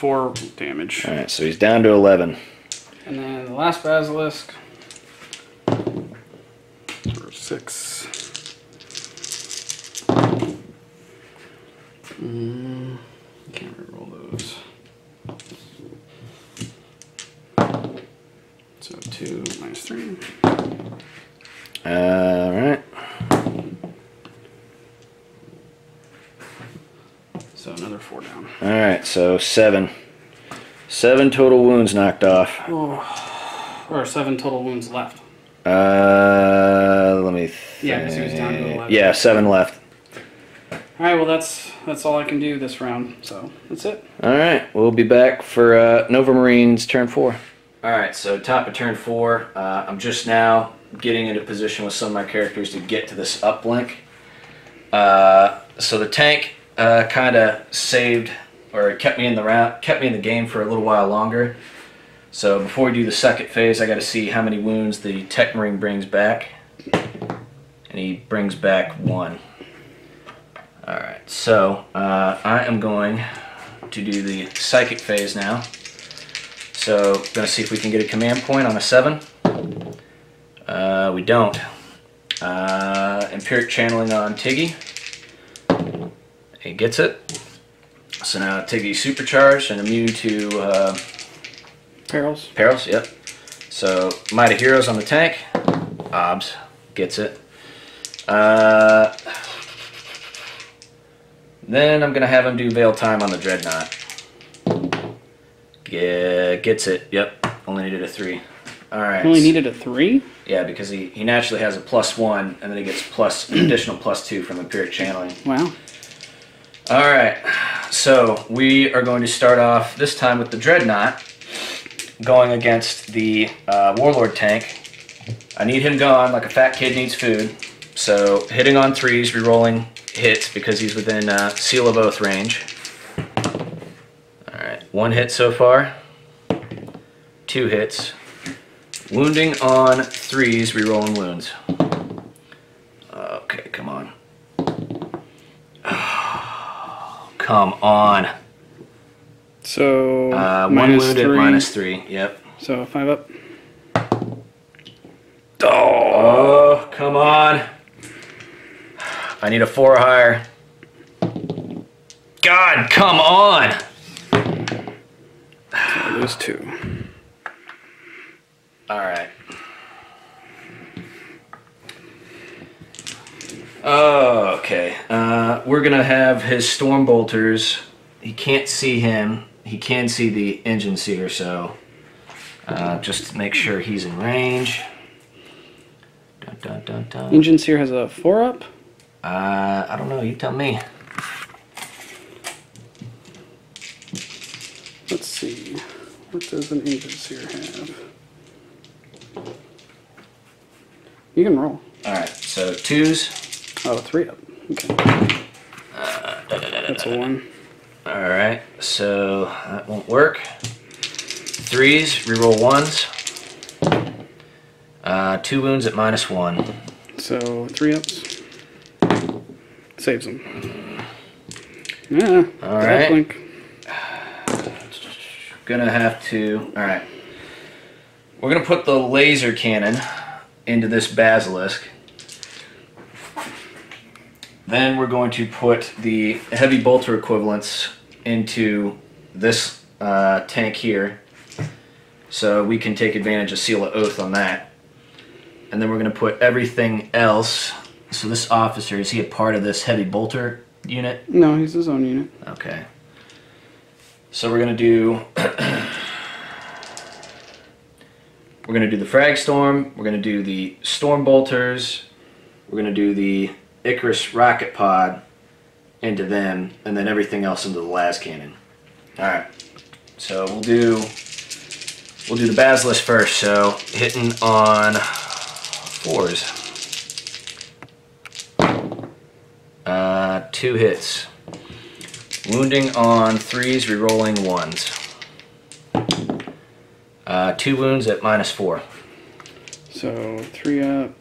4 damage. Alright, so he's down to 11. And then the last Basilisk for 6. Can't reroll those. So 2 -3. Alright. So another 4 down. Alright, so 7. 7 total wounds knocked off. Oh, or 7 total wounds left. Let me think. Yeah, because he was down to 11. Yeah, 7 left. Alright, well that's all I can do this round. So that's it. Alright, we'll be back for Nova Marines turn 4. Alright, so top of turn 4, I'm just now getting into position with some of my characters to get to this uplink. So the tank kind of saved, or kept me in the game for a little while longer. So before we do the second phase, I got to see how many wounds the Tech Marine brings back. And he brings back 1. Alright, so I am going to do the psychic phase now. So, going to see if we can get a command point on a 7. We don't. Empiric channeling on Tiggy. He gets it. So now Tiggy's supercharged and immune to Perils. perils, yep. So Might of Heroes on the tank. Obs gets it. Then I'm going to have him do Veil Time on the Dreadnought. Gets it, yep. Only needed a 3. Alright. Only needed a 3? Yeah, because he naturally has a +1, and then he gets an additional +2 from Empiric Channeling. Wow. Alright, so we are going to start off this time with the Dreadnought, going against the Warlord tank. I need him gone like a fat kid needs food. So hitting on 3s, rerolling hits because he's within Seal of Oath range. Alright, 1 hit so far. 2 hits. Wounding on 3s, rerolling wounds. Okay, come on. Oh, come on. So 1 wounded, -3, yep. So 5 up. Oh, come on. I need a 4 or higher. God, come on! So there's 2. Alright. Okay. We're gonna have his Storm Bolters. He can't see him. He can see the Engine Seer, so just to make sure he's in range. Dun, dun, dun, dun. Engine Seer has a 4 up. I don't know. You tell me. Let's see. What does an Engine Seer have? You can roll. Alright, so 2s. Oh, 3 up. Okay. That's a 1. Alright, so that won't work. 3s, reroll 1s. 2 wounds at -1. So 3 ups. Saves them. Yeah. Alright. Link. Gonna have to. Alright. We're gonna put the laser cannon into this basilisk. Then we're going to put the heavy bolter equivalents into this tank here, so we can take advantage of Seal of Oath on that. And then we're going to put everything else. So this officer, is he a part of this heavy bolter unit? No, he's his own unit. Okay. So we're going to do the frag storm. We're going to do the storm bolters. We're going to do the Icarus rocket pod into them, and then everything else into the las cannon. Alright, so we'll do the basilisk first. So hitting on 4s, 2 hits. Wounding on 3s, rerolling 1s. 2 wounds at -4. So 3 up,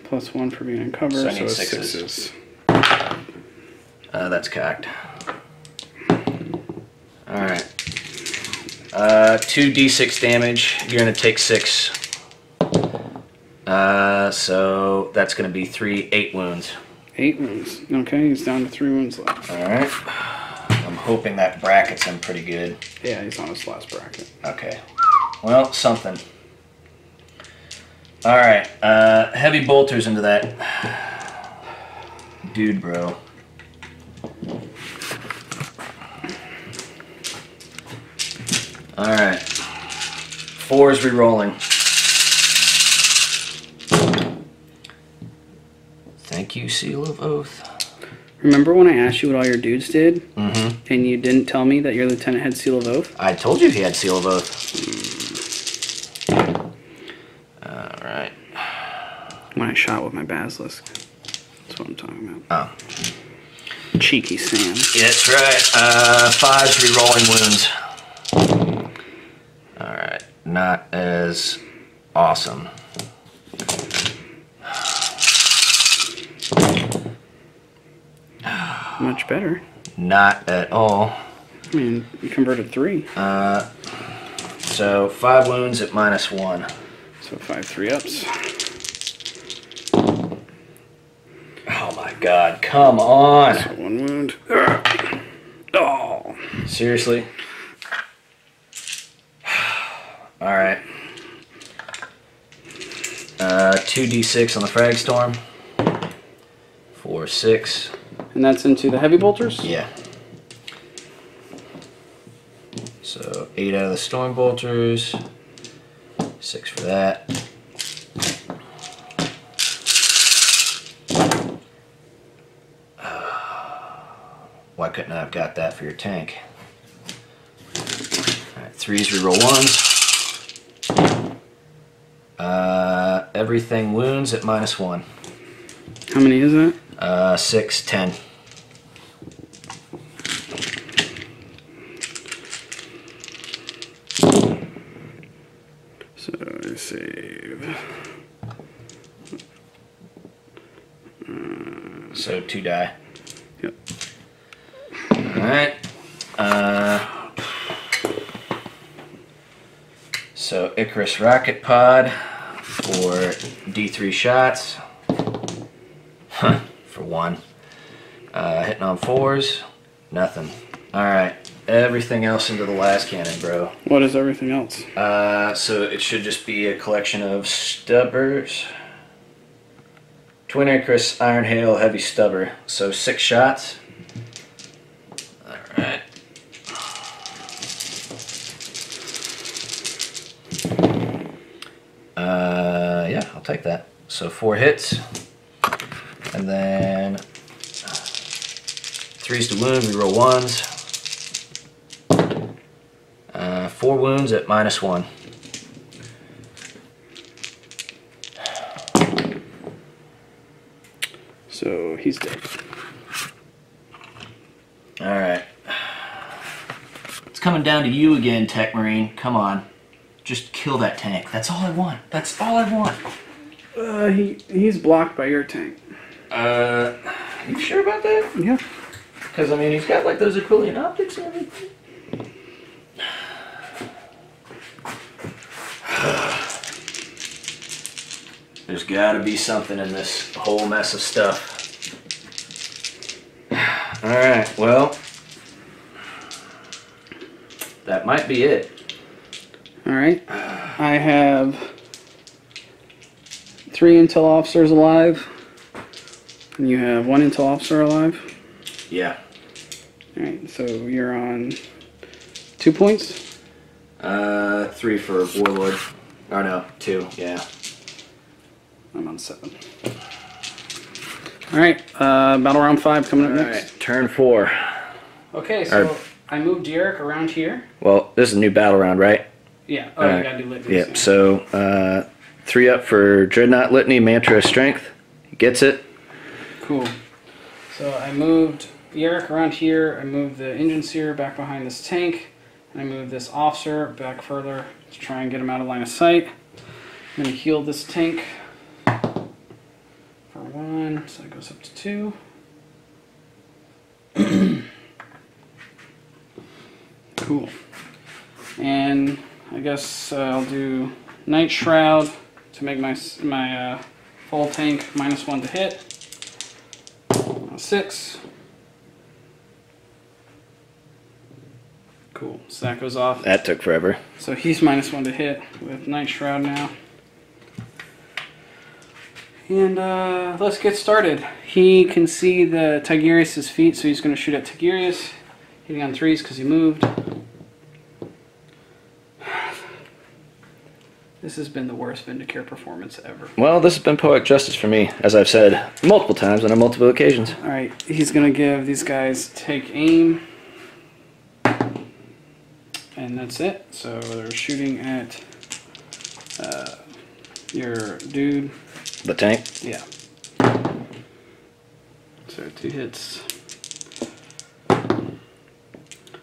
+1 for being in cover, So I so need it's 6s. 6s. That's cocked. Alright. 2d6 damage. You're going to take 6. So that's going to be 8 wounds. 8 wounds. Okay, he's down to 3 wounds left. Alright. I'm hoping that brackets him pretty good. Yeah, he's on his last bracket. Okay. Well, something. Alright. Heavy bolters into that dude, bro. Alright. 4s rerolling. Thank you, Seal of Oath. Remember when I asked you what all your dudes did? Mm-hmm. And you didn't tell me that your lieutenant had Seal of Oath? I told you he had Seal of Oath. Alright. When I shot with my basilisk. That's what I'm talking about. Oh. Cheeky Sam. Yeah, that's right. 5s rerolling wounds. Alright. Not as awesome. Much better. Not at all. I mean, you converted 3. So 5 wounds at -1. So 5 3 ups. Oh my god, come on. So 1 wound. Oh. Seriously? Alright. 2d6 on the frag storm. 4, 6. And that's into the heavy bolters? Yeah. So 8 out of the storm bolters. 6 for that. Why couldn't I have got that for your tank? Alright, 3s reroll 1s. Everything wounds at -1. How many is that? 6, 10. So I save. So 2 die. Yep. Alright. So Icarus rocket pod for D3 shots. For 1. Hitting on 4s. Nothing. Alright. Everything else into the last cannon, bro. What is everything else? So it should just be a collection of stubbers. Twin Icarus, Iron Hail, Heavy Stubber. So 6 shots. Alright. Yeah, I'll take that. So 4 hits. And then 3s to wound, we roll 1s. 4 wounds at -1. So he's dead. Alright. It's coming down to you again, Tech Marine. Come on. Just kill that tank. That's all I want. That's all I want. He's blocked by your tank. You sure about that? Yeah. Because, I mean, he's got, like, those Aquilian optics and everything. There's gotta be something in this whole mess of stuff. Alright, well, that might be it. Alright. I have 3 intel officers alive. And you have 1 intel officer alive. Yeah. Alright, so you're on 2 points? 3 for Warlord. Or no, 2, yeah. I'm on 7. Alright, battle round 5 coming up next. Alright, turn 4. Okay, so I moved Derek around here. Well, this is a new battle round, right? Yeah. Oh, you gotta do litanies. Yep, Yeah. so 3 up for Dreadnought Litany, Mantra of Strength. He gets it. Cool. So I moved Derek around here. I moved the engine seer back behind this tank. And I moved this officer back further to try and get him out of line of sight. I'm gonna heal this tank for 1, so it goes up to 2. Cool. And I guess I'll do Night Shroud to make my full tank -1 to hit. 6. Cool. So that goes off. That took forever. So he's -1 to hit with Night Shroud now. And let's get started. He can see the Tigurius' feet, so he's going to shoot at Tigurius. Hitting on 3s because he moved. This has been the worst Vindicare performance ever. Well, this has been poetic justice for me, as I've said multiple times and on multiple occasions. Alright, he's going to give these guys take aim. And that's it. So they're shooting at your dude. The tank? Yeah. So 2 hits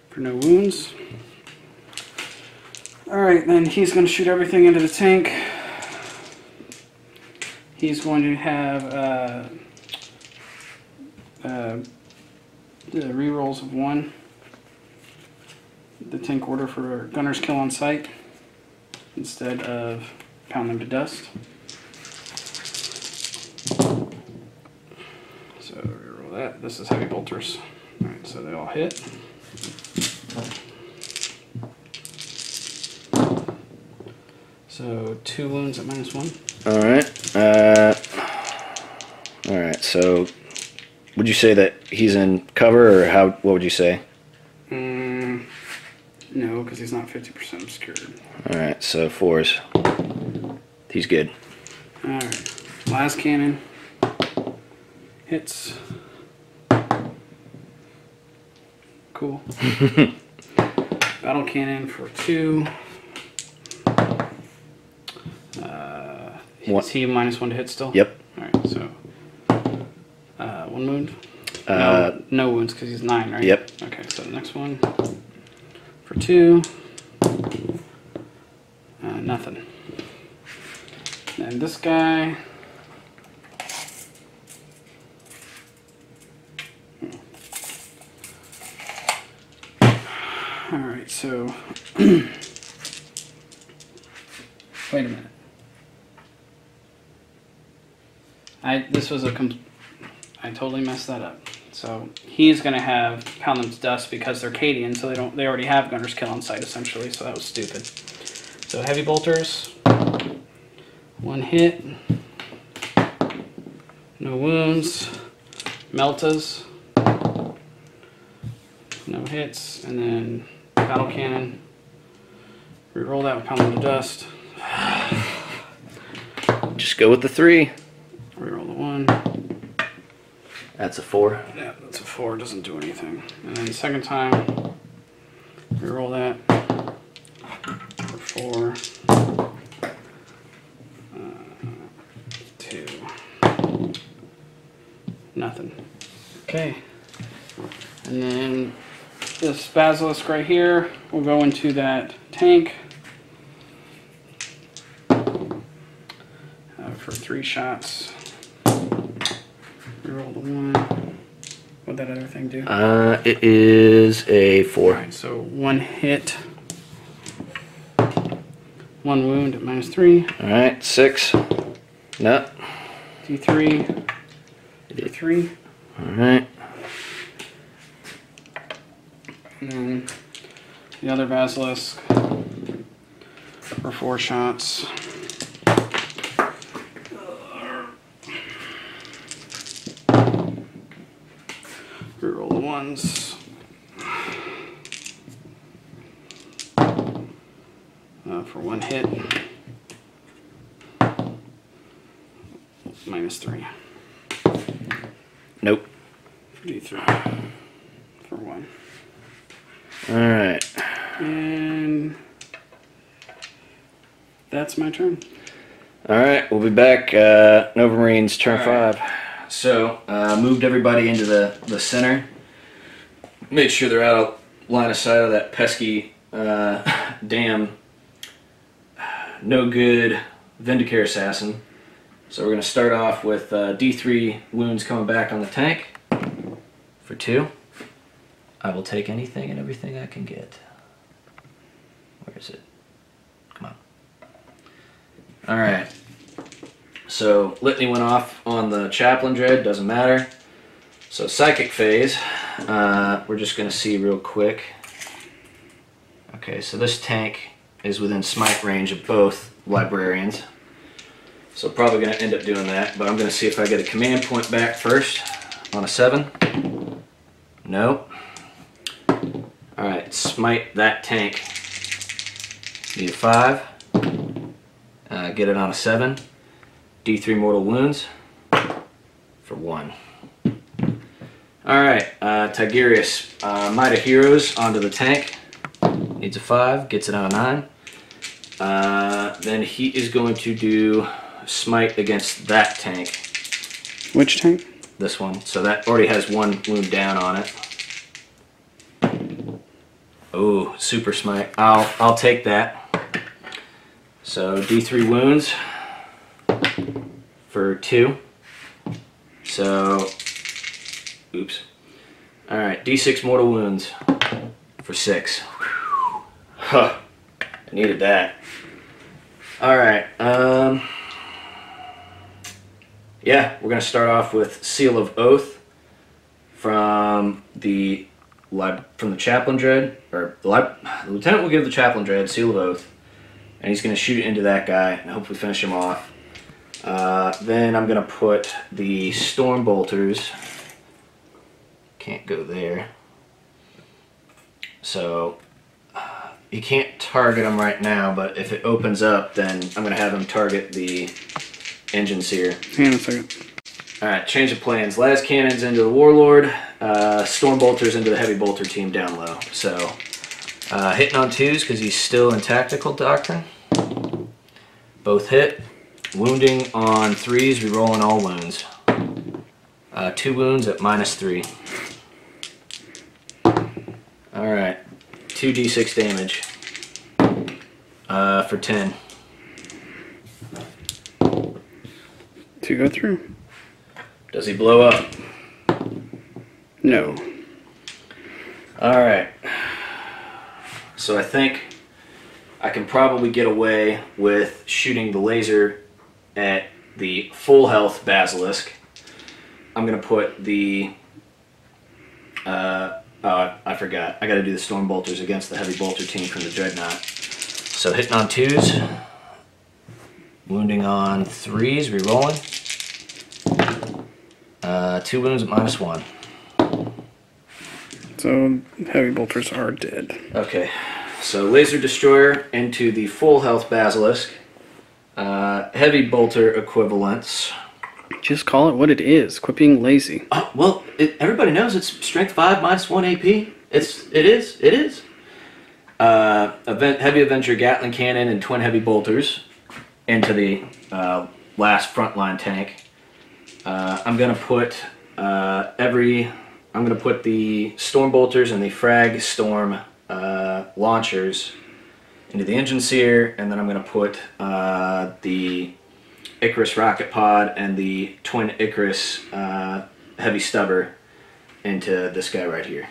for no wounds. Alright, then he's going to shoot everything into the tank. He's going to have the rerolls of 1. The tank order for gunner's kill on sight instead of pound them to dust. So reroll that. This is heavy bolters. Alright, so they all hit. So 2 wounds at -1. Alright. Alright, so would you say that he's in cover, or what would you say? No, because he's not 50% obscured. Alright, so 4s. He's good. Alright. Last cannon. Hits. Cool. Battle cannon for 2. Is he -1 to hit still? Yep. Alright, so 1 wound? No wounds because he's 9, right? Yep. Okay, so the next one for 2. Nothing. And this guy. Alright, so. Wait a minute. This was I totally messed that up. So he's gonna have pound them to dust because they're Cadian, so they already have gunner's kill on sight essentially, so that was stupid. So heavy bolters, 1 hit, no wounds, meltas, no hits, and then battle cannon. Reroll that with pound them to dust. Just go with the 3. Reroll the 1. That's a 4. Yeah, that's a 4. Doesn't do anything. And then second time, reroll that for 4. 2. Nothing. Okay. And then this basilisk right here will go into that tank for 3 shots. Reroll the 1. What'd that other thing do? It is a 4. Alright, so 1 hit. 1 wound at -3. Alright, 6. No. D3. D3. Alright. And then the other basilisk for 4 shots. Reroll the 1s. For 1 hit. -3. Nope. For D3. For 1. Alright. And that's my turn. Alright, we'll be back. Nova Marines, turn 5. So, moved everybody into the center. Made sure they're out of line of sight of that pesky, damn, no good Vindicare Assassin. So we're going to start off with D3 wounds coming back on the tank for 2. I will take anything and everything I can get. Where is it? Come on. Alright. So Litany went off on the Chaplain Dread, doesn't matter. So Psychic Phase, we're just going to see real quick. Okay, so this tank is within smite range of both librarians. So probably going to end up doing that, but I'm going to see if I get a command point back first on a 7. Nope. Alright, smite that tank. Need a 5. Get it on a 7. D3 mortal wounds for 1. Alright, Tigurius, Might of Heroes onto the tank. Needs a 5, gets it on a 9. Then he is going to do smite against that tank. Which tank? This one. So that already has 1 wound down on it. Oh, super smite. I'll take that. So D3 wounds for 2. So, oops. Alright, D6 mortal wounds for 6. Huh. I needed that. Alright, yeah, we're going to start off with Seal of Oath from the Chaplain Dread, or the Lieutenant will give the Chaplain Dread Seal of Oath, and he's going to shoot into that guy and hopefully finish him off. Then I'm going to put the Storm Bolters, can't go there, so you can't target him right now, but if it opens up, then I'm going to have him target the Engine Seer. Hang on a second. Alright, change of plans. Las Cannons into the Warlord, Storm Bolters into the Heavy Bolter team down low. So, hitting on 2s because he's still in Tactical Doctrine. Both hit. Wounding on 3s, rerolling all wounds. 2 wounds at -3. Alright, 2d6 damage for 10. 2 go through? Does he blow up? No. Alright. So I think I can probably get away with shooting the laser at the full health Basilisk. I'm going to put the... I forgot. I got to do the Storm Bolters against the Heavy Bolter team from the Dreadnought. So hitting on 2s. Wounding on 3s, rerolling. 2 wounds at -1. So heavy bolters are dead. Okay, so Laser Destroyer into the full health Basilisk. Heavy Bolter equivalents. Just call it what it is. Quit being lazy. Well, everybody knows it's Strength 5 -1 AP. It is. Heavy Avenger Gatling Cannon and twin Heavy Bolters into the last frontline tank. I'm gonna put every I'm going to put the Storm Bolters and the Frag Storm launchers into the engine sear, and then I'm going to put the Icarus rocket pod and the twin Icarus heavy stubber into this guy right here.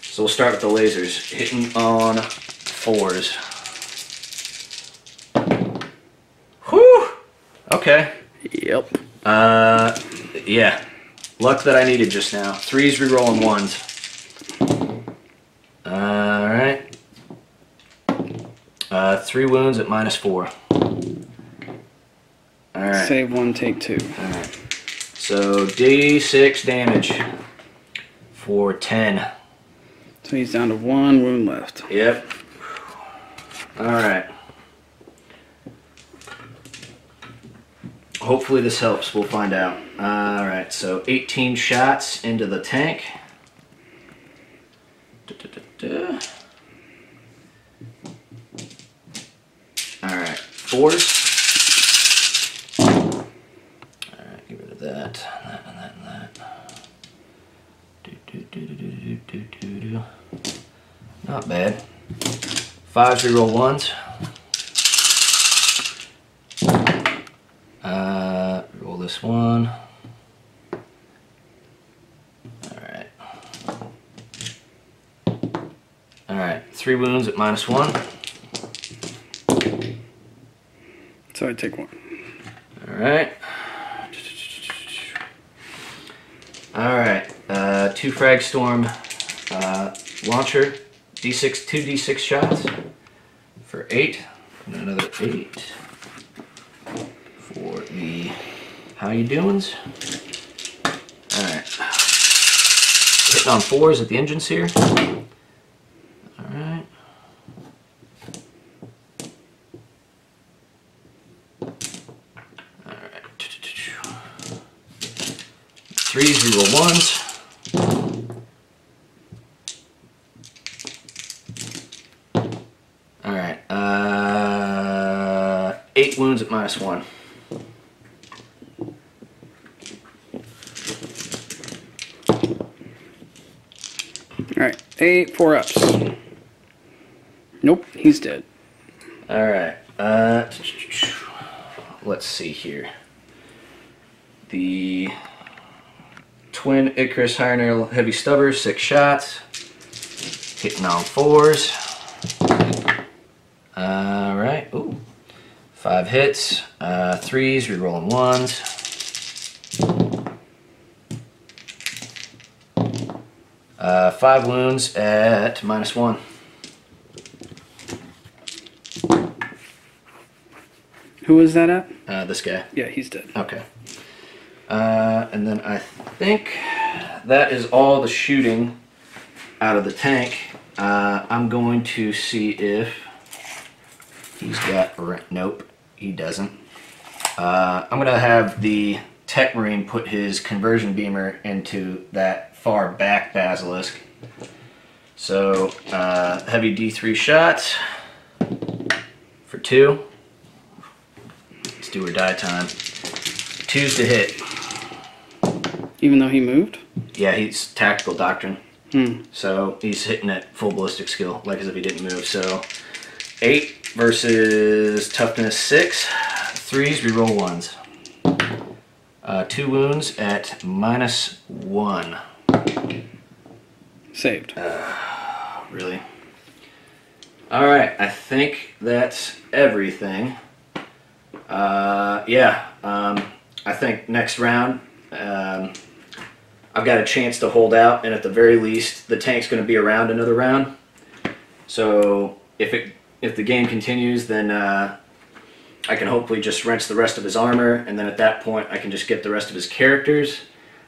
So we'll start with the lasers, hitting on 4s. Whew! Okay. Yep. Yeah. Luck that I needed just now. 3s rerolling 1s. Alright. 3 wounds at -4. Alright. Save 1, take 2. Alright. So D6 damage for 10. So he's down to 1 wound left. Yep. Alright. Hopefully this helps. We'll find out. Alright, so 18 shots into the tank. Alright, 4s. Alright, get rid of that. That and that and that. Not bad. 5s reroll 1s. Roll this one. Alright. Alright, 3 wounds at -1. So I take 1. Alright. Alright, 2 Frag Storm launcher, D6, 2 D6 shots for 8, and another 8 for the how you doings. Alright. Hitting on 4s at the engine sear. Alright. Alright. 3s reroll 1s. Alright. 8 wounds at -1. Alright, 8 4-ups. Nope, he's dead. Alright, let's see here. The twin Icarus Higher Narrow Heavy Stubber, 6 shots. Hitting on 4s. Alright, ooh. 5 hits, 3s, rerolling 1s. 5 wounds at -1. Who was that at? This guy. Yeah, he's dead. Okay. And then I think that is all the shooting out of the tank. I'm going to see if he's got... Nope, he doesn't. I'm going to have the Tech Marine put his conversion beamer into that far back basilisk. So, heavy D3 shots for 2. It's do or die time. 2s to hit. Even though he moved? Yeah, he's tactical doctrine. Hmm. So he's hitting at full ballistic skill, like as if he didn't move. So 8 versus toughness 6. 3s, reroll 1s. 2 wounds at -1. Saved. Really? Alright, I think that's everything. I think next round, I've got a chance to hold out, and at the very least, the tank's going to be around another round. So if the game continues, then I can hopefully just wrench the rest of his armor, and then at that point, I can just get the rest of his characters.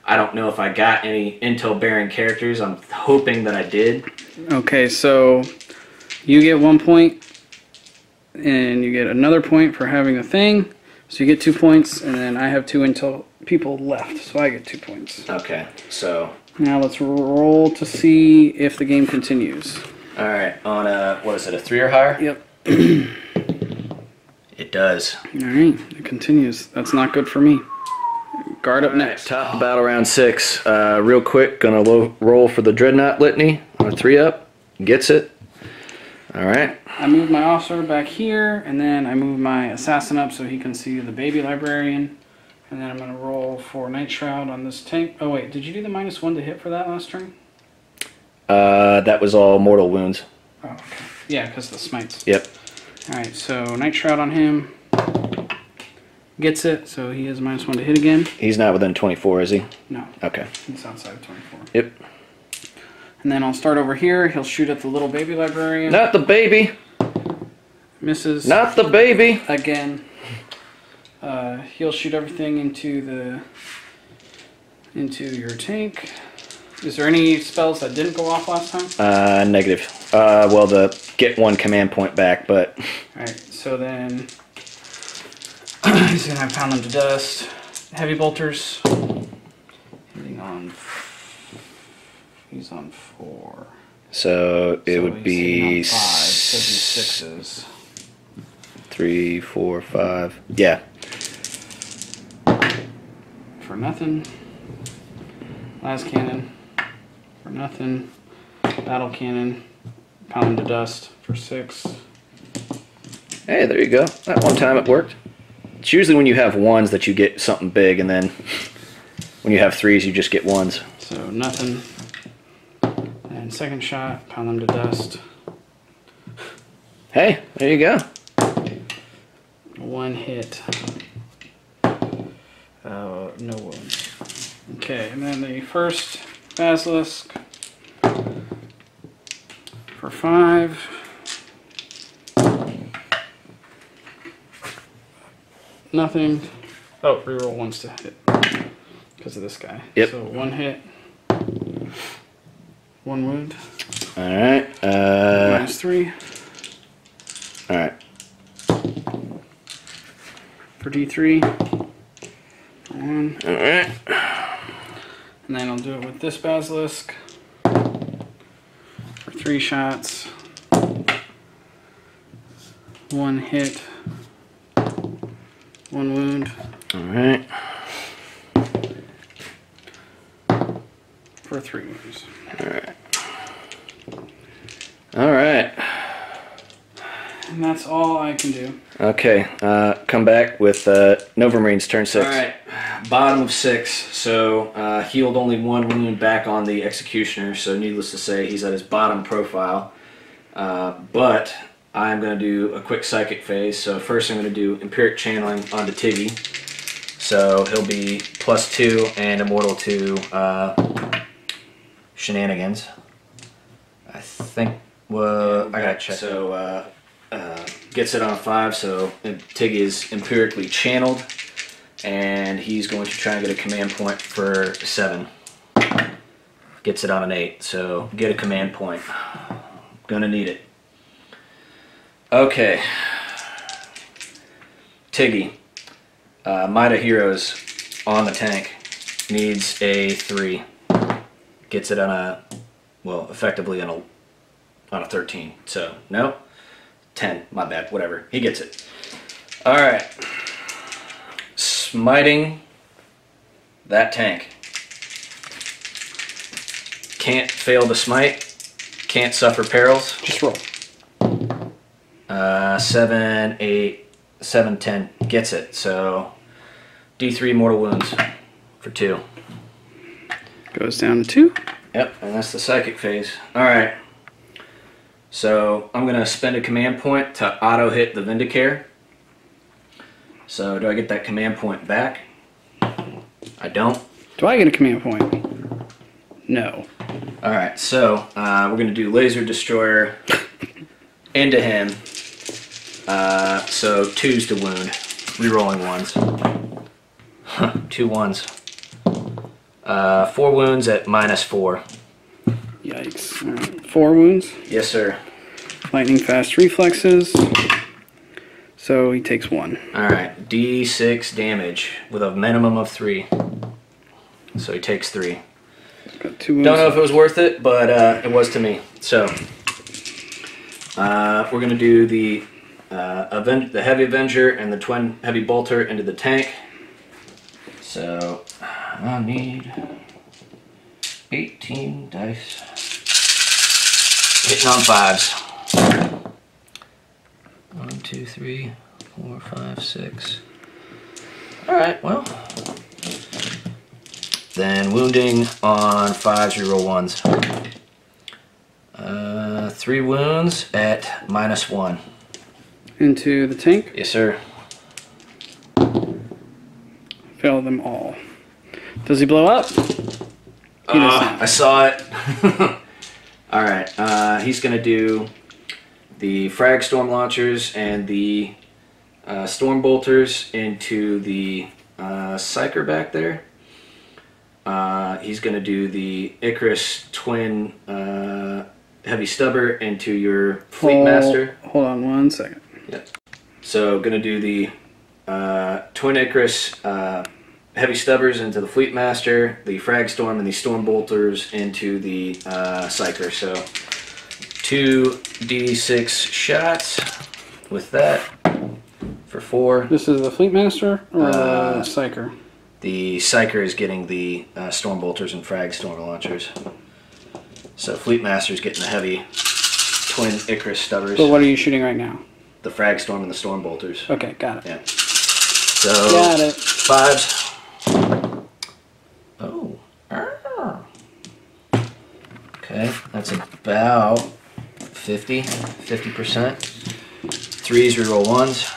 I don't know if I got any intel-bearing characters. I'm hoping that I did. Okay, so you get 1 point, and you get another point for having a thing. So you get 2 points, and then I have 2 intel people left, so I get 2 points. Okay, so... Now let's roll to see if the game continues. Alright, on a, what is it, a 3 or higher? Yep. It does. Alright, it continues. That's not good for me. Guard up next. Top of battle round 6. Real quick, gonna roll for the Dreadnought Litany on a 3-up. Gets it. Alright. I moved my officer back here, and then I moved my assassin up so he can see the baby librarian. And then I'm going to roll for Night Shroud on this tank. Oh wait, did you do the -1 to hit for that last turn? That was all mortal wounds. Oh, okay. Yeah, because of the smites. Yep. Alright, so Night Shroud on him. Gets it, so he has -1 to hit again. He's not within 24, is he? No. Okay. He's outside of 24. Yep. And then I'll start over here. He'll shoot at the little baby librarian. Not the baby. Misses. Not the baby. Again. He'll shoot everything into your tank. Is there any spells that didn't go off last time? Negative. Well, the get 1 command point back, but... Alright, so then... he's going to have Pound Them to Dust. Heavy Bolters. Hitting on... He's on 4. So it So would he's be... hitting on 5, so it'd be 6s. 3, 4, 5. Yeah. For nothing. Last cannon. For nothing. Battle cannon. Pound them to dust for 6. Hey, there you go. That one time it worked. It's usually when you have 1s that you get something big, and then when you have 3s you just get 1s. So nothing. And second shot, pound them to dust. Hey, there you go. 1 hit. No wounds. Okay, and then the first Basilisk for 5. Nothing. Oh, reroll 1s to hit because of this guy. Yep. So 1 hit, 1 wound. All right. -3 All right. for D3. 1. All right. And then I'll do it with this Basilisk for 3 shots. 1 hit, 1 wound All right. for 3 wounds. All right. All right. And that's all I can do. Okay. Come back with Nova Marines turn 6. All right, bottom of 6. So healed only 1 wound back on the Executioner. So needless to say, he's at his bottom profile. But I'm going to do a quick psychic phase. So first I'm going to do Empiric Channeling onto Tiggy. So he'll be +2 and immortal to shenanigans. I think. Well, I gotta check. So gets it on a 5. So Tiggy is empirically channeled, and he's going to try and get a command point for 7. Gets it on an 8. So get a command point. Gonna need it. Okay. Tiggy. Might of Heroes on the tank. Needs a 3. Gets it on a, well, effectively on a 13. So, no. 10. My bad. Whatever. He gets it. Alright. Smiting that tank. Can't fail to smite. Can't suffer perils. Just roll. 7, 8, 7, 10. Gets it. So, D3 mortal wounds for 2. Goes down to 2. Yep, and that's the psychic phase. Alright. So, I'm going to spend a command point to auto-hit the Vindicare. So, do I get that command point back? I don't. Do I get a command point? No. Alright, so we're going to do Laser Destroyer into him. So 2s to wound. Rerolling 1s. Huh, 2 1s. 4 wounds at -4. Yikes. All right. 4 wounds. Yes, sir. Lightning fast reflexes. So he takes 1. Alright, D6 damage with a minimum of 3. So he takes 3. Got 2 wounds. Don't know if it was worth it, but it was to me. So we're going to do the Heavy Avenger and the Twin Heavy Bolter into the tank. So I need 18 dice. Hitting on 5s. 1, 2, 3, 4, 5, 6. Alright, well. Then wounding on 5s, reroll 1s. 3 wounds at -1. Into the tank. Yes, sir. Fail them all. Does he blow up? He does not. I saw it. Alright, he's going to do the frag storm launchers and the storm bolters into the psyker back there. He's going to do the Icarus twin heavy stubber into your fleet master. Hold on 1 second. Yep. So going to do the twin Icarus heavy stubbers into the fleet master, the frag storm and the storm bolters into the psyker. So 2d6 shots with that for 4. This is the fleet master or the psyker? The psyker is getting the storm bolters and frag storm launchers. So fleet master's getting the heavy twin Icarus stubbers. But what are you shooting right now? The frag storm and the storm bolters. Okay, got it. Yeah. So Got it. 5s. Oh. Okay, that's about 50%. 3s, reroll 1s.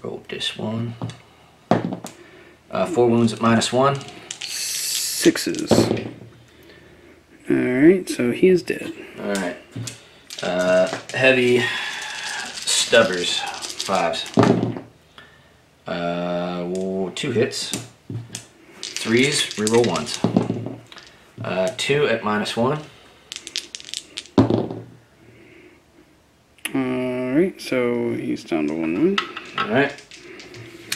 Roll this one. 4 wounds at -1. 6s. Alright, so he is dead. Alright. Heavy stubbers. 5s. 2 hits. 3s, reroll 1s. 2 at -1. Alright, so he's down to 1 wound. Alright.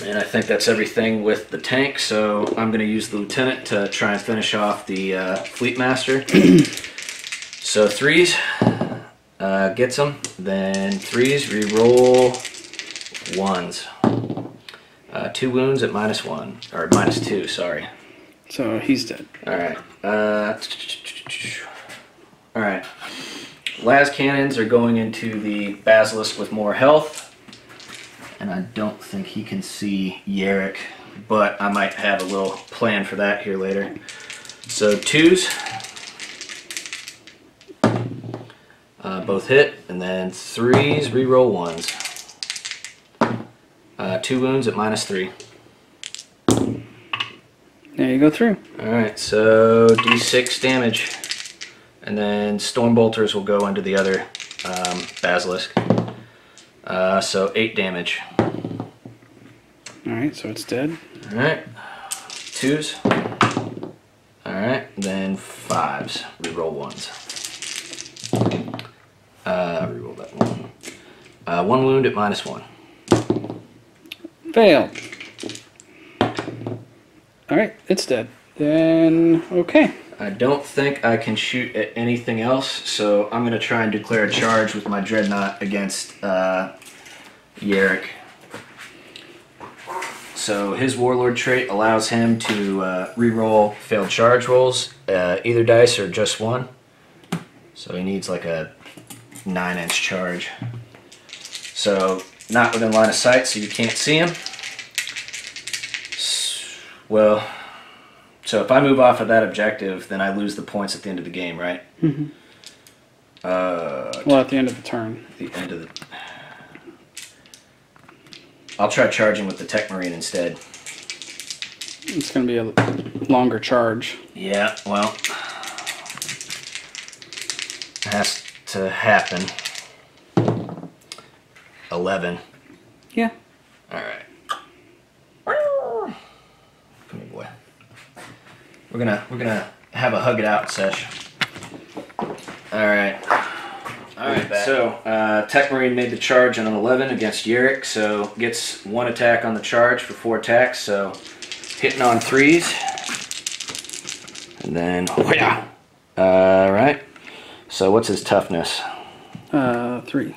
And I think that's everything with the tank, so I'm going to use the lieutenant to try and finish off the fleet master. So 3s gets him, then 3s, reroll 1s. 2 wounds at -1, or -2, sorry. So he's dead. Alright. Alright. Las cannons are going into the basilisk with more health. And I don't think he can see Yarrick, but I might have a little plan for that here later. So 2s. Both hit, and then 3s, reroll 1s. 2 wounds at -3. There you go through. Alright, so d6 damage. And then storm bolters will go into the other basilisk. So 8 damage. Alright, so it's dead. Alright. 2s. Alright, then 5s. Reroll 1s. Reroll that one. 1 wound at -1. Failed. Alright, it's dead. Then, okay. I don't think I can shoot at anything else, so I'm going to try and declare a charge with my dreadnought against Yarrick. So his warlord trait allows him to reroll failed charge rolls, either dice or just 1. So he needs like a 9-inch charge. So not within line of sight, so you can't see him. Well, so if I move off of that objective, then I lose the points at the end of the game, right? Mm-hmm. Well, at the end of the turn. The end of the... I'll try charging with the Tech Marine instead. It's going to be a longer charge. Yeah, well, it has to happen. 11. Yeah. All right. Come here, boy. We're gonna have a hug it out session. All right. So Tech Marine made the charge on an 11 against Yarrick, so gets 1 attack on the charge for 4 attacks. So hitting on 3s, and then all right. So what's his toughness? 3.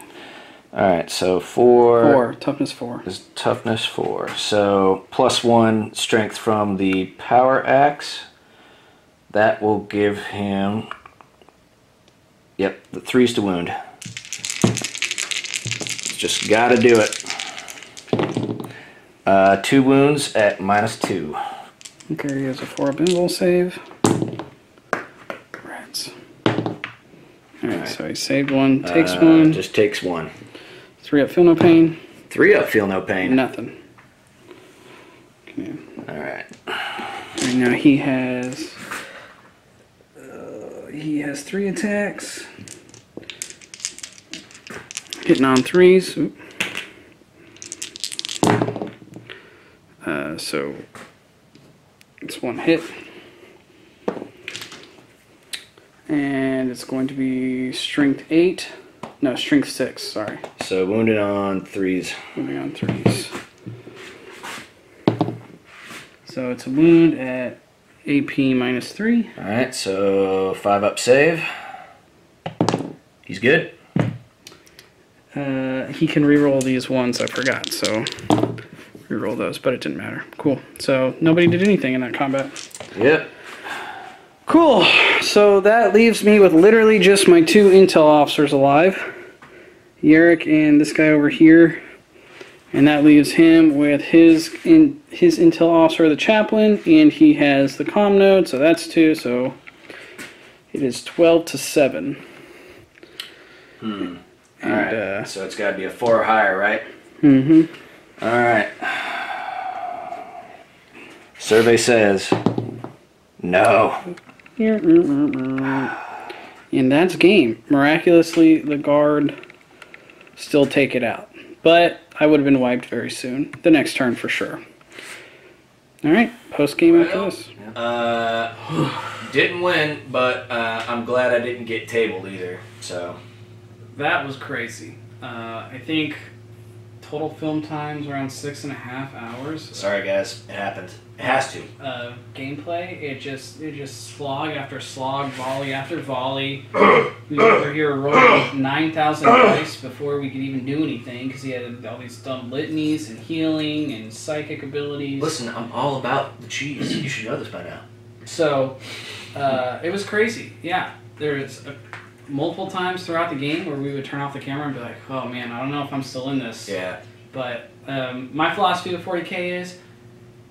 All right, so 4 toughness 4. is toughness 4. So +1 strength from the power axe. That will give him. Yep, the 3's to wound. Just gotta do it. 2 wounds at -2. Okay, he has a 4-up invul save. Rats. Alright, so he saved 1, takes 1. Just takes 1. 3-up, feel no pain. 3-up, feel no pain. Nothing. Okay. Alright. Right now he has 3 attacks. Hitting on 3s. Oop. So it's 1 hit. And it's going to be strength 8. No, strength 6, sorry. So wounded on 3s. Moving on 3s. So it's a wound at AP -3. Alright, so 5-up save. He's good. He can reroll these ones, I forgot, so reroll those, but it didn't matter. Cool. So nobody did anything in that combat. Yep. Cool. So that leaves me with literally just my 2 intel officers alive. Yarrick and this guy over here. And that leaves him with his intel officer, the chaplain, and he has the comm node, so that's 2, so it is 12 to 7. Alright, so it's got to be a 4 or higher, right? Mm-hmm. Alright. Survey says no. And that's game. Miraculously, the guard still take it out. But I would have been wiped very soon. The next turn for sure. Alright, post game after this. Didn't win, but I'm glad I didn't get tabled either. So That was crazy. I think total film time's around 6.5 hours. sorry guys, it happened. It has to. Gameplay, it just slog after slog, volley after volley. We were over here rolling 9,000 dice before we could even do anything because he had all these dumb litanies and healing and psychic abilities. Listen, I'm all about the cheese. You should know this by now. So it was crazy. Yeah, there's multiple times throughout the game where we would turn off the camera and be like, "Oh man, I don't know if I'm still in this." Yeah. But my philosophy of 40K is,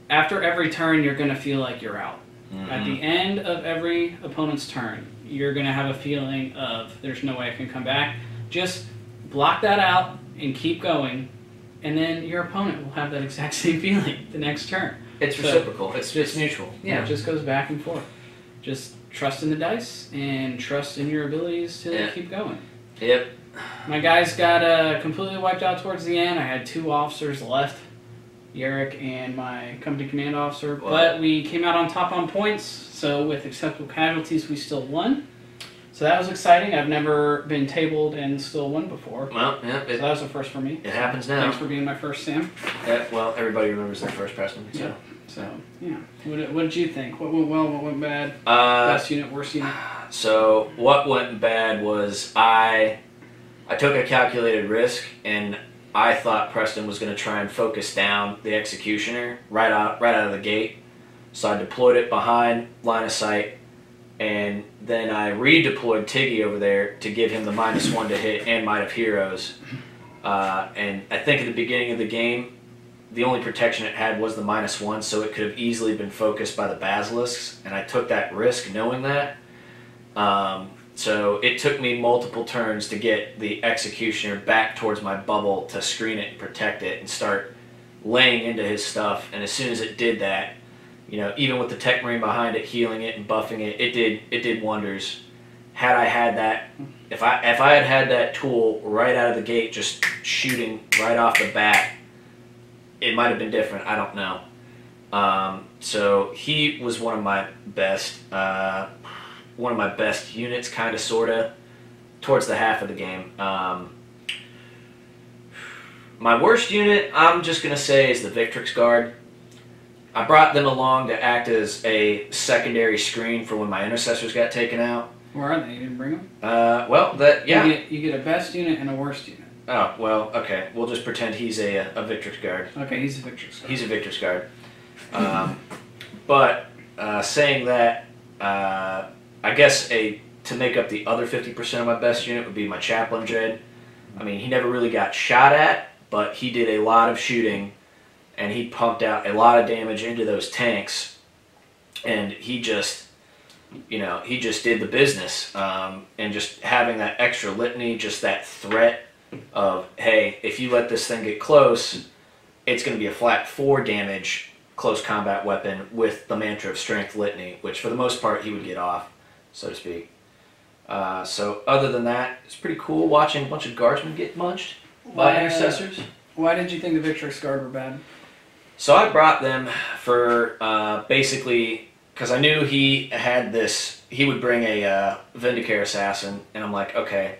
after every turn, you're going to feel like you're out. Mm-hmm. At the end of every opponent's turn, you're going to have a feeling of, there's no way I can come back. Just block that out and keep going, and then your opponent will have that exact same feeling the next turn. It's reciprocal. It's just mutual. Yeah, it just goes back and forth. Just trust in the dice and trust in your abilities to keep going. Yep. My guys got completely wiped out towards the end. I had 2 officers left, Yarrick and my company command officer. Wow. But we came out on top on points, so with acceptable casualties, we still won. So that was exciting. I've never been tabled and still won before. Well, yeah. So that was a first for me. It happens now. Thanks for being my first, Sam. Well, everybody remembers their first person. So. Yeah. So, yeah. What did you think? What went well, what went bad? Best unit, worst unit? So, what went bad was I took a calculated risk, and I thought Preston was going to try and focus down the executioner right out of the gate. So I deployed it behind line of sight, and then I redeployed Tiggy over there to give him the -1 to hit and Might of Heroes. And I think at the beginning of the game, the only protection it had was the -1, so it could have easily been focused by the basilisks, and I took that risk knowing that. So it took me multiple turns to get the executioner back towards my bubble to screen it and protect it and start laying into his stuff. And as soon as it did that, you know, even with the Tech Marine behind it, healing it and buffing it, it did wonders. Had I had that, if I had had that tool right out of the gate, just shooting right off the bat, it might have been different. I don't know. So he was one of my best units, kind of, sort of, towards the half of the game. My worst unit, I'm just going to say, is the Victrix Guard. I brought them along to act as a secondary screen for when my intercessors got taken out. Where are they? You didn't bring them? Well, yeah. You get a best unit and a worst unit. Oh, well, okay. We'll just pretend he's a Victrix Guard. Okay, he's a Victrix Guard. He's a Victrix Guard. But saying that, I guess to make up the other 50% of my best unit would be my Chaplain Dread. I mean, he never really got shot at, but he did a lot of shooting, and he pumped out a lot of damage into those tanks, and he just did the business. And just having that extra litany, just that threat of, hey, if you let this thing get close, it's going to be a flat 4 damage close combat weapon with the Mantra of Strength litany, which for the most part he would get off, so to speak. So other than that, it's pretty cool watching a bunch of guardsmen get munched by intercessors. Why did you think the Victrix Guard were bad? So I brought them for basically because I knew he had this. He would bring a Vindicare Assassin, and I'm like, okay,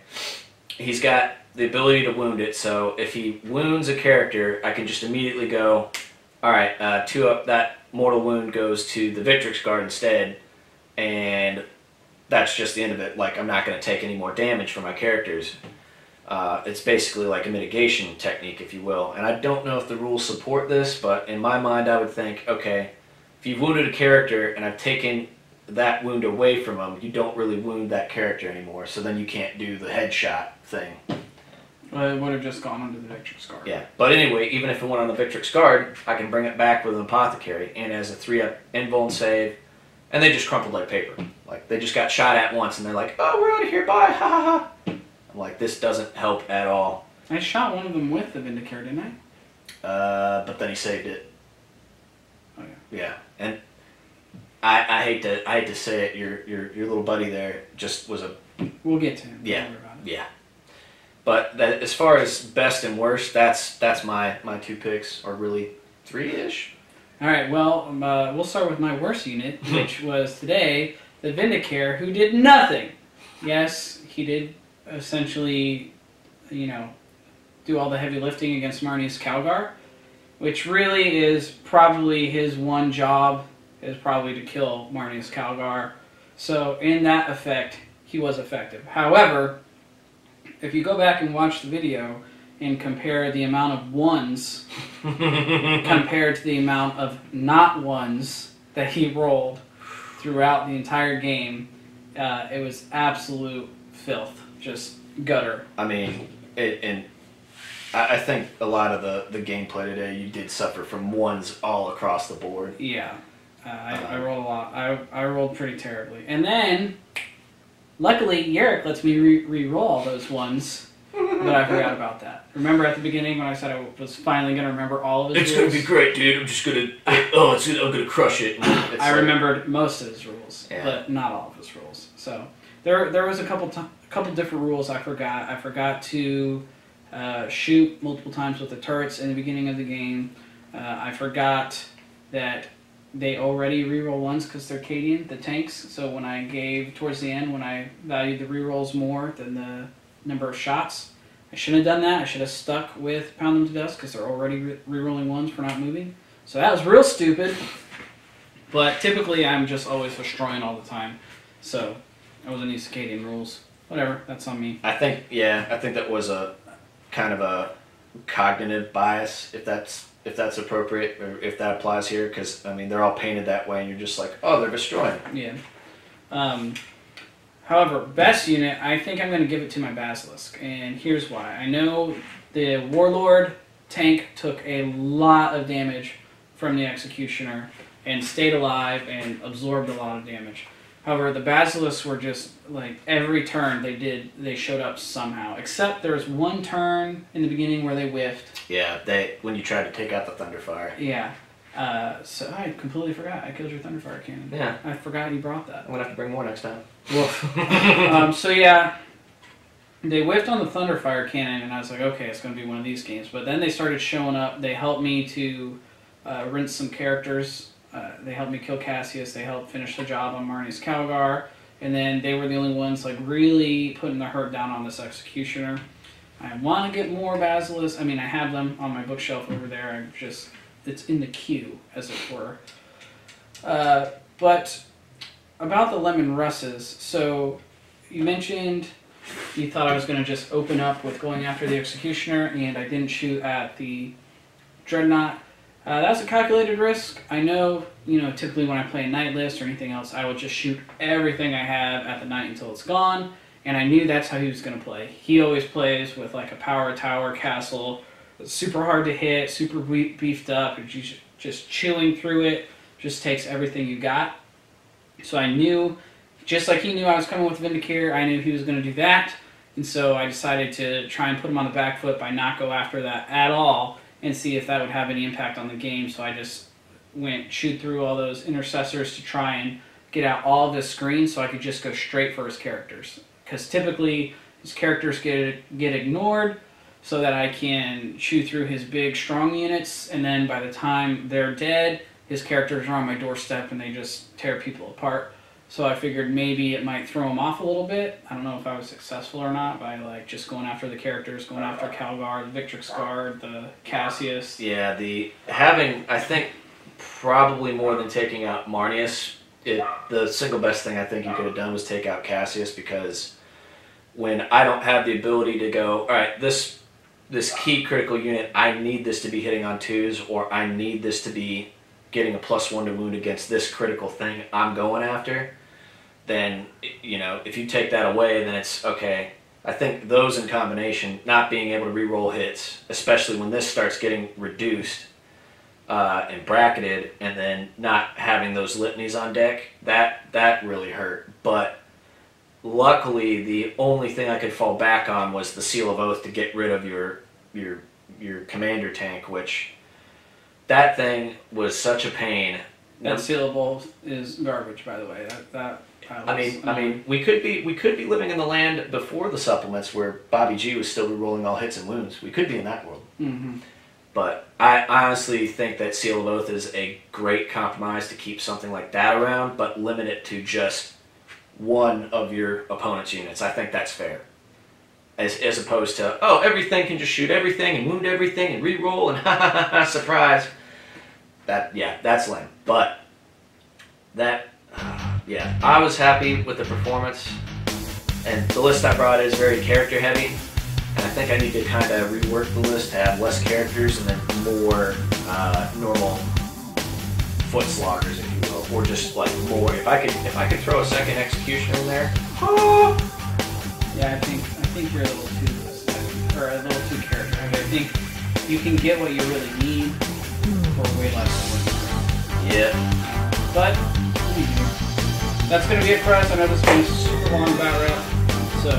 he's got the ability to wound it. So if he wounds a character, I can just immediately go, all right, 2 up. That mortal wound goes to the Victrix Guard instead, and that's just the end of it. Like, I'm not going to take any more damage from my characters. It's basically like a mitigation technique, if you will. And I don't know if the rules support this, but in my mind I would think, okay, if you've wounded a character and I've taken that wound away from him, you don't really wound that character anymore, so then you can't do the headshot thing. Well, it would have just gone under the Victrix Guard. Yeah, but anyway, even if it went on the Victrix Guard, I can bring it back with an Apothecary, and as a 3-up invuln save, and they just crumpled like paper. Like, they just got shot at once, and they're like, oh, we're out of here, bye, ha ha ha. I'm like, this doesn't help at all. I shot one of them with the Vindicare, didn't I? But then he saved it. Oh, yeah. Yeah, and I hate to say it, your little buddy there just was a... We'll get to him. Yeah, Don't worry about it. yeah. But that, as far as best and worst, that's my 2 picks, or really 3-ish. All right, well, we'll start with my worst unit, which was today, the Vindicare, who did nothing. Yes, he did essentially, do all the heavy lifting against Marnius Calgar, which really is probably his one job, is probably to kill Marnius Calgar. So in that effect, he was effective. However, if you go back and watch the video and compare the amount of ones compared to the amount of not ones that he rolled throughout the entire game, it was absolute filth, just gutter. I mean, and I think a lot of the gameplay today, you did suffer from ones all across the board. Yeah, I rolled a lot. I rolled pretty terribly. And then, luckily, Yarrick lets me re-roll all those ones, but I forgot about that. Remember at the beginning when I said I was finally going to remember all of his rules? It's going to be great, dude. I'm just going to, I'm going to crush it. I remembered most of his rules, yeah, but not all of his rules. So there was a couple different rules I forgot. I forgot to shoot multiple times with the turrets in the beginning of the game. I forgot that they already reroll ones because they're Cadian, the tanks. So when I gave, towards the end, when I valued the rerolls more than the number of shots, I shouldn't have done that. I should have stuck with Pound Them to Dust because they're already rerolling ones for not moving. So that was real stupid. But typically I'm just always destroying all the time. So I wasn't used to Cadian rules. Whatever, that's on me. I think that was a kind of a cognitive bias, if that's appropriate, or if that applies here, because I mean they're all painted that way, and you're just like, oh, they're destroying. Yeah. However, best unit, I think I'm going to give it to my Basilisk, and here's why. I know the Warlord tank took a lot of damage from the Executioner and stayed alive and absorbed a lot of damage. However, the Basilisks were just, like, every turn they showed up somehow. Except there was one turn in the beginning where they whiffed. Yeah, when you tried to take out the Thunderfire. Yeah. So I completely forgot. I killed your Thunderfire cannon. Yeah. I forgot you brought that. I'm going to have to bring more next time. Woof. So yeah, they whiffed on the Thunderfire cannon, and I was like, okay, it's going to be one of these games. But then they started showing up. They helped me to rinse some characters. They helped me kill Cassius. They helped finish the job on Marnius Calgar. And then they were the only ones like really putting the hurt down on this Executioner. I want to get more Basilisks. I mean, I have them on my bookshelf over there. It's in the queue, as it were. But about the Leman Russes, so you mentioned he thought I was going to just open up with going after the Executioner, and I didn't shoot at the Dreadnought. That's a calculated risk. I know, typically when I play a Knight list or anything else, I will just shoot everything I have at the Knight until it's gone, and I knew that's how he was going to play. He always plays with like a power tower castle. It's super hard to hit, super beefed up, and just chilling through it just takes everything you got. So I knew, just like he knew I was coming with Vindicare, I knew he was going to do that. And so I decided to try and put him on the back foot by not go after that at all and see if that would have any impact on the game. So I just went shoot through all those intercessors to try and get out all of his screen so I could just go straight for his characters. Because typically his characters get ignored so that I can chew through his big strong units, and then by the time they're dead, his characters are on my doorstep and they just tear people apart. So I figured maybe it might throw him off a little bit. I don't know if I was successful or not by like just going after the characters, going after Calgar, the Victrix Guard, the Cassius. Yeah, I think probably more than taking out Marnius, the single best thing I think you could have done was take out Cassius, because when I don't have the ability to go, all right, this key critical unit, I need this to be hitting on 2s, or I need this to be getting a +1 to wound against this critical thing I'm going after, then, if you take that away, then it's okay. I think those in combination, not being able to re-roll hits, especially when this starts getting reduced and bracketed, and then not having those litanies on deck, that really hurt. But luckily, the only thing I could fall back on was the Seal of Oath to get rid of your commander tank, which that thing was such a pain. That Seal of Oath is garbage, by the way. I mean, we could be living in the land before the supplements where Bobby G was still rolling all hits and wounds. We could be in that world. Mm-hmm. But I honestly think that Seal of Oath is a great compromise to keep something like that around, but limit it to just one of your opponent's units. I think that's fair. As opposed to, oh, everything can just shoot everything and wound everything and re-roll and ha ha ha ha, surprise. That's lame. But I was happy with the performance, and the list I brought is very character heavy, and I think I need to kind of rework the list to have less characters and then more normal foot sloggers, if you will, or just like more. If I could throw a second Executioner in there. Oh! Yeah, I think you're a little too a little too character heavy. I think you can get what you really need for way less work. Yeah. But that's going to be it for us. I know this has been a super long battle rep, so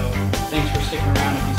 thanks for sticking around. If you